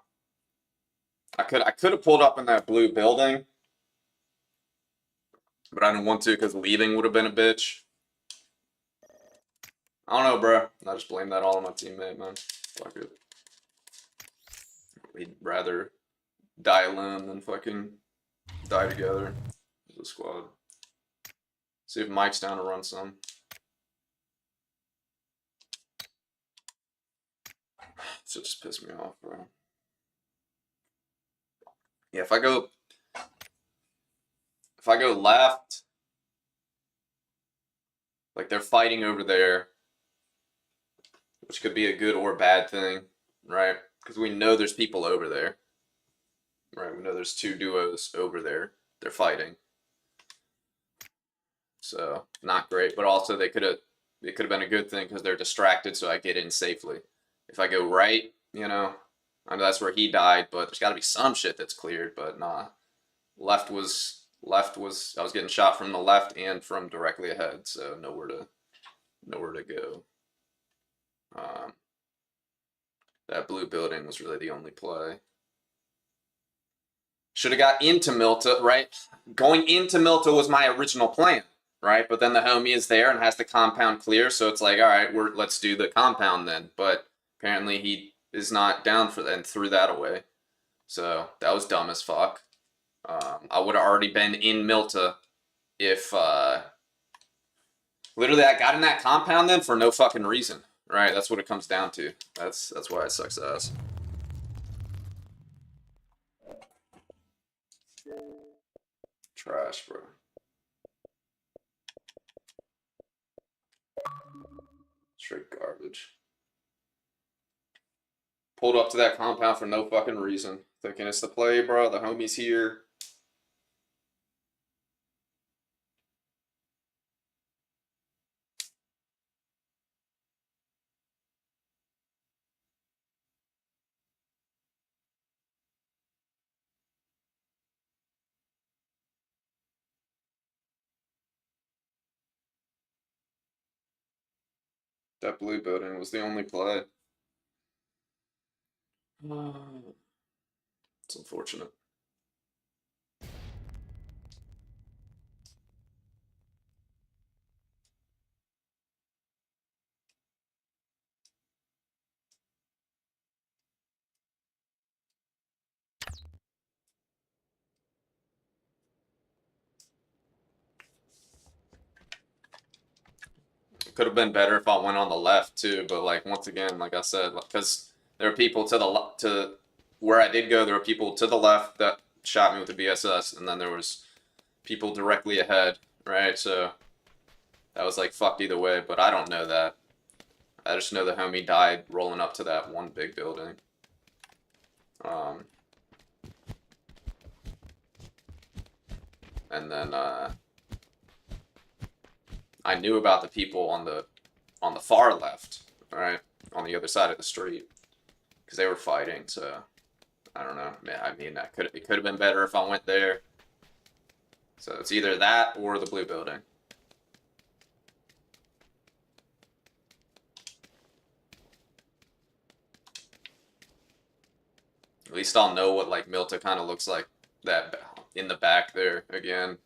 I could have pulled up in that blue building, but I didn't want to because leaving would have been a bitch. I don't know, bro. I just blame that all on my teammate, man. Fuck it. We'd rather die alone than fucking die together as a squad. See if Mike's down to run some. So just piss me off, bro. Yeah, if I go left, like they're fighting over there, which could be a good or bad thing, right? Because we know there's people over there, right? We know there's two duos over there. They're fighting, so not great. But also it could have been a good thing because they're distracted, so I get in safely. If I go right, you know, I know that's where he died, but there's got to be some shit that's cleared. But nah, left was I was getting shot from the left and from directly ahead, so nowhere to go. That blue building was really the only play. Should have got into Milta, right? Going into Milta was my original plan, right? But then the homie is there and has the compound clear, so it's like, all right, let's do the compound then. But apparently he is not down for that and threw that away. So that was dumb as fuck. I would have already been in Milta if literally I got in that compound then for no fucking reason. Right, that's what it comes down to. That's why it sucks ass. Trash, bro. Straight garbage. Pulled up to that compound for no fucking reason. Thinking it's the play, bro. The homie's here. That blue building was the only play. It's unfortunate. Could have been better if I went on the left too, but like once again, like I said, because there are people to where I did go, there were people to the left that shot me with the BSS, and then there was people directly ahead, right? So that was like fucked either way, but I don't know that. I just know the homie died rolling up to that one big building. And then I knew about the people on the far left, right, on the other side of the street, because they were fighting. So I don't know. I mean, it could have been better if I went there. So it's either that or the blue building. At least I'll know what like Milta kind of looks like that in the back there again.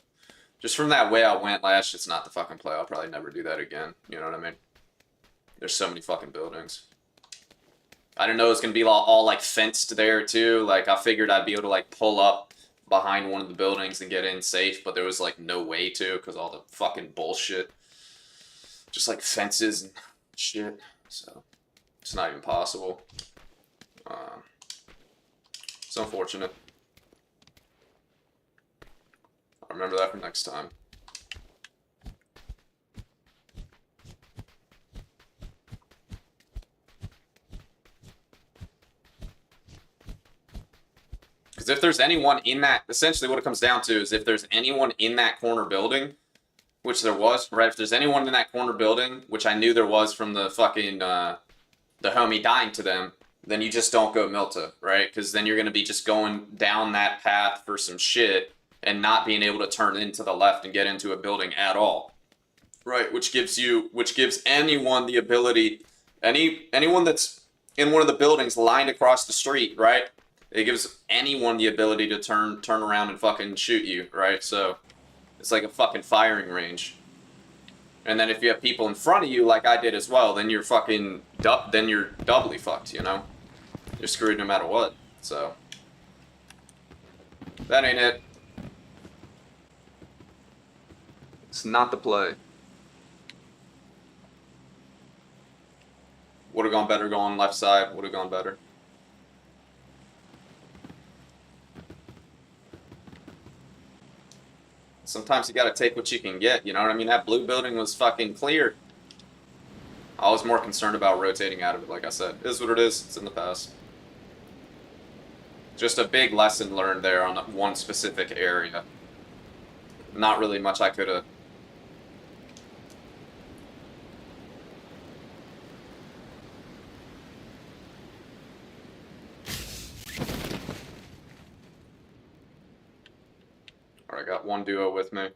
Just from that way I went last, it's not the fucking play. I'll probably never do that again. You know what I mean? There's so many fucking buildings. I didn't know it was gonna be all like fenced there too. Like I figured I'd be able to like pull up behind one of the buildings and get in safe, but there was like no way to because all the fucking bullshit. Just like fences and shit. So it's not even possible. It's unfortunate. I'll remember that for next time. Because if there's anyone in that, essentially what it comes down to is if there's anyone in that corner building, which there was, right? If there's anyone in that corner building, which I knew there was from the fucking the homie dying to them, then you just don't go Milta, right? Because then you're gonna be just going down that path for some shit and not being able to turn into the left and get into a building at all, right? Which gives anyone the ability, anyone that's in one of the buildings lined across the street, right? It gives anyone the ability to turn around and fucking shoot you, right? So it's like a fucking firing range. And then if you have people in front of you, like I did as well, then you're fucking then you're doubly fucked, you know? You're screwed no matter what. So that ain't it. It's not the play. Would have gone better going left side. Would have gone better. Sometimes you gotta take what you can get, you know what I mean? That blue building was fucking clear. I was more concerned about rotating out of it, like I said. It is what it is. It's in the past. Just a big lesson learned there on one specific area. Not really much I could have. Alright, I got one duo with me.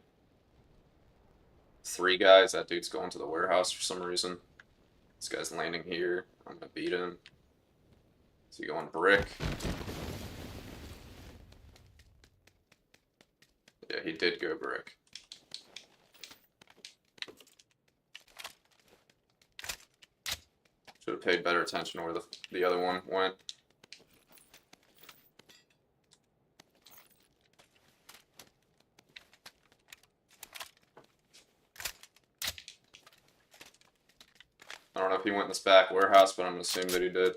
3 guys. That dude's going to the warehouse for some reason. This guy's landing here. I'm gonna beat him. Is he going brick? Yeah, he did go brick. Should have paid better attention to where the other one went. I don't know if he went in this back warehouse, but I'm gonna assume that he did.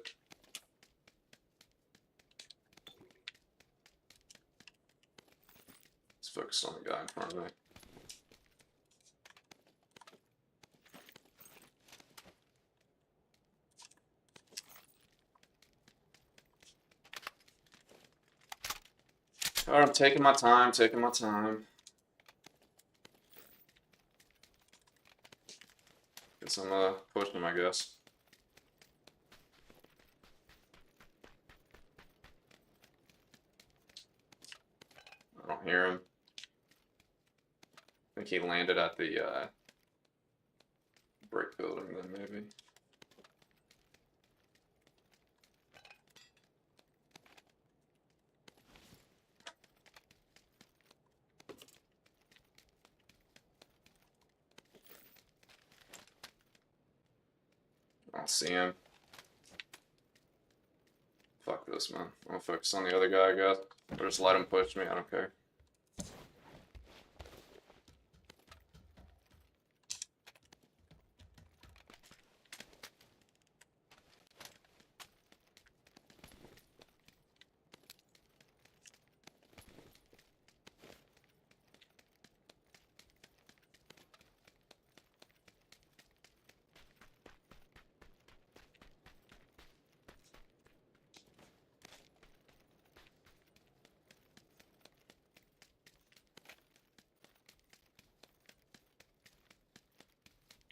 Let's focus on the guy in front of me. Alright, I'm taking my time, taking my time. Get some pushing him, I guess. I don't hear him. I think he landed at the brick building then, maybe. I don't see him. Fuck this, man. I'm gonna focus on the other guy, I guess. Or just let him push me, I don't care.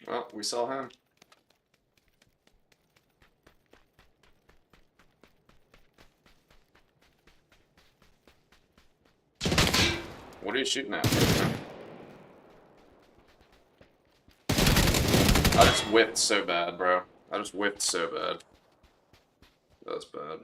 Well, we saw him. What are you shooting at? I just whipped so bad, bro. I just whipped so bad. That was bad.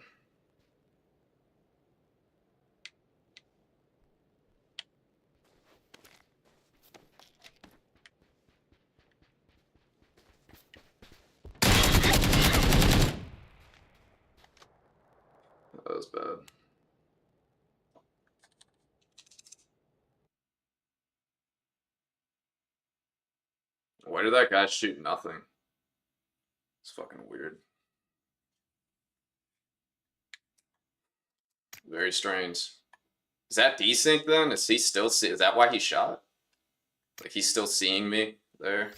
That was bad. Why did that guy shoot nothing? It's fucking weird. Very strange. Is that desync then? Is he still is that why he shot? Like he's still seeing me there?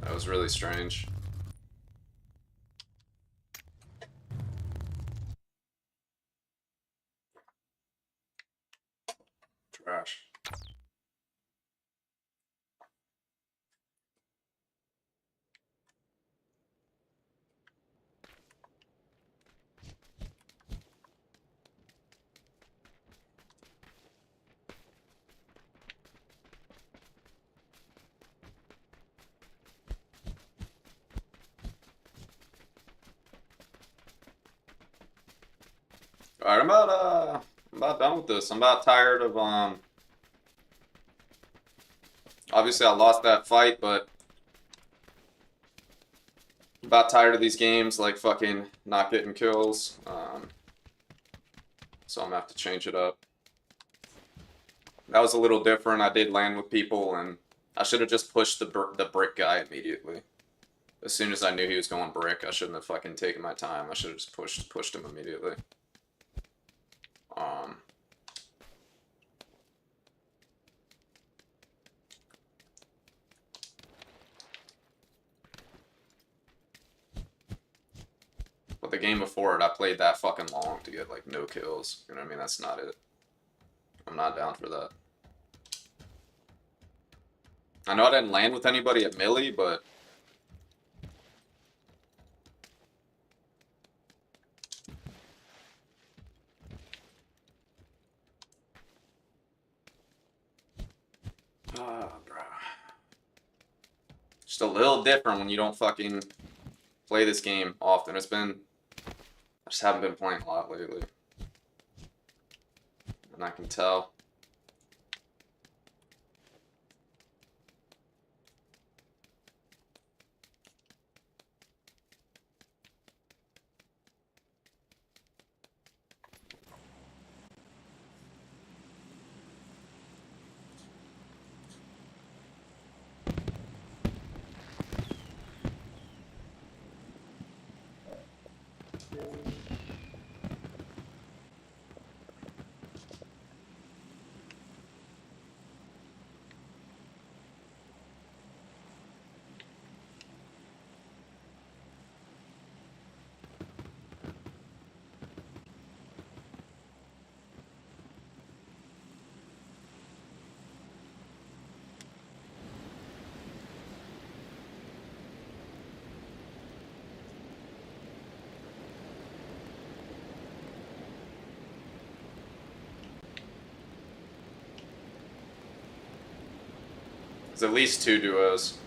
That was really strange. Trash. Alright, I'm about done with this. I'm about tired of obviously I lost that fight, but I'm about tired of these games like fucking not getting kills. So I'm gonna have to change it up. That was a little different. I did land with people, and I should have just pushed the brick guy immediately. As soon as I knew he was going brick, I shouldn't have fucking taken my time. I should have just pushed him immediately. But the game before it, I played that fucking long to get like no kills. You know what I mean? That's not it. I'm not down for that. I know I didn't land with anybody at Millie, but bro. Just a little different when you don't fucking play this game often. I just haven't been playing a lot lately. And I can tell. There's at least 2 duos.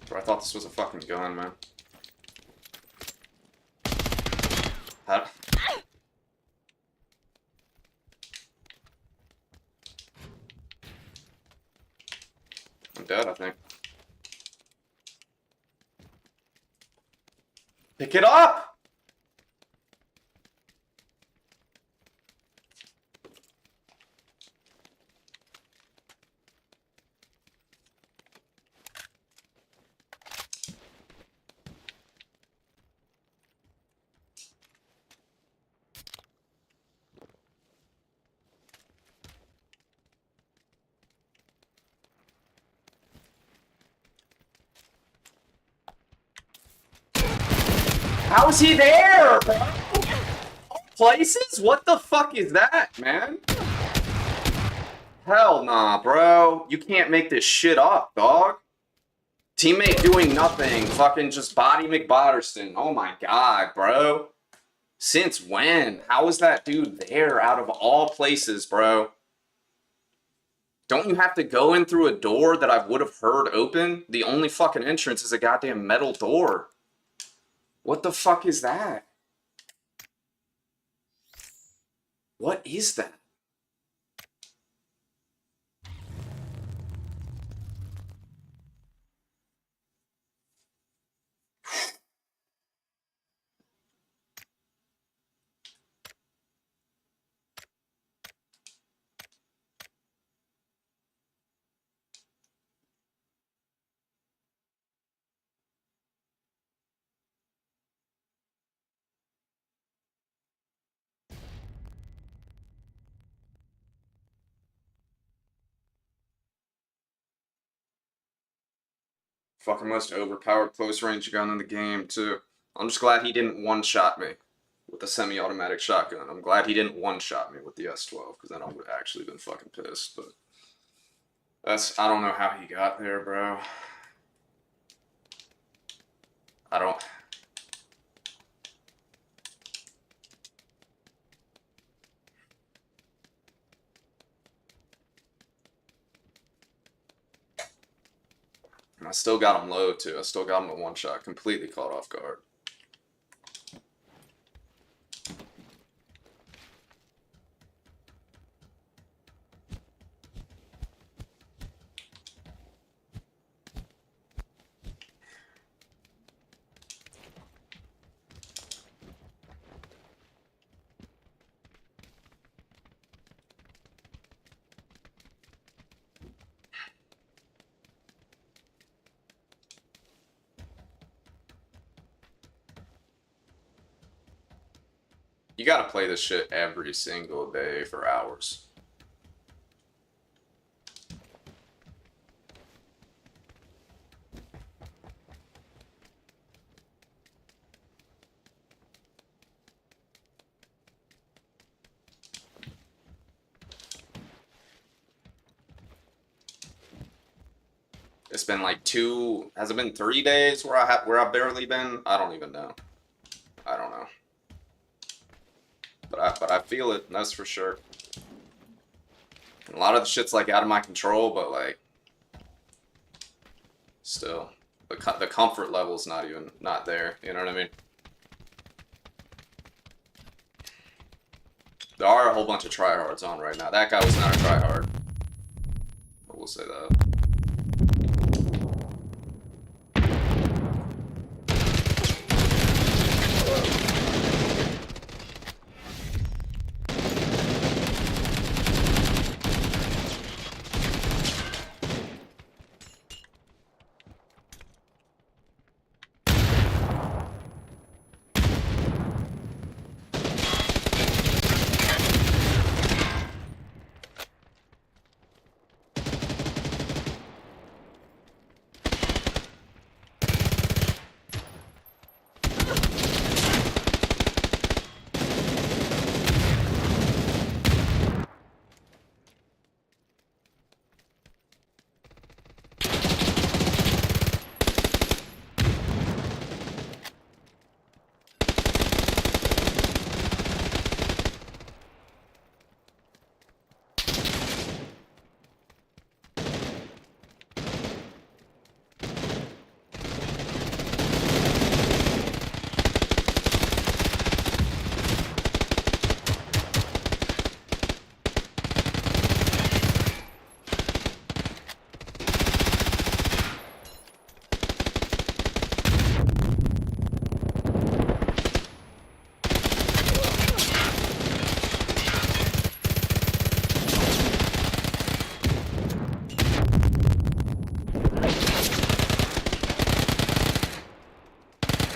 Bro, I thought this was a fucking gun, man. How? I'm dead, I think. Pick it up! How is he there, bro? Places? What the fuck is that, man? Hell nah, bro. You can't make this shit up, dog. Teammate doing nothing. Fucking just body McBotterston. Oh my god, bro. Since when? How is that dude there out of all places, bro? Don't you have to go in through a door that I would have heard open? The only fucking entrance is a goddamn metal door. What the fuck is that? What is that? Fucking most overpowered close range gun in the game, too. I'm just glad he didn't one-shot me with a semi-automatic shotgun. I'm glad he didn't one-shot me with the S12, because then I would have actually been fucking pissed, but... I don't know how he got there, bro. I don't. I still got him low too. I still got him a one shot, completely caught off guard. You gotta play this shit every single day for hours. It's been like has it been 3 days where I've barely been? I don't even know. I don't know. But I feel it, that's for sure. And a lot of the shit's like out of my control, but like still the comfort level's not there, you know what I mean? There are a whole bunch of tryhards on right now. That guy was not a tryhard. But we'll say that.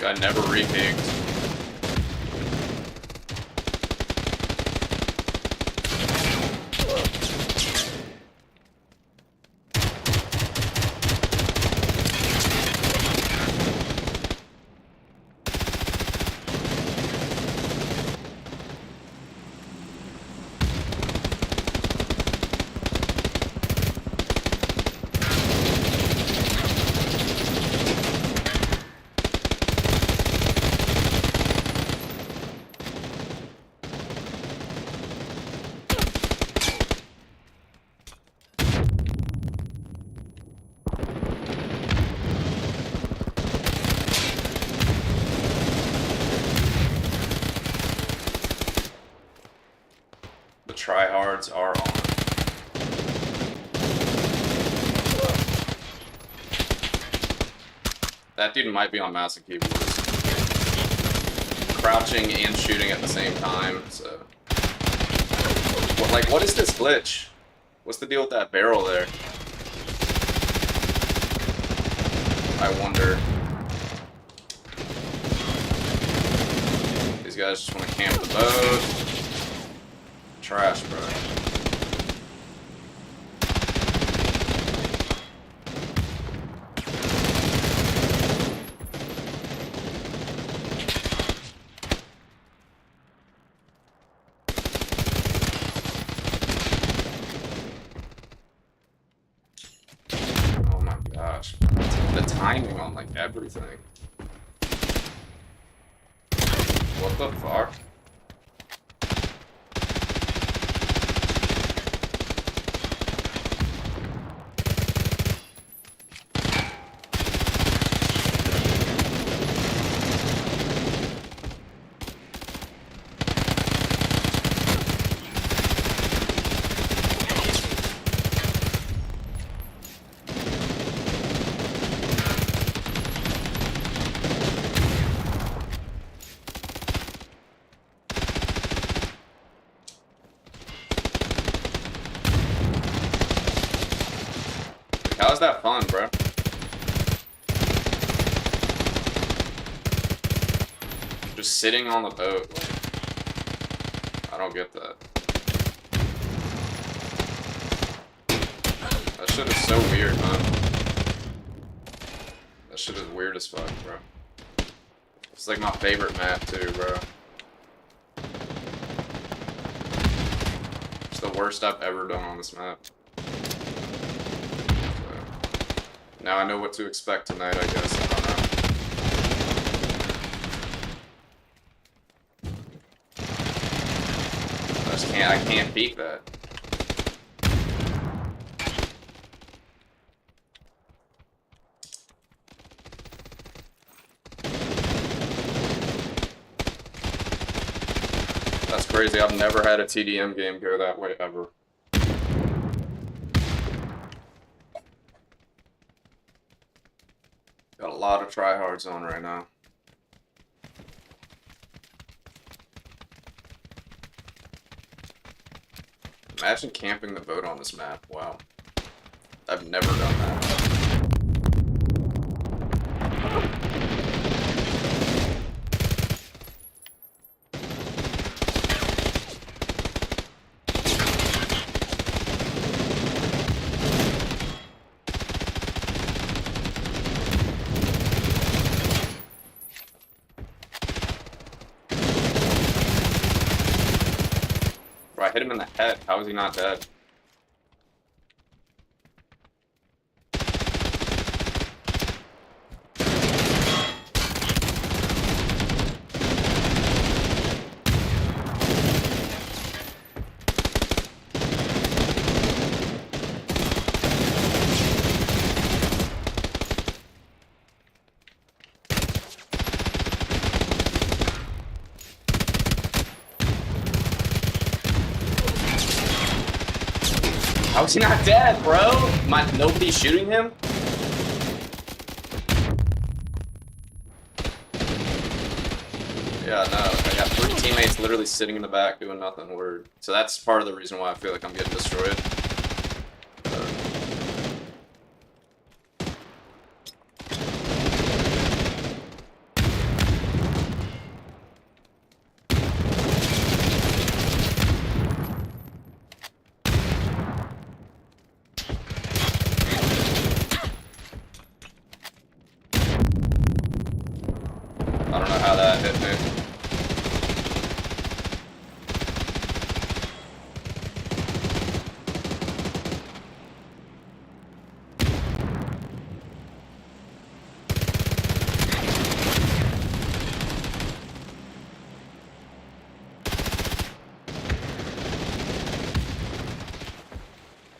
I never re-pinged. Tryhards are on. That dude might be on mouse and keyboard. Crouching and shooting at the same time, so... What is this glitch? What's the deal with that barrel there? I wonder. These guys just want to camp the boat. Trash, bro. Oh my gosh. The timing on like everything. What the fuck? How's that fun, bro? Just sitting on the boat. Like, I don't get that. That shit is so weird, man. That shit is weird as fuck, bro. It's like my favorite map, too, bro. It's the worst I've ever done on this map. Now I know what to expect tonight, I guess. I don't know. I can't beat that. That's crazy. I've never had a TDM game go that way ever. Got a lot of tryhards on right now. Imagine camping the boat on this map. Wow. I've never done that. Bro, I hit him in the head. How is he not dead? How is he not dead, bro? Nobody's shooting him? Yeah, no. I got 3 teammates literally sitting in the back doing nothing. Word. So that's part of the reason why I feel like I'm getting destroyed. I don't know how that hit me.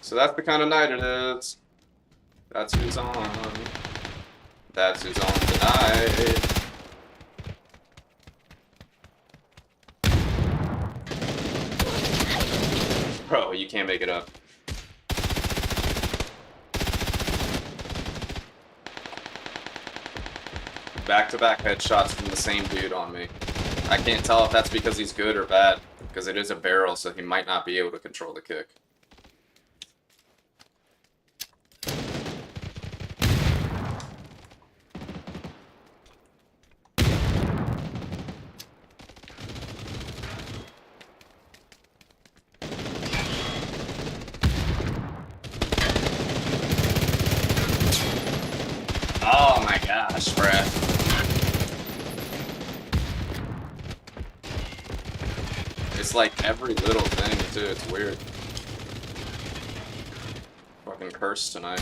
So that's the kind of night it is. That's who's on. That's who's on tonight. Bro, you can't make it up. Back-to-back headshots from the same dude on me. I can't tell if that's because he's good or bad, because it is a barrel, so he might not be able to control the kick. Oh my gosh, bruh. It's like every little thing, too. It's weird. Fucking cursed tonight.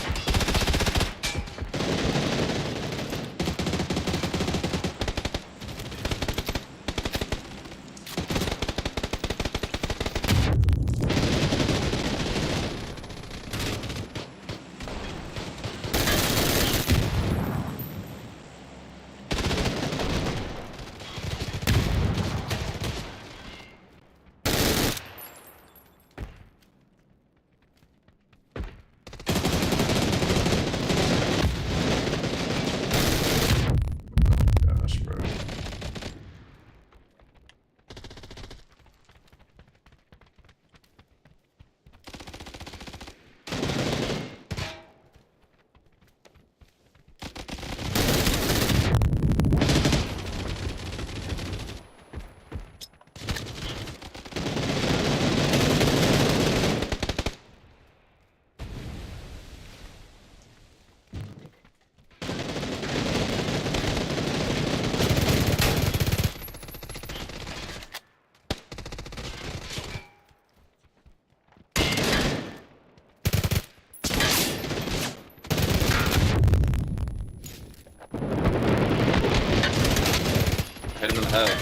him in the head.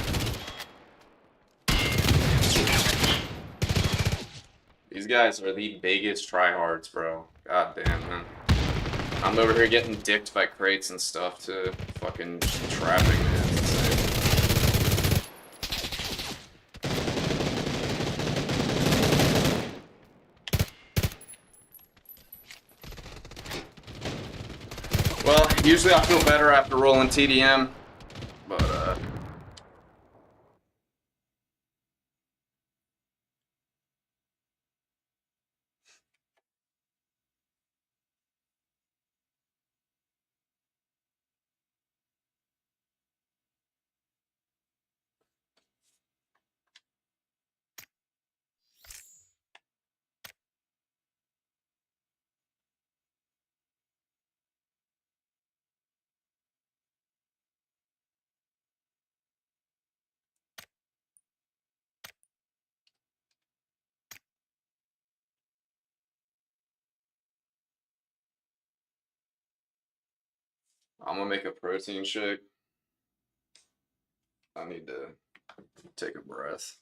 These guys are the biggest tryhards, bro. God damn, man. I'm over here getting dicked by crates and stuff to fucking trapping, man. It's insane. Well, usually I feel better after rolling TDM, but I'm gonna make a protein shake. I need to take a breath.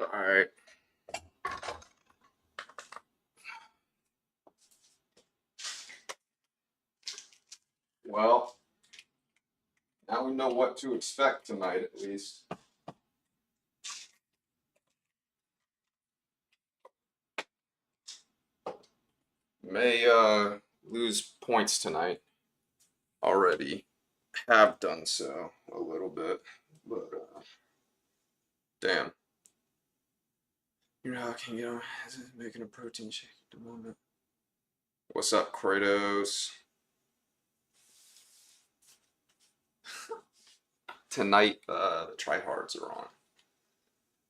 Alright. Well, now we know what to expect tonight, at least. May lose points tonight. Already have done so a little bit, but damn. You know how I can get on making a protein shake at the moment. What's up, Kratos? Tonight, the tryhards are on.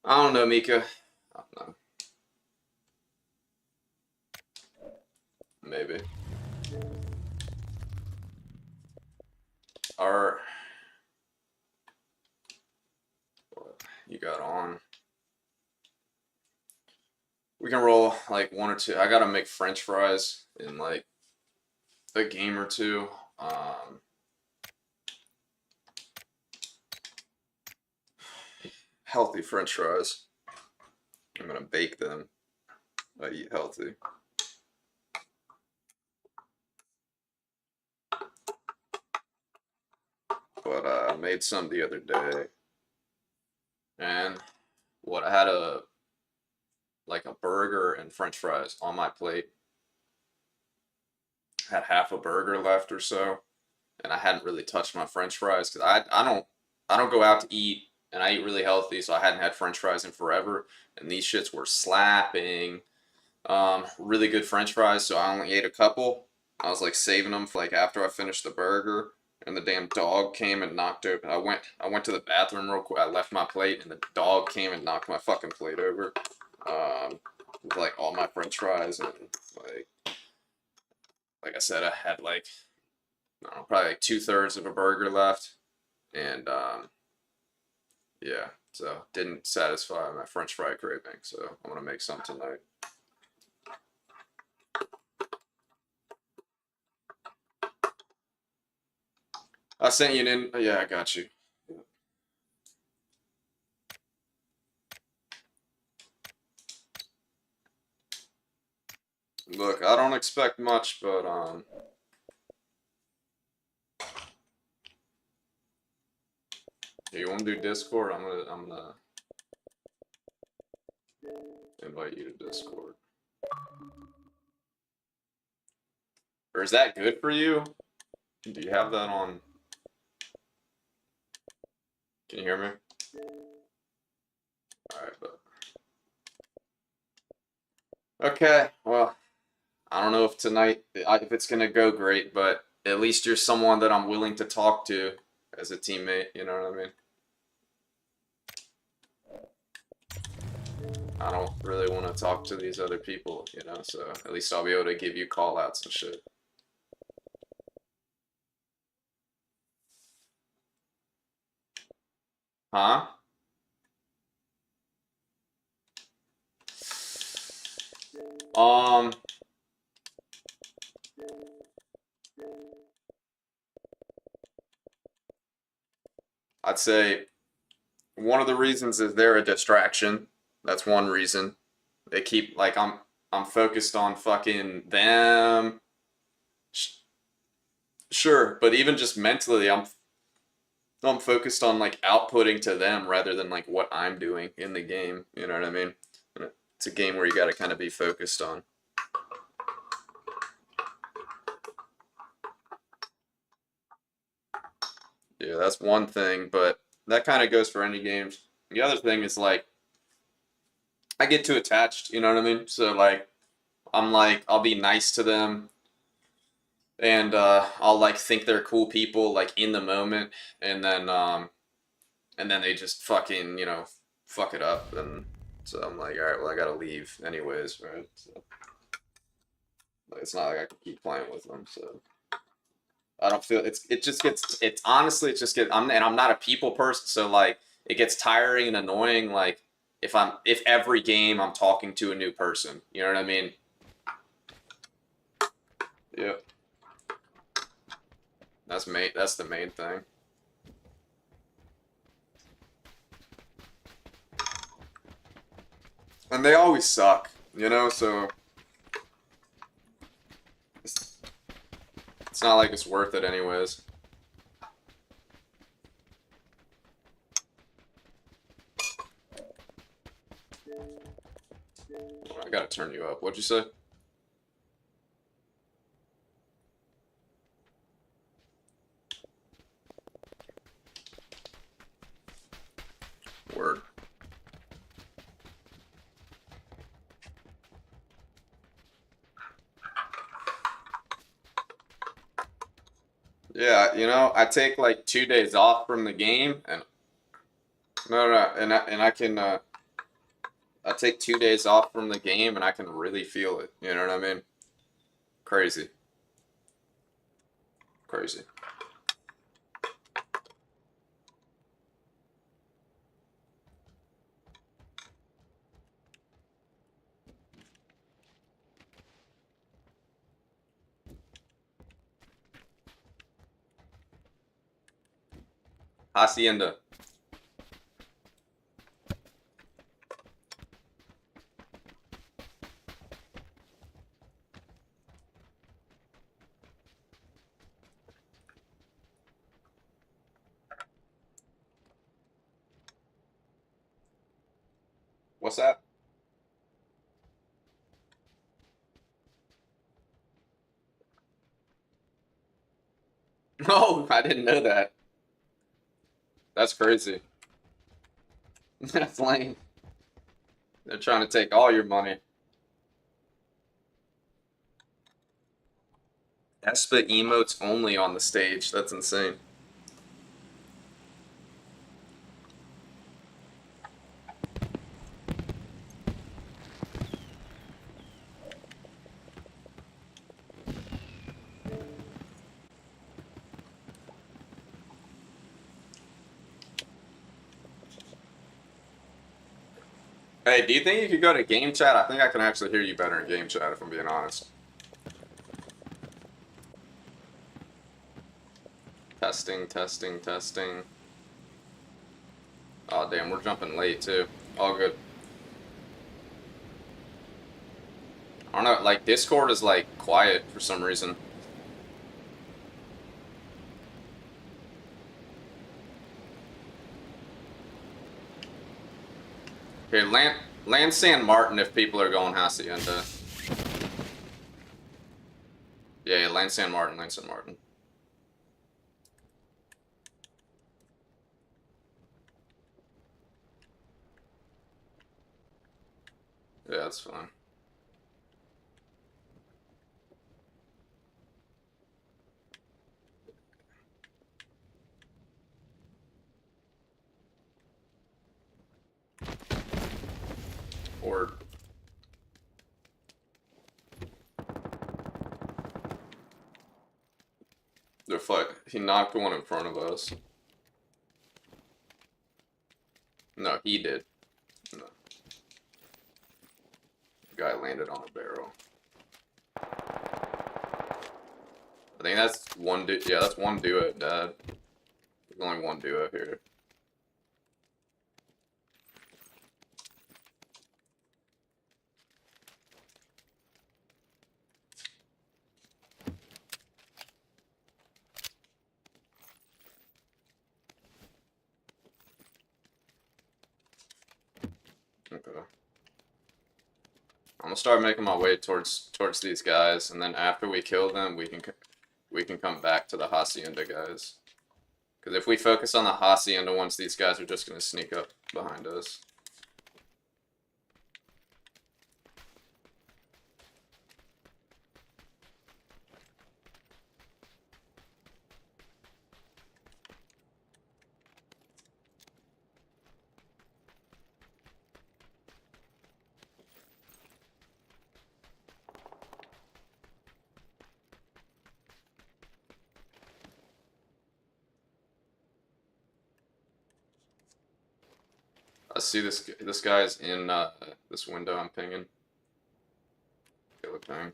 I don't know, Mika. I don't know. Maybe. What you got on? We can roll like one or two. I gotta make French fries in like a game or two. Healthy French fries. I'm gonna bake them. I eat healthy. But I made some the other day, and I had a burger and French fries on my plate. Had half a burger left or so, and I hadn't really touched my French fries because I don't go out to eat, and I eat really healthy, so I hadn't had French fries in forever, and these shits were slapping. Really good French fries, so I only ate a couple. I was like saving them for like after I finished the burger, and the damn dog came and knocked over. I went to the bathroom real quick. I left my plate, and the dog came and knocked my fucking plate over. With like all my French fries, and like I said, I had like I don't know, probably like 2/3 of a burger left, and yeah, so didn't satisfy my French fry craving. So I'm gonna make some tonight. I sent you an in. Yeah, I got you. Look, I don't expect much, but you want to do Discord? I'm gonna invite you to Discord. Or is that good for you? Do you have that on? Can you hear me? Alright, but okay, well, I don't know if tonight if it's gonna go great, but at least you're someone that I'm willing to talk to as a teammate, you know what I mean? I don't really want to talk to these other people, you know, so at least I'll be able to give you call outs and shit. Huh? Um, I'd say one of the reasons is they're a distraction. That's one reason. They keep like I'm focused on fucking them. Sure, but even just mentally, I'm focused on like outputting to them rather than like what I'm doing in the game. You know what I mean? It's a game where you got to kind of be focused on. Yeah, that's one thing, but that kind of goes for any games. The other thing is like I get too attached, you know what I mean? So like I'll be nice to them and I'll like think they're cool people like in the moment and then they just fucking, you know, fuck it up and so I'm like, all right, well I gotta leave anyways, right? So, like, it's not like I can keep playing with them, so I don't feel it's honestly it just gets I'm not a people person, so like it gets tiring and annoying like if every game I'm talking to a new person, you know what I mean? Yep. That's the main thing. And they always suck, you know, so it's not like it's worth it anyways. I gotta turn you up. What'd you say? Word. Yeah, you know, I take like 2 days off from the game, and no, and I can I take 2 days off from the game, and I can really feel it. You know what I mean? Crazy, crazy. Hacienda. What's that? Oh, I didn't know that. That's crazy. That's lame. They're trying to take all your money. Espa emotes only on the stage. That's insane. Hey, do you think you could go to game chat? I think I can actually hear you better in game chat if I'm being honest. Testing, testing, testing. Oh, damn, we're jumping late too. All good. I don't know, like, Discord is, like, quiet for some reason. Here, land San Martin if people are going Hacienda. Yeah, land San Martin, land San Martin. Yeah, that's fine. Or the fuck, he knocked one in front of us. No, he did. No. The guy landed on a barrel. I think that's one duo. Yeah, that's one duo, Dad. There's only one duo here. Okay. I'm gonna start making my way towards these guys, and then after we kill them, we can come back to the Hacienda guys. Because if we focus on the Hacienda ones, these guys are just gonna sneak up behind us. I see this guy's in this window I'm pinging. Kill a ping.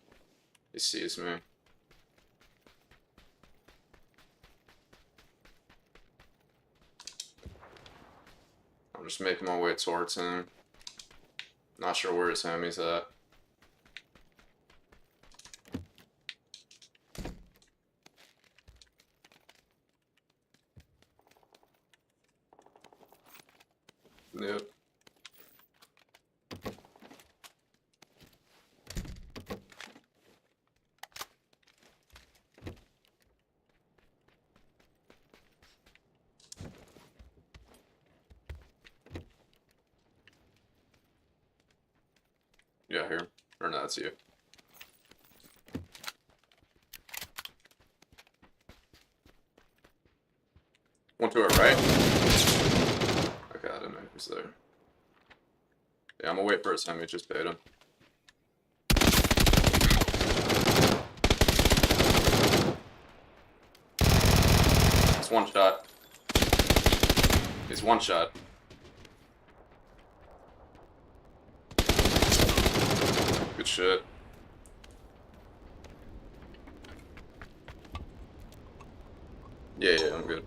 He sees me. I'm just making my way towards him. Not sure where his homie's at. Yep. Yeah, here. Or no, that's you. One to our right. Okay, I didn't know he was there. Yeah, I'm gonna wait for his homie, just bait him. It's one shot. He's one shot. Good shit. Yeah, I'm good.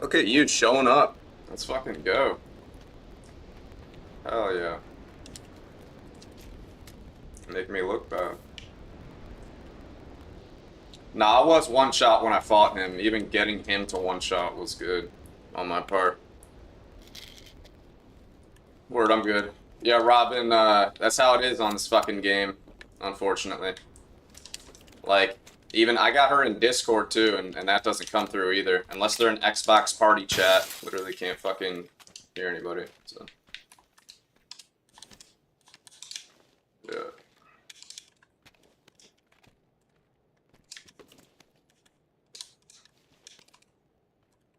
Look at you showing up. Let's fucking go. Hell yeah. Make me look bad. Nah, I was one shot when I fought him. Even getting him to one shot was good on my part. Word, I'm good. Yeah, Robin, that's how it is on this fucking game, unfortunately. Like, even I got her in Discord too, and that doesn't come through either. Unless they're in Xbox party chat. Literally can't fucking hear anybody, so. Yeah.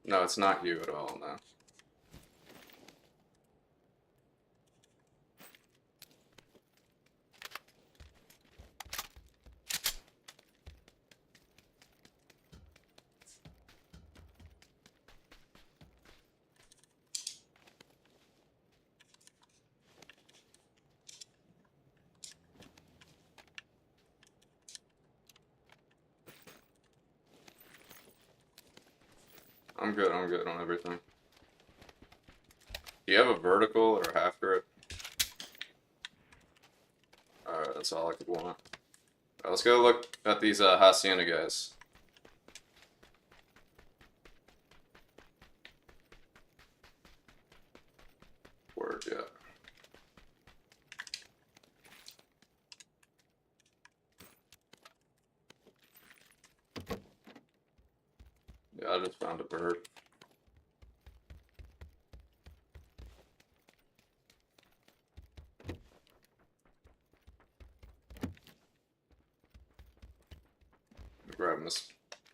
No, it's not you at all, no. I'm good on everything. Do you have a vertical or a half grip? Alright, that's all I could want. Alright, let's go look at these Hacienda guys. Word, yeah. Yeah, I just found a bird. Grab this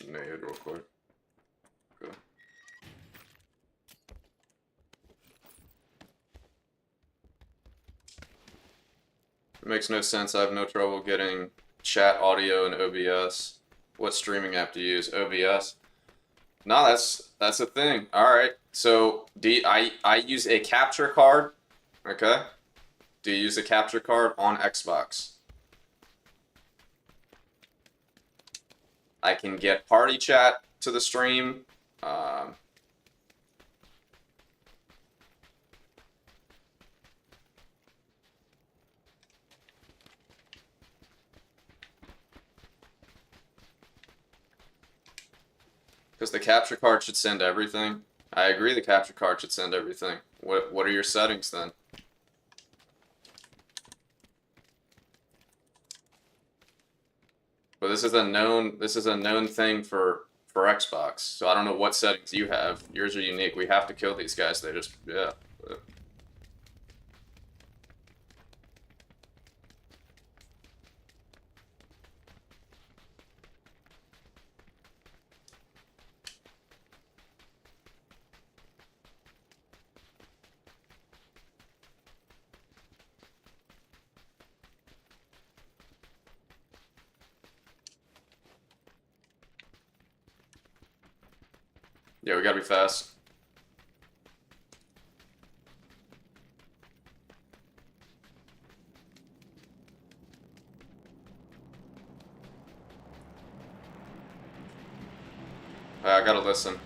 nade real quick. Okay. It makes no sense. I have no trouble getting chat audio in OBS. What streaming app do you use? OBS? No, that's a thing. All right. So I use a capture card. Okay. Do you use a capture card on Xbox? I can get party chat to the stream. Because the capture card should send everything. I agree the capture card should send everything. What are your settings then? But this is a known thing for Xbox. So I don't know what settings you have. Yours are unique. We have to kill these guys. They just yeah. Yeah, we gotta be fast. I gotta listen.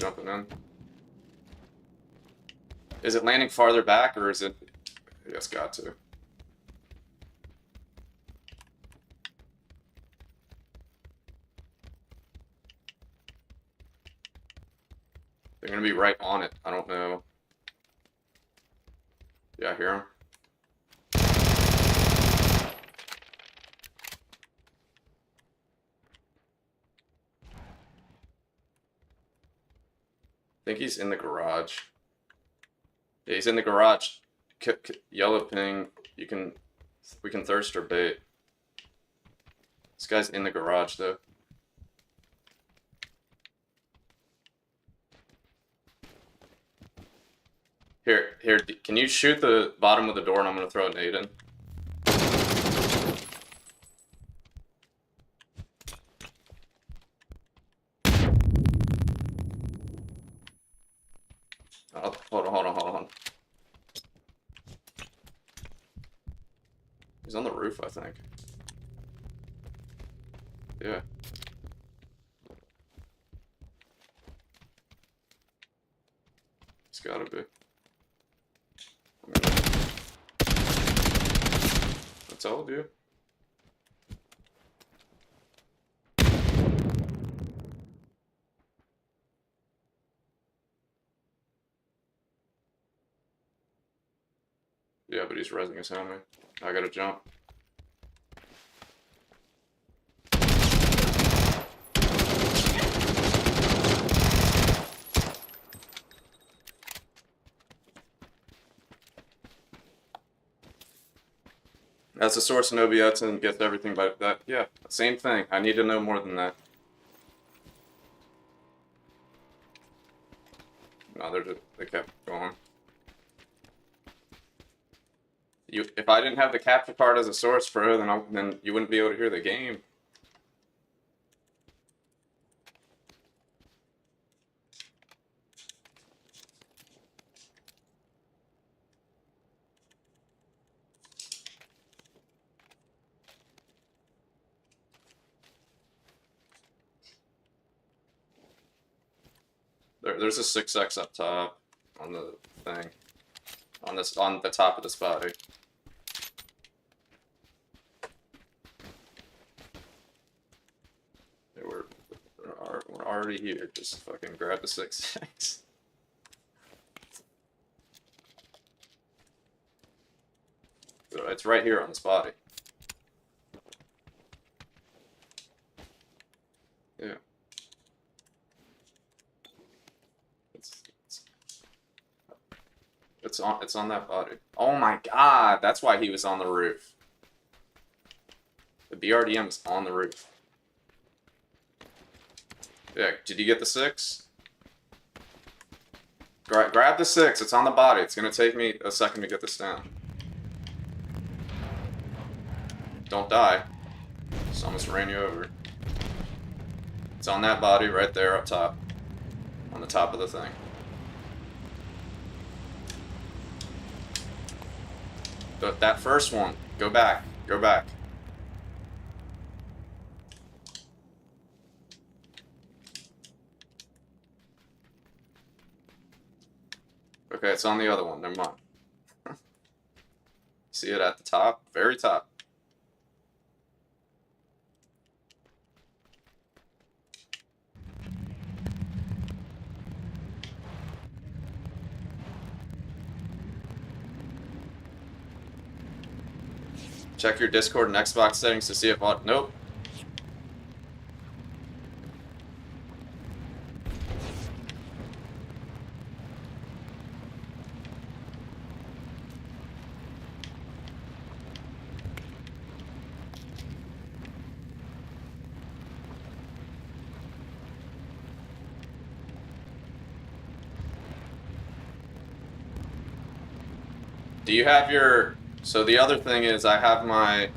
jumping in. Is it landing farther back, or is it... I guess got to. They're gonna be right on it. I don't know. Yeah, I hear them. I think he's in the garage. Yeah, he's in the garage. Yellow ping. We can thirster bait. This guy's in the garage though. Here. Can you shoot the bottom of the door, and I'm gonna throw a nade in. Oh, hold on. He's on the roof, I think. Yeah. It's gotta be. I told you. Yeah, but he's resing his helmet. I gotta jump. That's the source of OBS and gets everything by that. Yeah, same thing. I need to know more than that. No, they kept going. If I didn't have the capture card as a source, bro, then you wouldn't be able to hear the game. There's a 6x up top on the thing. On the top of this body. Yeah, we're already here. Just fucking grab the 6x. It's right here on this body. Yeah. It's on that body. Oh my god, that's why he was on the roof. The BRDM is on the roof. Yeah, did you get the 6? Grab the 6, it's on the body. It's gonna take me a second to get this down. Don't die. Just almost ran you over. It's on that body right there up top. On the top of the thing. But that first one, go back. Okay, it's on the other one, never mind. See it at the top? Very top. Check your Discord and Xbox settings to see if nope. Do you have your... So the other thing is I have my...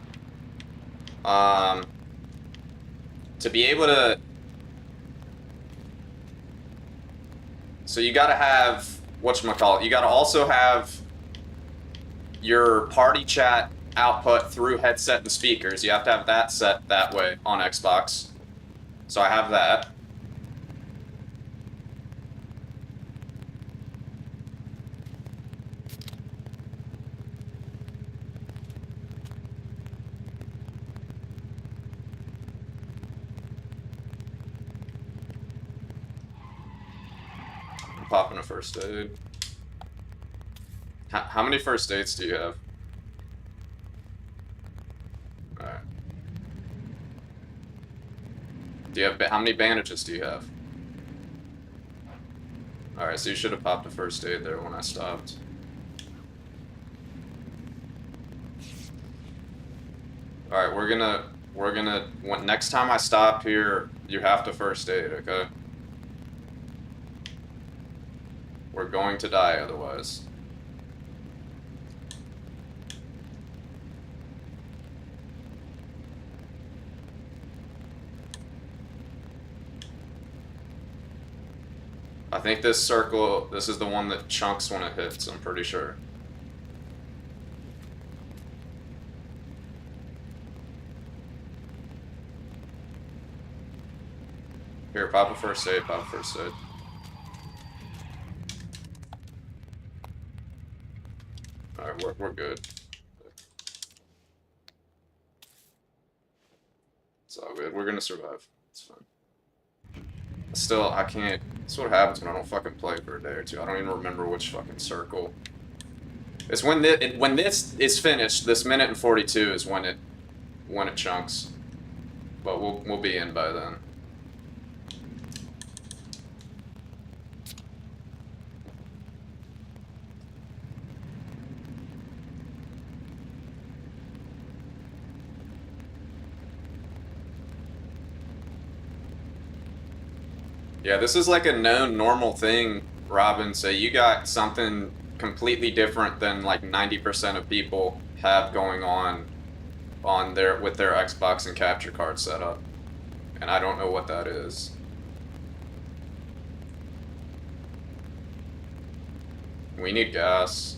to be able to... So you gotta have... Whatchamacallit? You gotta also have your party chat output through headset and speakers. You have to have that set that way on Xbox. So I have that. popping a first aid. How many first aids do you have? Alright. Do you have, how many bandages do you have? Alright, so you should have popped a first aid there when I stopped. Alright, we're gonna, next time I stop here, you have to first aid, okay? We're going to die otherwise. I think this circle, this is the one that chunks when it hits, I'm pretty sure. Here, pop a first aid, pop a first aid. Alright, we're good. It's all good. We're gonna survive. It's fine. Still, I can't. That's what happens when I don't fucking play for a day or two. I don't even remember which fucking circle. It's when this is finished. This minute and 42 is when it chunks. But we'll be in by then. Yeah, this is like a known normal thing, Robin. So you got something completely different than like 90% of people have going on with their Xbox and capture card setup. And I don't know what that is. We need gas.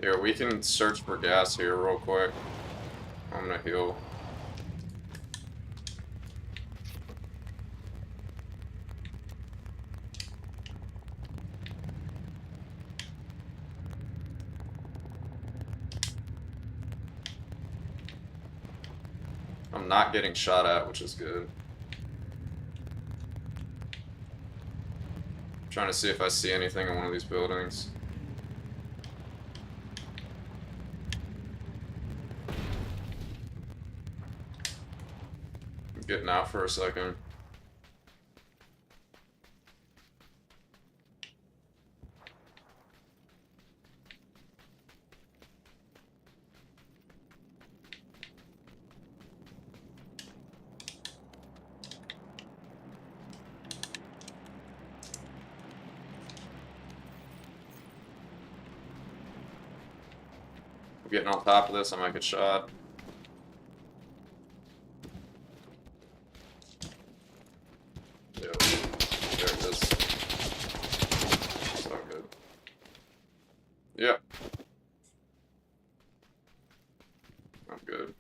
Here, we can search for gas here real quick. I'm gonna heal. I'm not getting shot at, which is good. I'm trying to see if I see anything in one of these buildings. Getting out for a second. I'm getting on top of this, I might get shot. Yep. I'm good.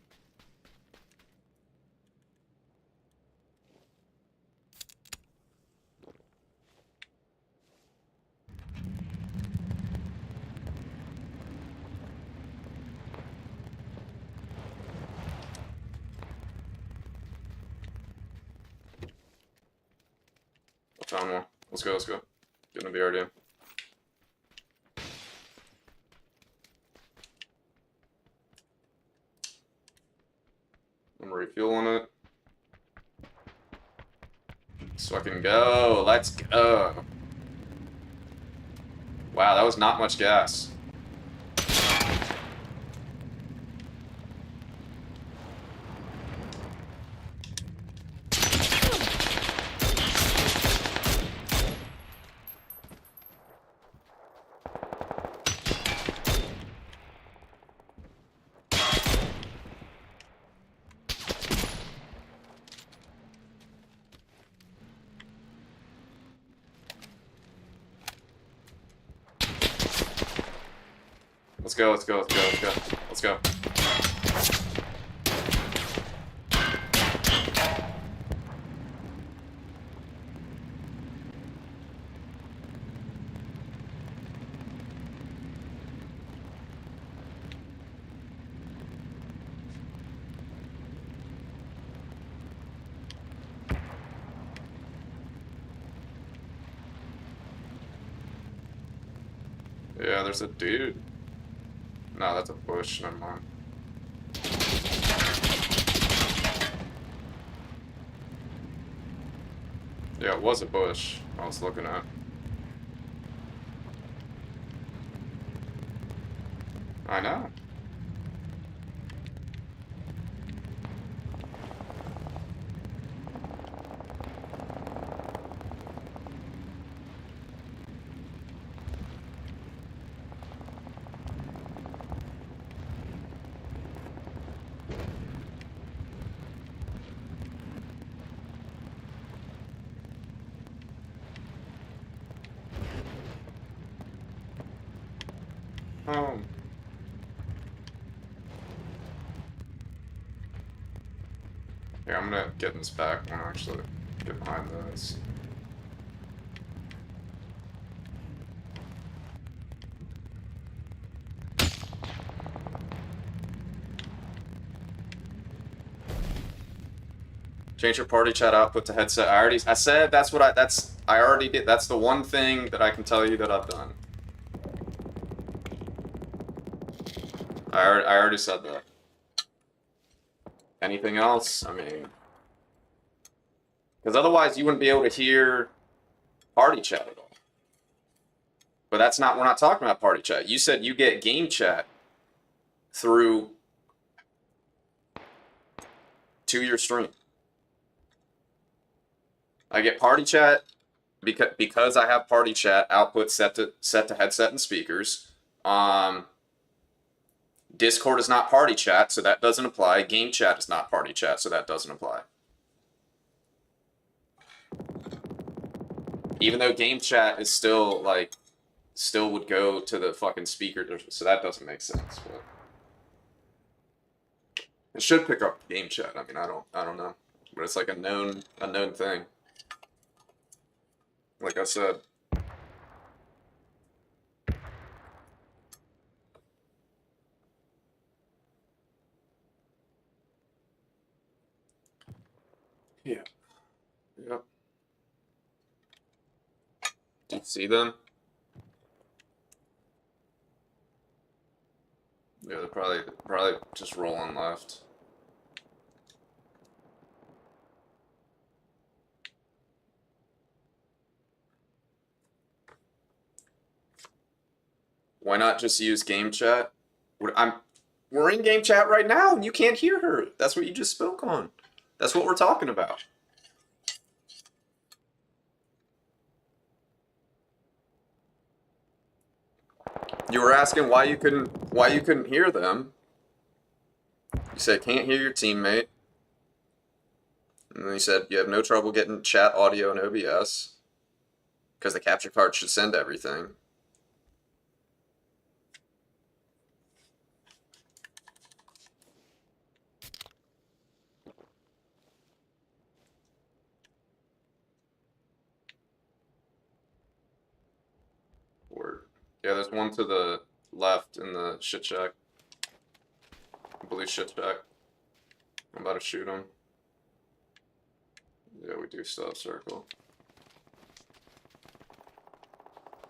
I found one. Let's go, let's go. Get in the BRDM. I'm refueling it. Let's fucking go. Let's go. Wow, that was not much gas. Let's go, let's go, let's go, let's go. Let's go. Yeah, there's a dude. No, that's a bush. Never mind. Yeah, it was a bush I was looking at. I know. Oh. Yeah, I'm gonna get in this back one actually. Get behind this. Change your party chat output to headset. I said I already did. That's the one thing that I can tell you that I've done. I already said that. Anything else? I mean, because otherwise you wouldn't be able to hear party chat at all. But that's not, we're not talking about party chat. You said you get game chat through to your stream. I get party chat because I have party chat output set to headset and speakers. Discord is not party chat, so that doesn't apply. Game chat is not party chat, so that doesn't apply. Even though game chat is still like, still would go to the fucking speaker, so that doesn't make sense. But it should pick up game chat. I mean, I don't know, but it's like a known thing. Like I said. Yeah. Yep. Do you see them? Yeah, they're probably just rolling left. Why not just use game chat? We're in game chat right now, and you can't hear her. That's what you just spoke on. That's what we're talking about. You were asking why you couldn't hear them. You said can't hear your teammate. And then you said you have no trouble getting chat audio in OBS because the capture card should send everything. Word. Yeah, there's one to the left in the shit shack. Blue shit shack. I'm about to shoot him. Yeah, we do still have circle.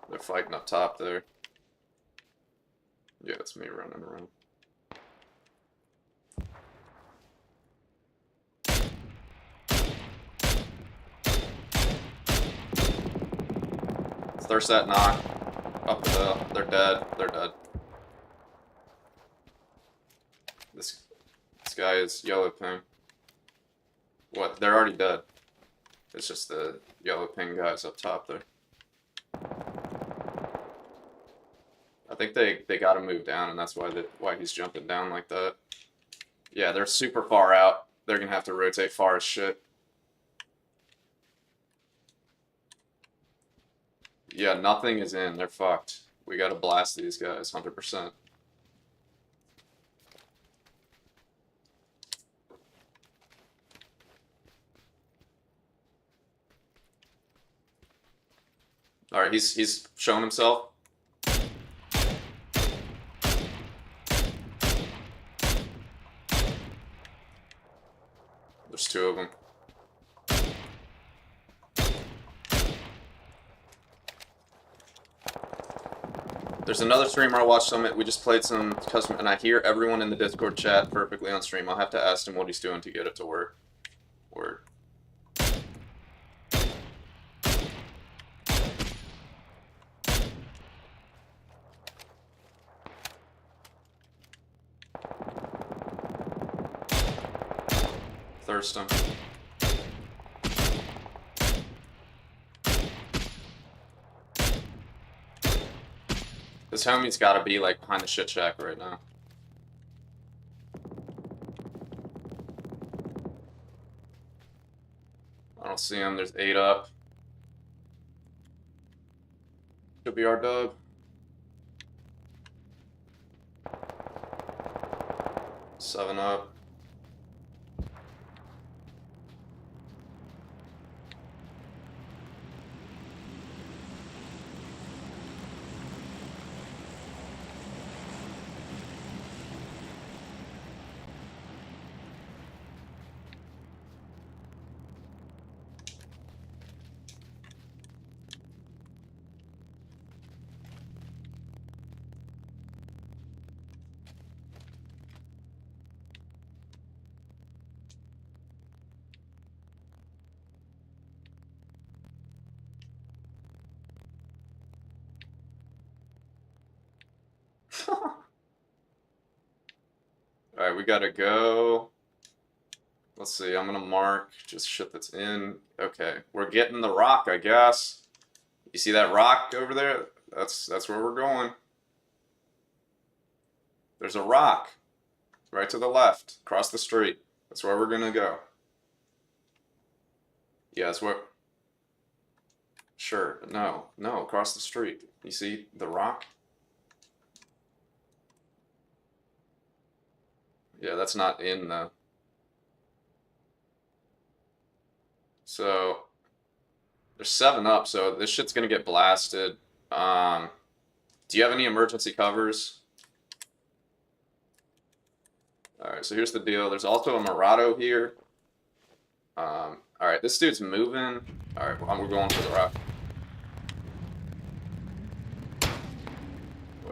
They're fighting up top there. Yeah, it's me running around. Thirst that knock. Up the hill. They're dead. They're dead. This guy is yellow ping. What? They're already dead. It's just the yellow ping guys up top there. I think they got to move down, and that's why he's jumping down like that. Yeah, they're super far out. They're gonna have to rotate far as shit. Yeah, nothing is in. They're fucked. We gotta blast these guys, 100%. All right, he's showing himself. There's two of them. There's another streamer I watched Summit. We just played some custom, and I hear everyone in the Discord chat perfectly on stream. I'll have to ask him what he's doing to get it to work. Word. Thirst him. This homie's gotta be like behind the shit shack right now. I don't see him. There's 8 up. Should be our dub. Seven up. Alright, we gotta go. Let's see, I'm gonna mark just shit that's in. Okay, we're getting the rock, I guess. You see that rock over there? That's where we're going. There's a rock right to the left, across the street. That's where we're gonna go. Yeah, that's where. Sure, no, across the street. You see the rock? Yeah, that's not in the. So there's 7 up, so this shit's gonna get blasted. Do you have any emergency covers? Alright, so here's the deal. There's also a Murado here. Alright, this dude's moving. Alright, we're going for the rock.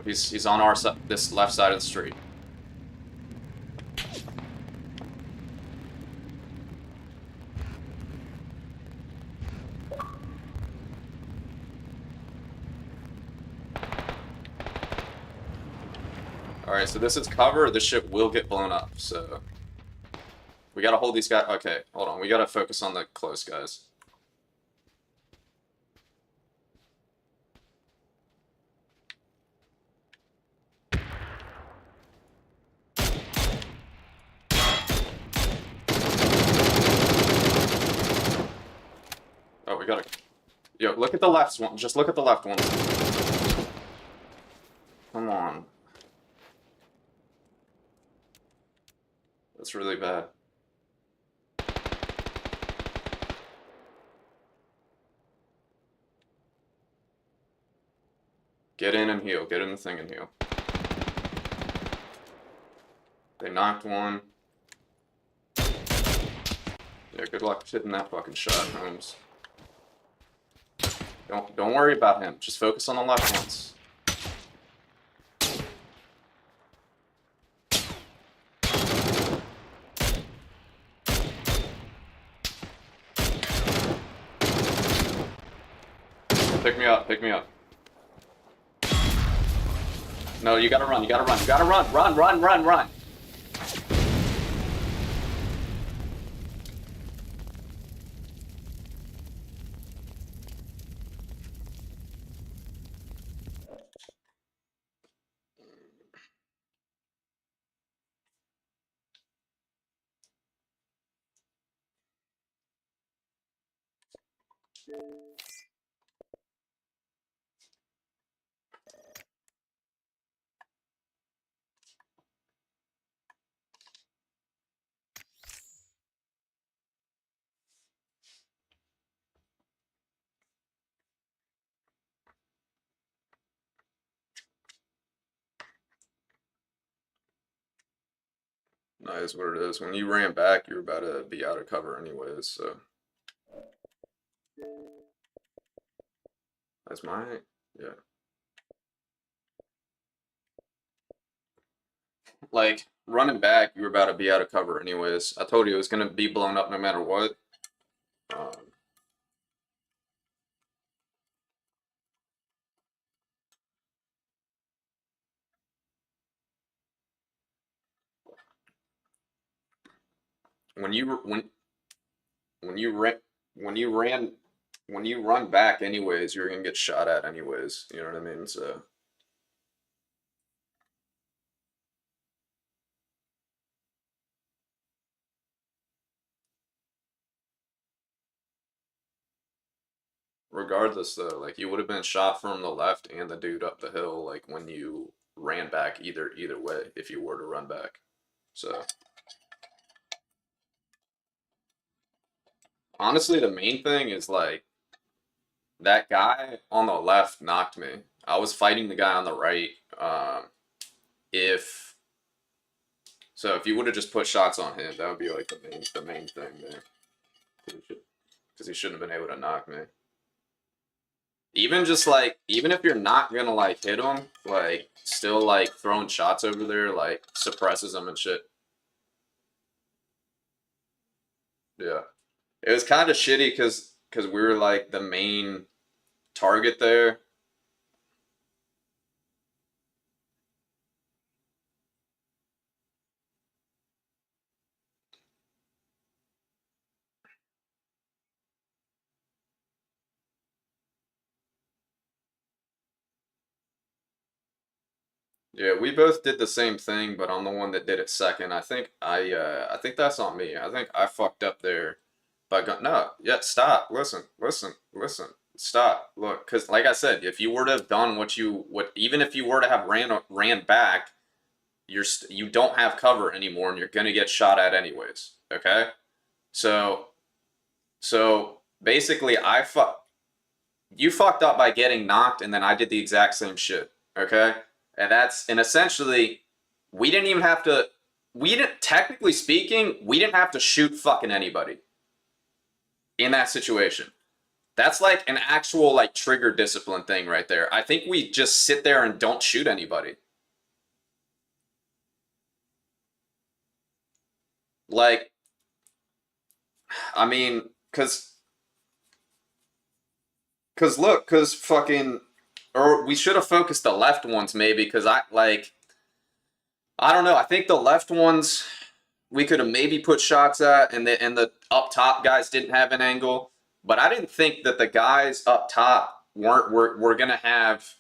He's on our side, this left side of the street. Alright, so this is cover. This shit will get blown up, so we gotta hold these guys. Okay, hold on. We gotta focus on the close guys. Oh, we gotta. Yo, look at the left one. Just look at the left one. Come on. That's really bad. Get in and heal. Get in the thing and heal. They knocked one. Yeah, good luck hitting that fucking shot, Holmes. Don't worry about him. Just focus on the left ones. Pick me up, pick me up. No, you gotta run, you gotta run, you gotta run, run. That is what it is. When you ran back, you were about to be out of cover anyways, so that's my yeah. Like running back, you were about to be out of cover anyways. I told you it was gonna be blown up no matter what. Um, when you when you ran when you ran when you run back anyways, you're gonna get shot at anyways. You know what I mean? So regardless though, like you would have been shot from the left and the dude up the hill, like when you ran back either way, if you were to run back. So honestly, the main thing is like that guy on the left knocked me. I was fighting the guy on the right. If so, if you would have just put shots on him, that would be like the main thing there. Because he shouldn't have been able to knock me. Even just like even if you're not gonna like hit him, like still like throwing shots over there like suppresses him and shit. Yeah, it was kind of shitty because we were like the main target there. Yeah, we both did the same thing, but I'm the one that did it second. I think that's on me. I think I fucked up there by going, no, yeah, stop, listen, stop. Look, because like I said, if you were to have done what even if you were to have ran back, you don't have cover anymore, and you're gonna get shot at anyways. Okay, so basically, you fucked up by getting knocked, and then I did the exact same shit. Okay, and essentially, we didn't even have to. We didn't, technically speaking, we didn't have to shoot fucking anybody in that situation. That's like an actual like trigger discipline thing right there. I think we just sit there and don't shoot anybody. Like, I mean, cause look, cause fucking, or we should have focused the left ones maybe, cause I don't know. I think the left ones we could have maybe put shots at, and the up top guys didn't have an angle. But I didn't think that the guys up top were gonna have.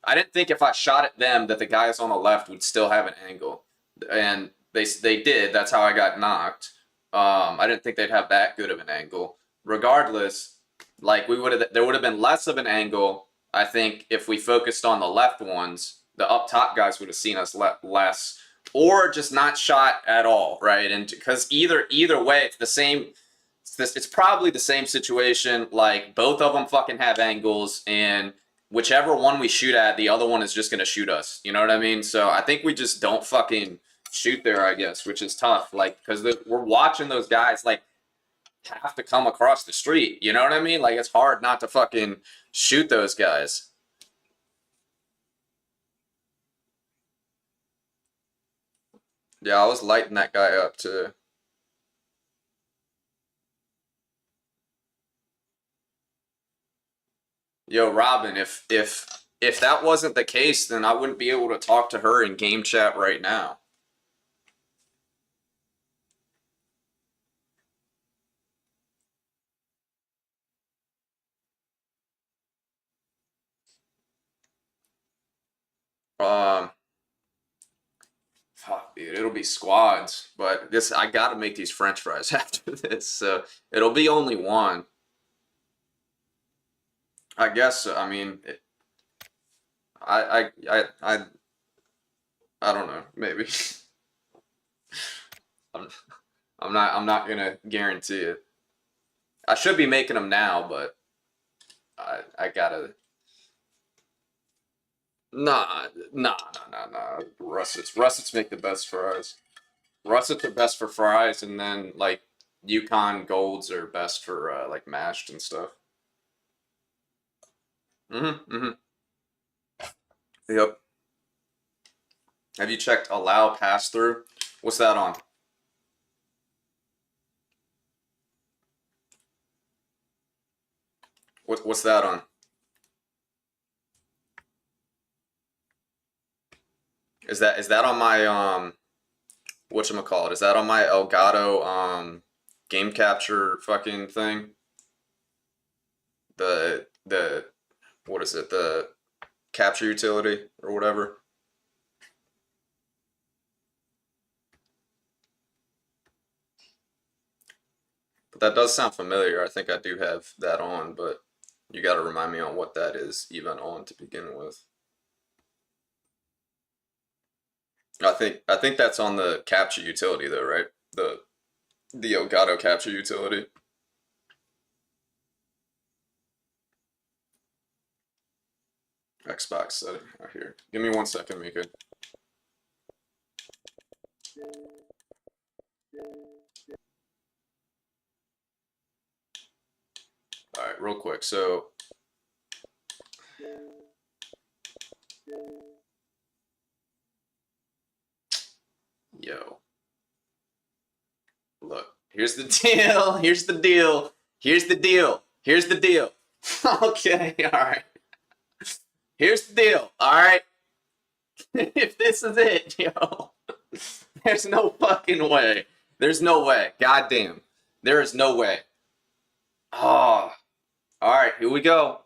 I didn't think if I shot at them that the guys on the left would still have an angle, and they did. That's how I got knocked. I didn't think they'd have that good of an angle. Regardless, like there would have been less of an angle. I think if we focused on the left ones, the up top guys would have seen us less, or just not shot at all, right? And because either way, it's the same. It's probably the same situation. Like both of them fucking have angles, and whichever one we shoot at, the other one is just gonna shoot us. You know what I mean? So I think we just don't fucking shoot there, I guess, which is tough. Like because we're watching those guys like have to come across the street. You know what I mean? Like it's hard not to fucking shoot those guys. Yeah, I was lighting that guy up too. Yo, Robin, if that wasn't the case, then I wouldn't be able to talk to her in game chat right now. Um, fuck, dude, it'll be squads, but this I gotta make these French fries after this, so it'll be only one. I guess. I mean, I, I, I, I, I don't know. Maybe. I'm, I'm not gonna guarantee it. I should be making them now, but I gotta. Nah, nah. Russets make the best fries. Russets are best for fries, and then like Yukon Golds are best for like mashed and stuff. Mm-hmm. Yep. Have you checked allow pass through? What's that on? What's that on? Is that on my whatchamacallit? Is that on my Elgato game capture fucking thing? The what is it? The capture utility or whatever? But that does sound familiar. I think I do have that on, but you got to remind me on what that is even on to begin with. I think that's on the capture utility though, right? The Elgato capture utility. Xbox setting right here. Give me 1 second, Mika. All right, real quick. So, yo, look. Here's the deal. Here's the deal. Here's the deal. Here's the deal. Okay, all right. Here's the deal. All right. If this is it, yo, there's no fucking way. There's no way. Goddamn. There is no way. Oh, all right. Here we go.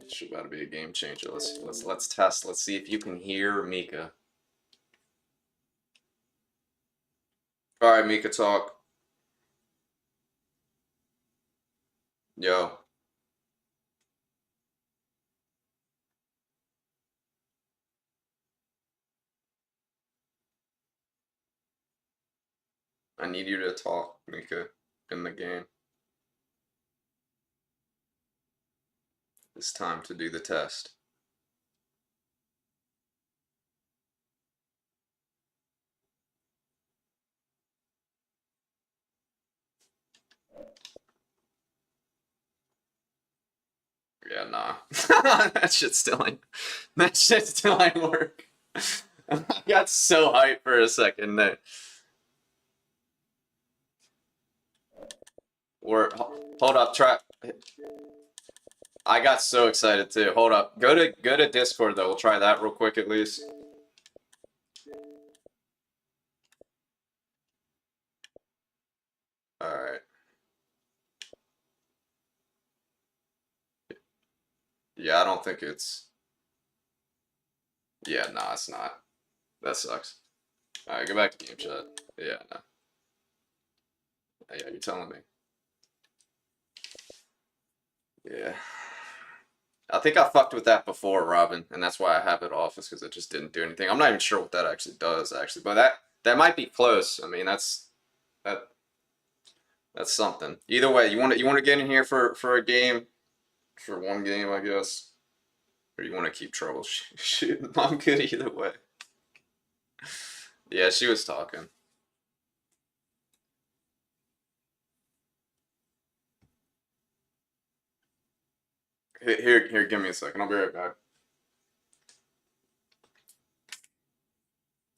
Should about to be a game changer. Let's test. Let's see if you can hear Mika. All right, Mika, talk. Yo, I need you to talk, Mika, in the game. It's time to do the test. Yeah, nah. That shit still ain't. That shit still ain't work. I got so hyped for a second there. Or hold up, try. I got so excited too. Hold up. Go to Discord though. We'll try that real quick at least. All right. Yeah, I don't think it's. Yeah, nah, it's not. That sucks. All right, go back to game chat. Yeah, no. Yeah, you're telling me. Yeah. I think I fucked with that before, Robin, and that's why I have it off, is because it just didn't do anything. I'm not even sure what that actually does, actually, but that might be close. I mean, that that's something. Either way, you want to get in here for a game, for one game, I guess, or you want to keep troubleshooting. I'm good either way. Yeah, she was talking. Here, give me a second. I'll be right back.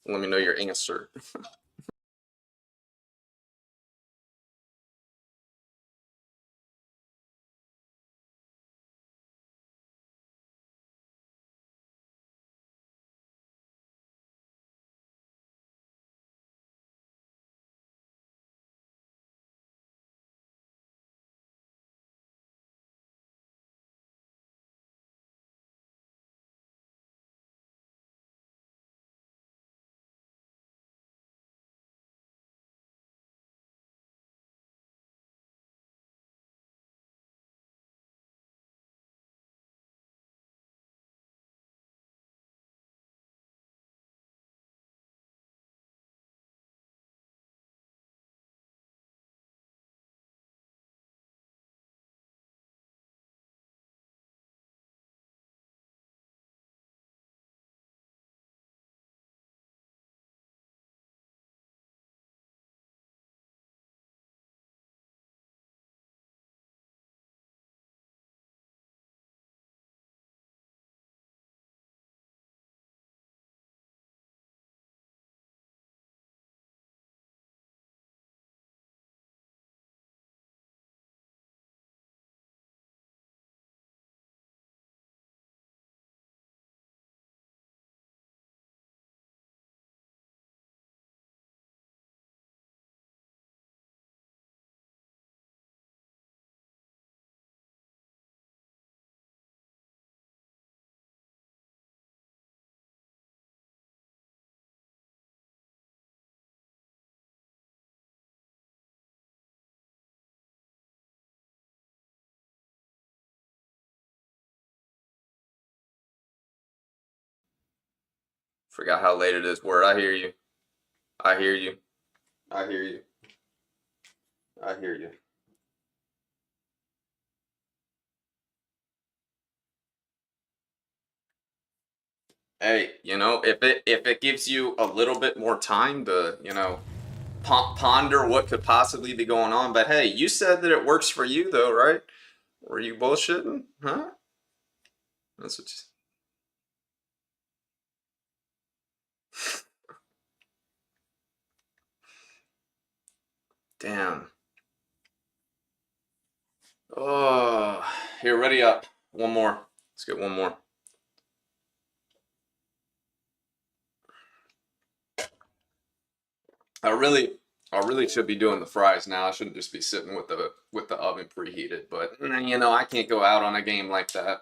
Let me know your answer. Forgot how late it is. Word, I hear you. I hear you. I hear you. I hear you. Hey, if it gives you a little bit more time to, ponder what could possibly be going on. But hey, you said that it works for you though, right? Were you bullshitting? Huh? That's what you... Damn. Oh, here, ready up. One more. Let's get one more. I really, I really should be doing the fries now. I shouldn't just be sitting with the oven preheated. But I can't go out on a game like that.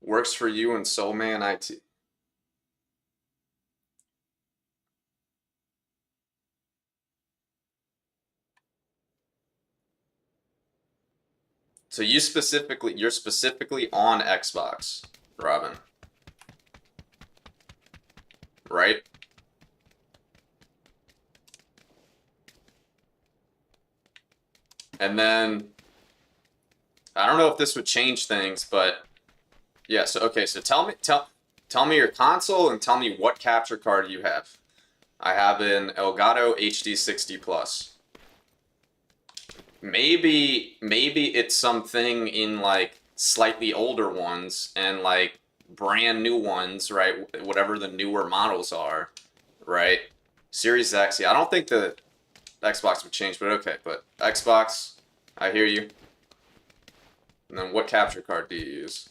Works for you and Soul Man IT. So you're specifically on Xbox, Robin, right? And then I don't know if this would change things, but yeah. So okay, so tell me your console and tell me what capture card you have. I have an Elgato HD60 Plus. Maybe it's something in like slightly older ones and like brand new ones, right? Whatever the newer models are, right? Series X. Yeah, I don't think the Xbox would change, but okay. But Xbox, I hear you. And then what capture card do you use?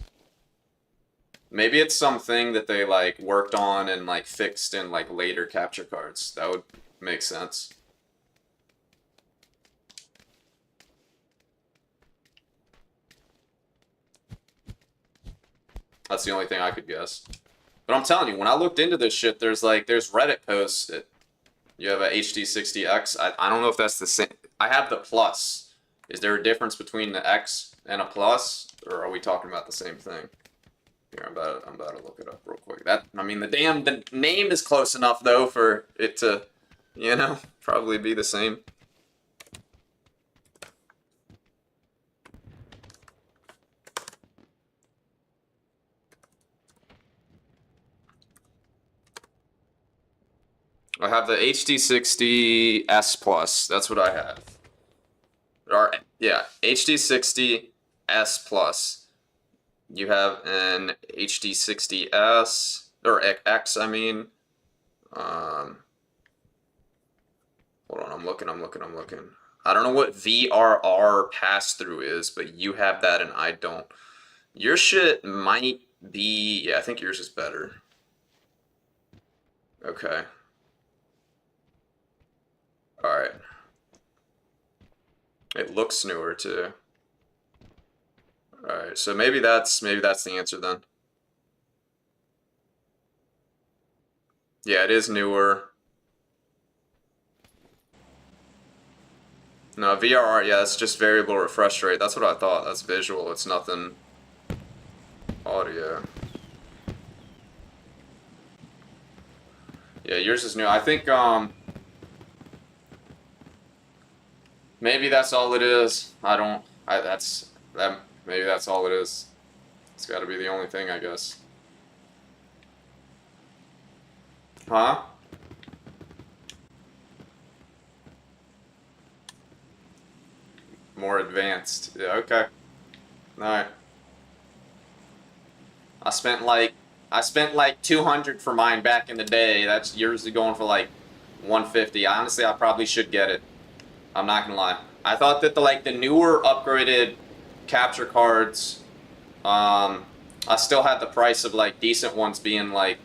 Maybe it's something that they like worked on and like fixed in like later capture cards. That would make sense. That's the only thing I could guess. But I'm telling you, when I looked into this shit, there's Reddit posts. You have a HD60X. I don't know if that's the same. I have the Plus. Is there a difference between the X and a Plus, or are we talking about the same thing? Here, I'm about to look it up real quick. The name is close enough though for it to, probably be the same. I have the HD60 S Plus. That's what I have. Or yeah, HD60 S Plus. You have an HD60S or X, I mean. Hold on, I'm looking. I don't know what VRR pass-through is, but you have that and I don't. Your shit might be, yeah, I think yours is better. Okay. Alright. It looks newer too. Alright, so maybe that's the answer then. Yeah, it is newer. No, VRR, yeah, it's just variable refresh rate. That's what I thought. That's visual. It's nothing audio. Yeah, yours is new. I think maybe that's all it is. Maybe that's all it is. It's got to be the only thing, I guess. Huh? More advanced. Yeah, okay. Alright. I spent like 200 for mine back in the day. That's yours is going for like 150. Honestly, I probably should get it. I'm not gonna lie. I thought that the newer upgraded capture cards, I still had the price of like decent ones being like,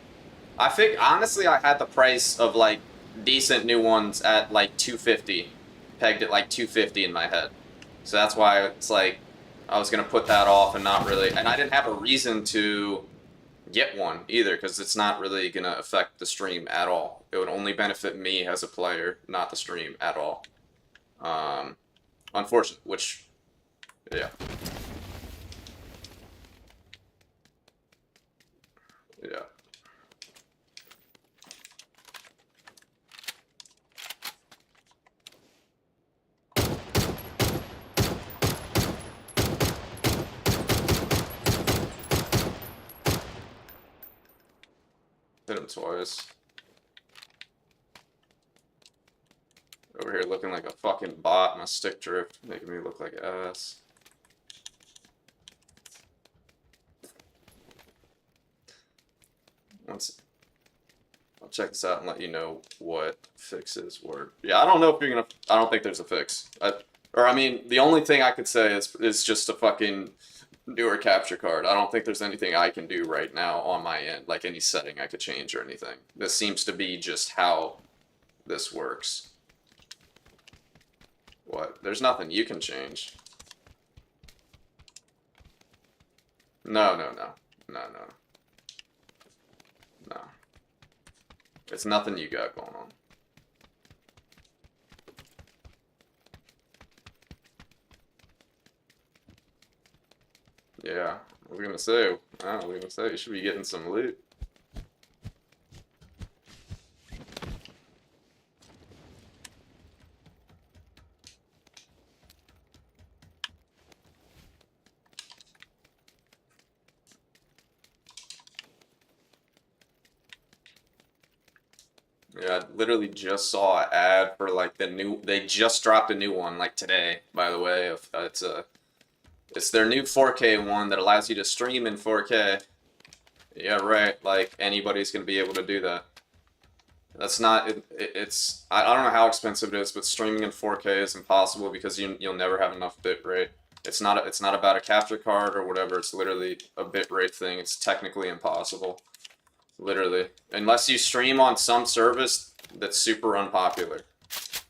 I think honestly I had the price of like decent new ones at like 250, pegged at like 250 in my head. So that's why it's like, I was gonna put that off and not really, and I didn't have a reason to get one either because it's not really gonna affect the stream at all. It would only benefit me as a player, not the stream at all. Unfortunately, which, yeah. Yeah. Hit him twice. Over here looking like a fucking bot, my stick drift making me look like ass. I'll check this out and let you know what fixes work. Yeah, I don't know if you're gonna. I don't think there's a fix. I mean, the only thing I could say is just a fucking newer capture card. I don't think there's anything I can do right now on my end, like any setting I could change or anything. This seems to be just how this works. What? There's nothing you can change. No. It's nothing you got going on. Yeah, I was gonna say, you should be getting some loot. Yeah, I literally just saw an ad for like the new. They just dropped a new one like today, by the way. It's their new 4K one that allows you to stream in 4K. Yeah, right. Like anybody's gonna be able to do that. That's not. It's. I don't know how expensive it is, but streaming in 4K is impossible because you'll never have enough bit rate. It's not about a capture card or whatever. It's literally a bit rate thing. It's technically impossible. Literally, unless you stream on some service that's super unpopular.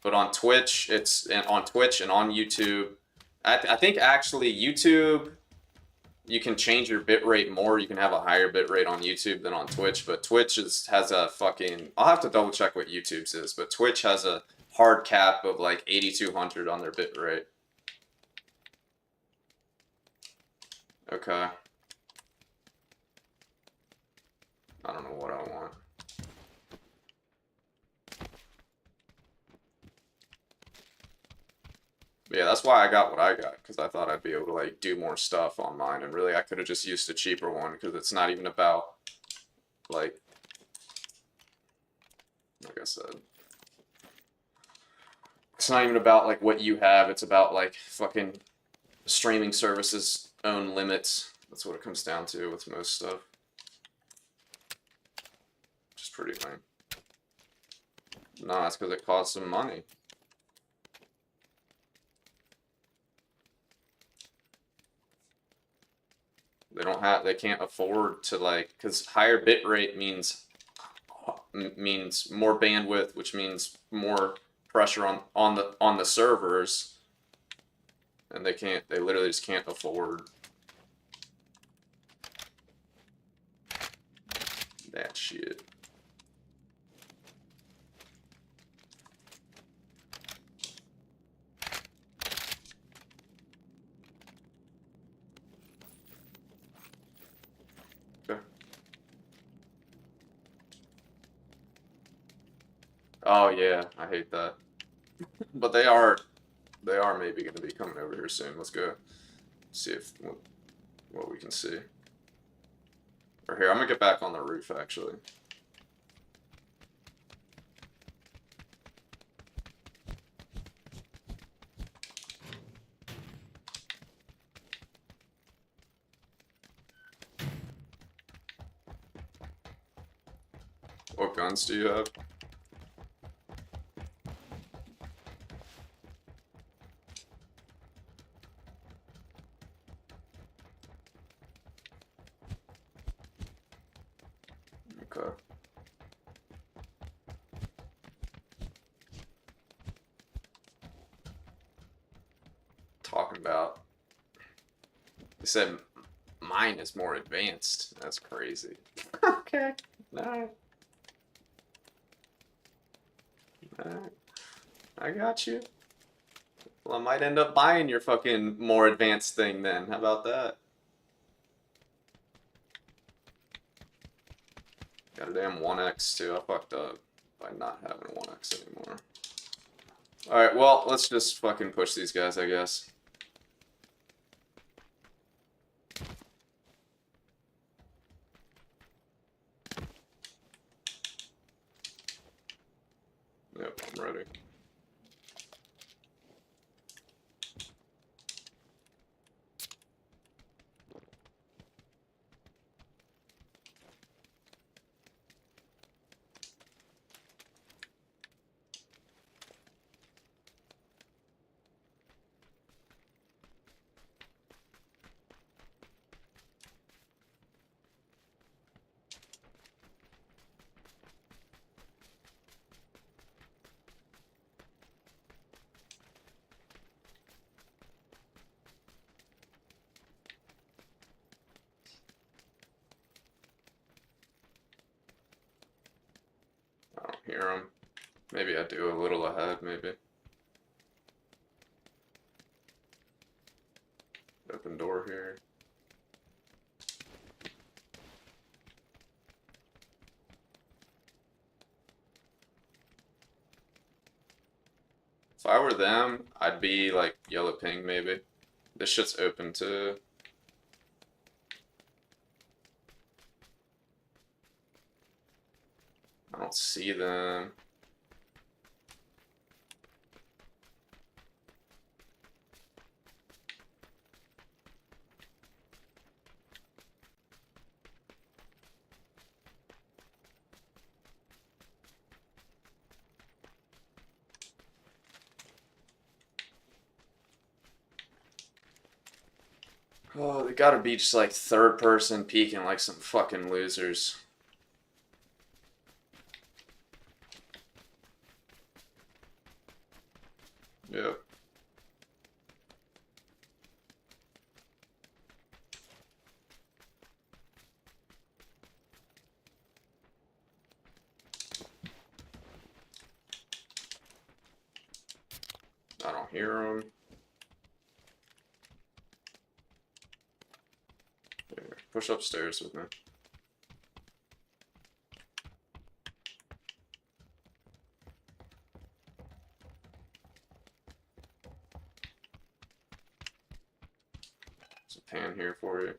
But on Twitch, on Twitch and on YouTube. I think actually YouTube, you can change your bitrate more. You can have a higher bitrate on YouTube than on Twitch. But Twitch has a fucking. I'll have to double check what YouTube's is. But Twitch has a hard cap of like 8200 on their bitrate. Okay. I don't know what I want. But yeah, that's why I got what I got, because I thought I'd be able to like do more stuff on mine, and really I could have just used a cheaper one, because it's not even about like I said, it's not even about like what you have, it's about like fucking streaming services own limits. That's what it comes down to with most stuff. Which is pretty lame. Nah, it's because it costs some money. They can't afford to like, because higher bit rate means more bandwidth, which means more pressure on the servers, and they literally just can't afford that shit. Okay. Oh yeah, I hate that. But they are maybe going to be coming over here soon. Let's go see if what we can see. Or here, I'm gonna get back on the roof actually. What guns do you have? Okay. Talking about They said mine is more advanced. That's crazy. Okay. Alright. Alright. I got you. Well, I might end up buying your fucking more advanced thing then. How about that? Got a damn 1x too. I fucked up by not having a 1x anymore. Alright, well, let's just fucking push these guys, I guess. Yep, I'm ready. I don't hear them. Maybe I do a little ahead, maybe. Open door here. If I were them, I'd be like yellow ping maybe. This shit's open too. I don't see them. Oh, they gotta be just like third person peeking like some fucking losers. Yep. I don't hear them. Here, push upstairs with me. There's a pan here for you.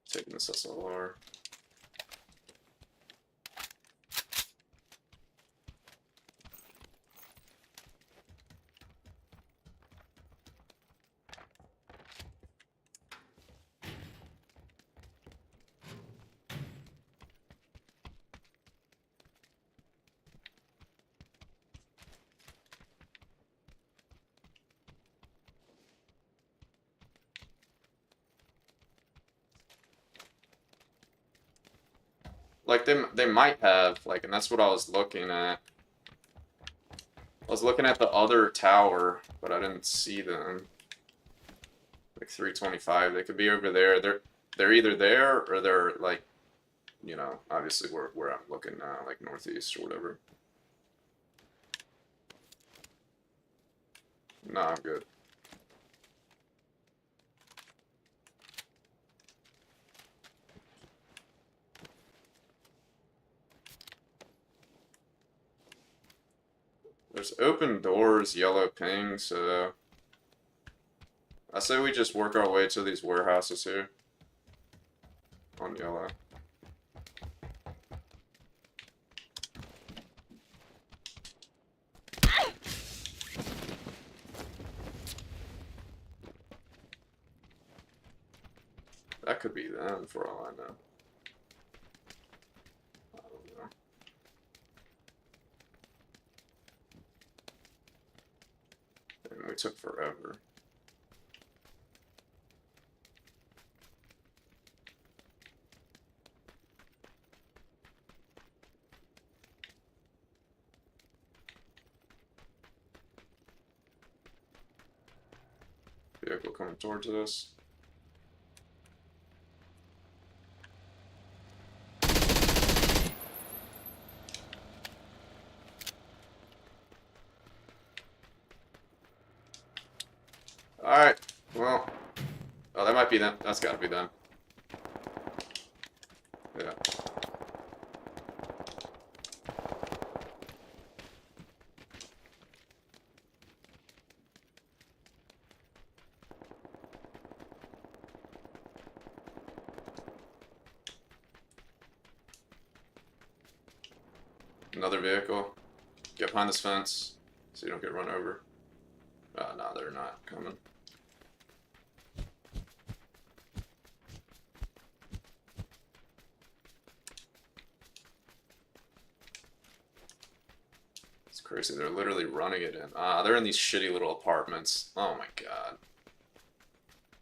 Taking this SLR. Like they might have, like, and that's what I was looking at. I was looking at the other tower, but I didn't see them. Like 325, they could be over there. They're either there or they're like, you know, obviously where I'm looking now, like northeast or whatever. Nah, I'm good. There's open doors, yellow ping, so I say we just work our way to these warehouses here. On yellow. That could be them for all I know. I don't know. And we took forever. vehicle coming towards us. Alright, well. Oh, that might be them. That's gotta be them. Yeah. Another vehicle. Get behind this fence so you don't get run over. No, they're not coming. It's crazy. They're literally running it in. They're in these shitty little apartments. Oh my god.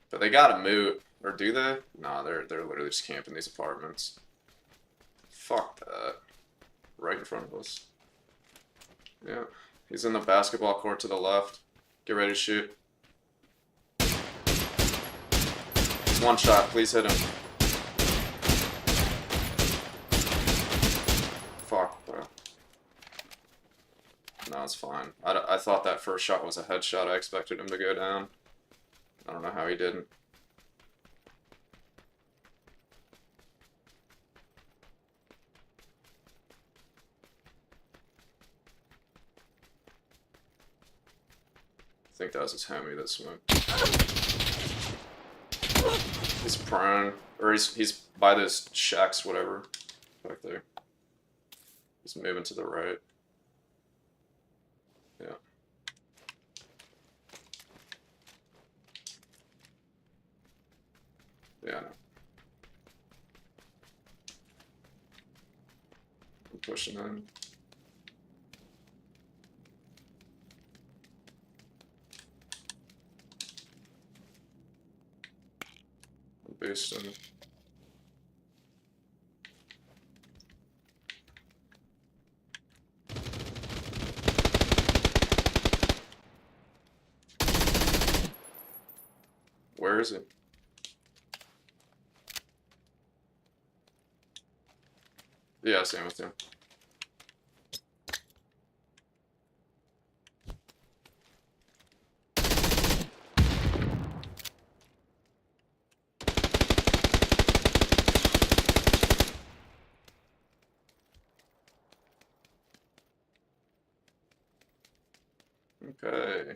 But they gotta move. Or do they? Nah, they're literally just camping these apartments. Fuck that. Right in front of us. Yeah. He's in the basketball court to the left. Get ready to shoot. He's one shot. Please hit him. Fuck, bro. No, it's fine. I thought that first shot was a headshot. I expected him to go down. I don't know how he didn't. I think that was his homie that smoked. He's prone, or he's by those shacks, whatever, back there. He's moving to the right. Yeah. Yeah, I know. I'm pushing in. I'm boosting. Where is he? Yeah, same with him. Okay.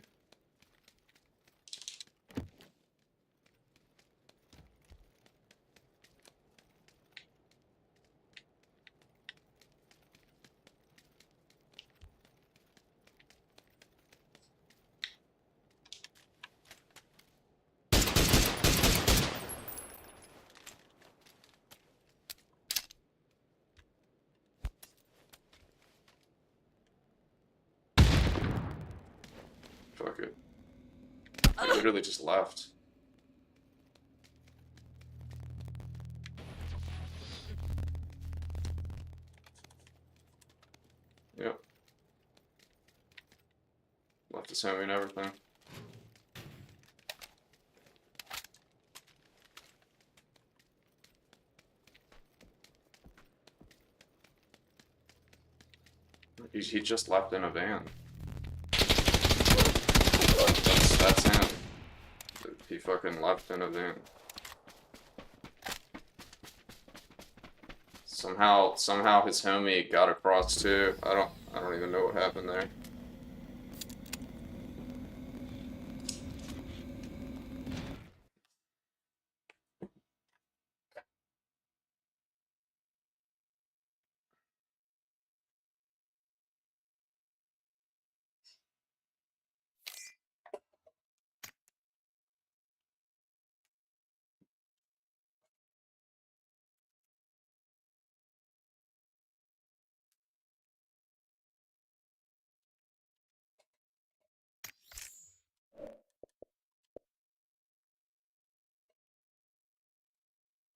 Fuck it. He literally just left. Yep. Left his homie and everything. He just left in a van. That's him. He fucking left in a van. Somehow his homie got across too. I don't even know what happened there.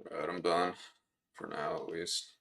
Alright, I'm done. For now, at least.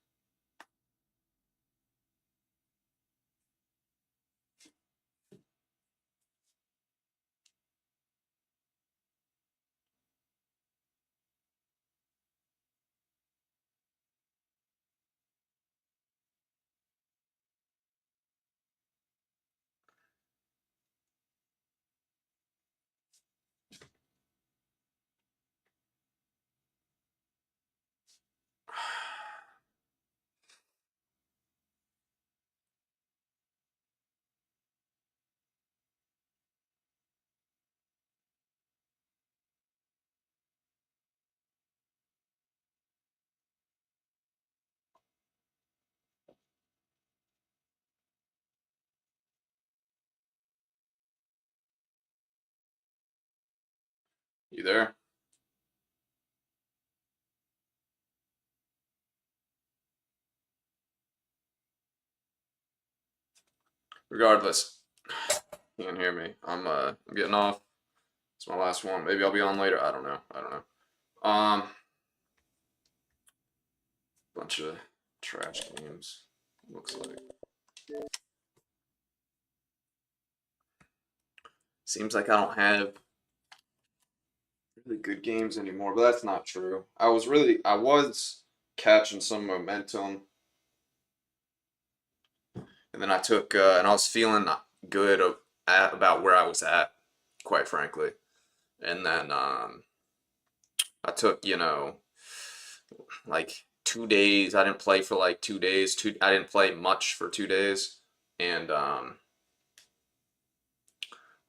You there? Regardless, you can hear me. I'm getting off. It's my last one. Maybe I'll be on later. I don't know. I don't know. Bunch of trash games. Looks like. Seems like I don't have really good games anymore, but that's not true. I was catching some momentum, and then and I was feeling good about where I was at, quite frankly. And then I took, like 2 days. I didn't play for like 2 days. I didn't play much for 2 days, and I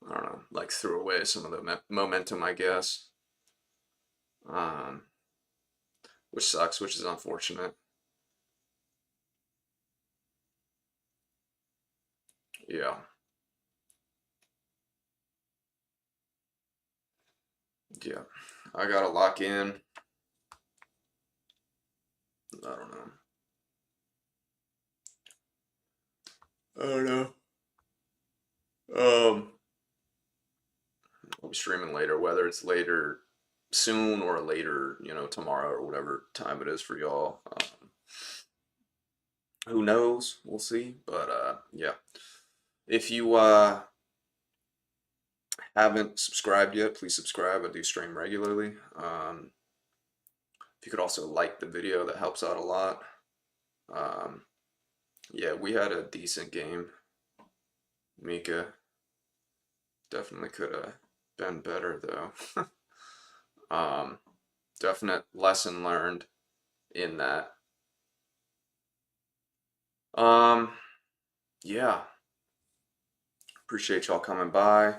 don't know, like threw away some of the momentum, I guess. Um, which sucks, which is unfortunate. Yeah. Yeah. I gotta lock in. I don't know. I don't know. I'll be streaming later, whether it's later soon or later, tomorrow or whatever time it is for y'all. Who knows? We'll see. But yeah. If you haven't subscribed yet, please subscribe. I do stream regularly. If you could also like the video, that helps out a lot. Yeah, we had a decent game. Mika definitely could have been better though. Definite lesson learned in that. Yeah. Appreciate y'all coming by.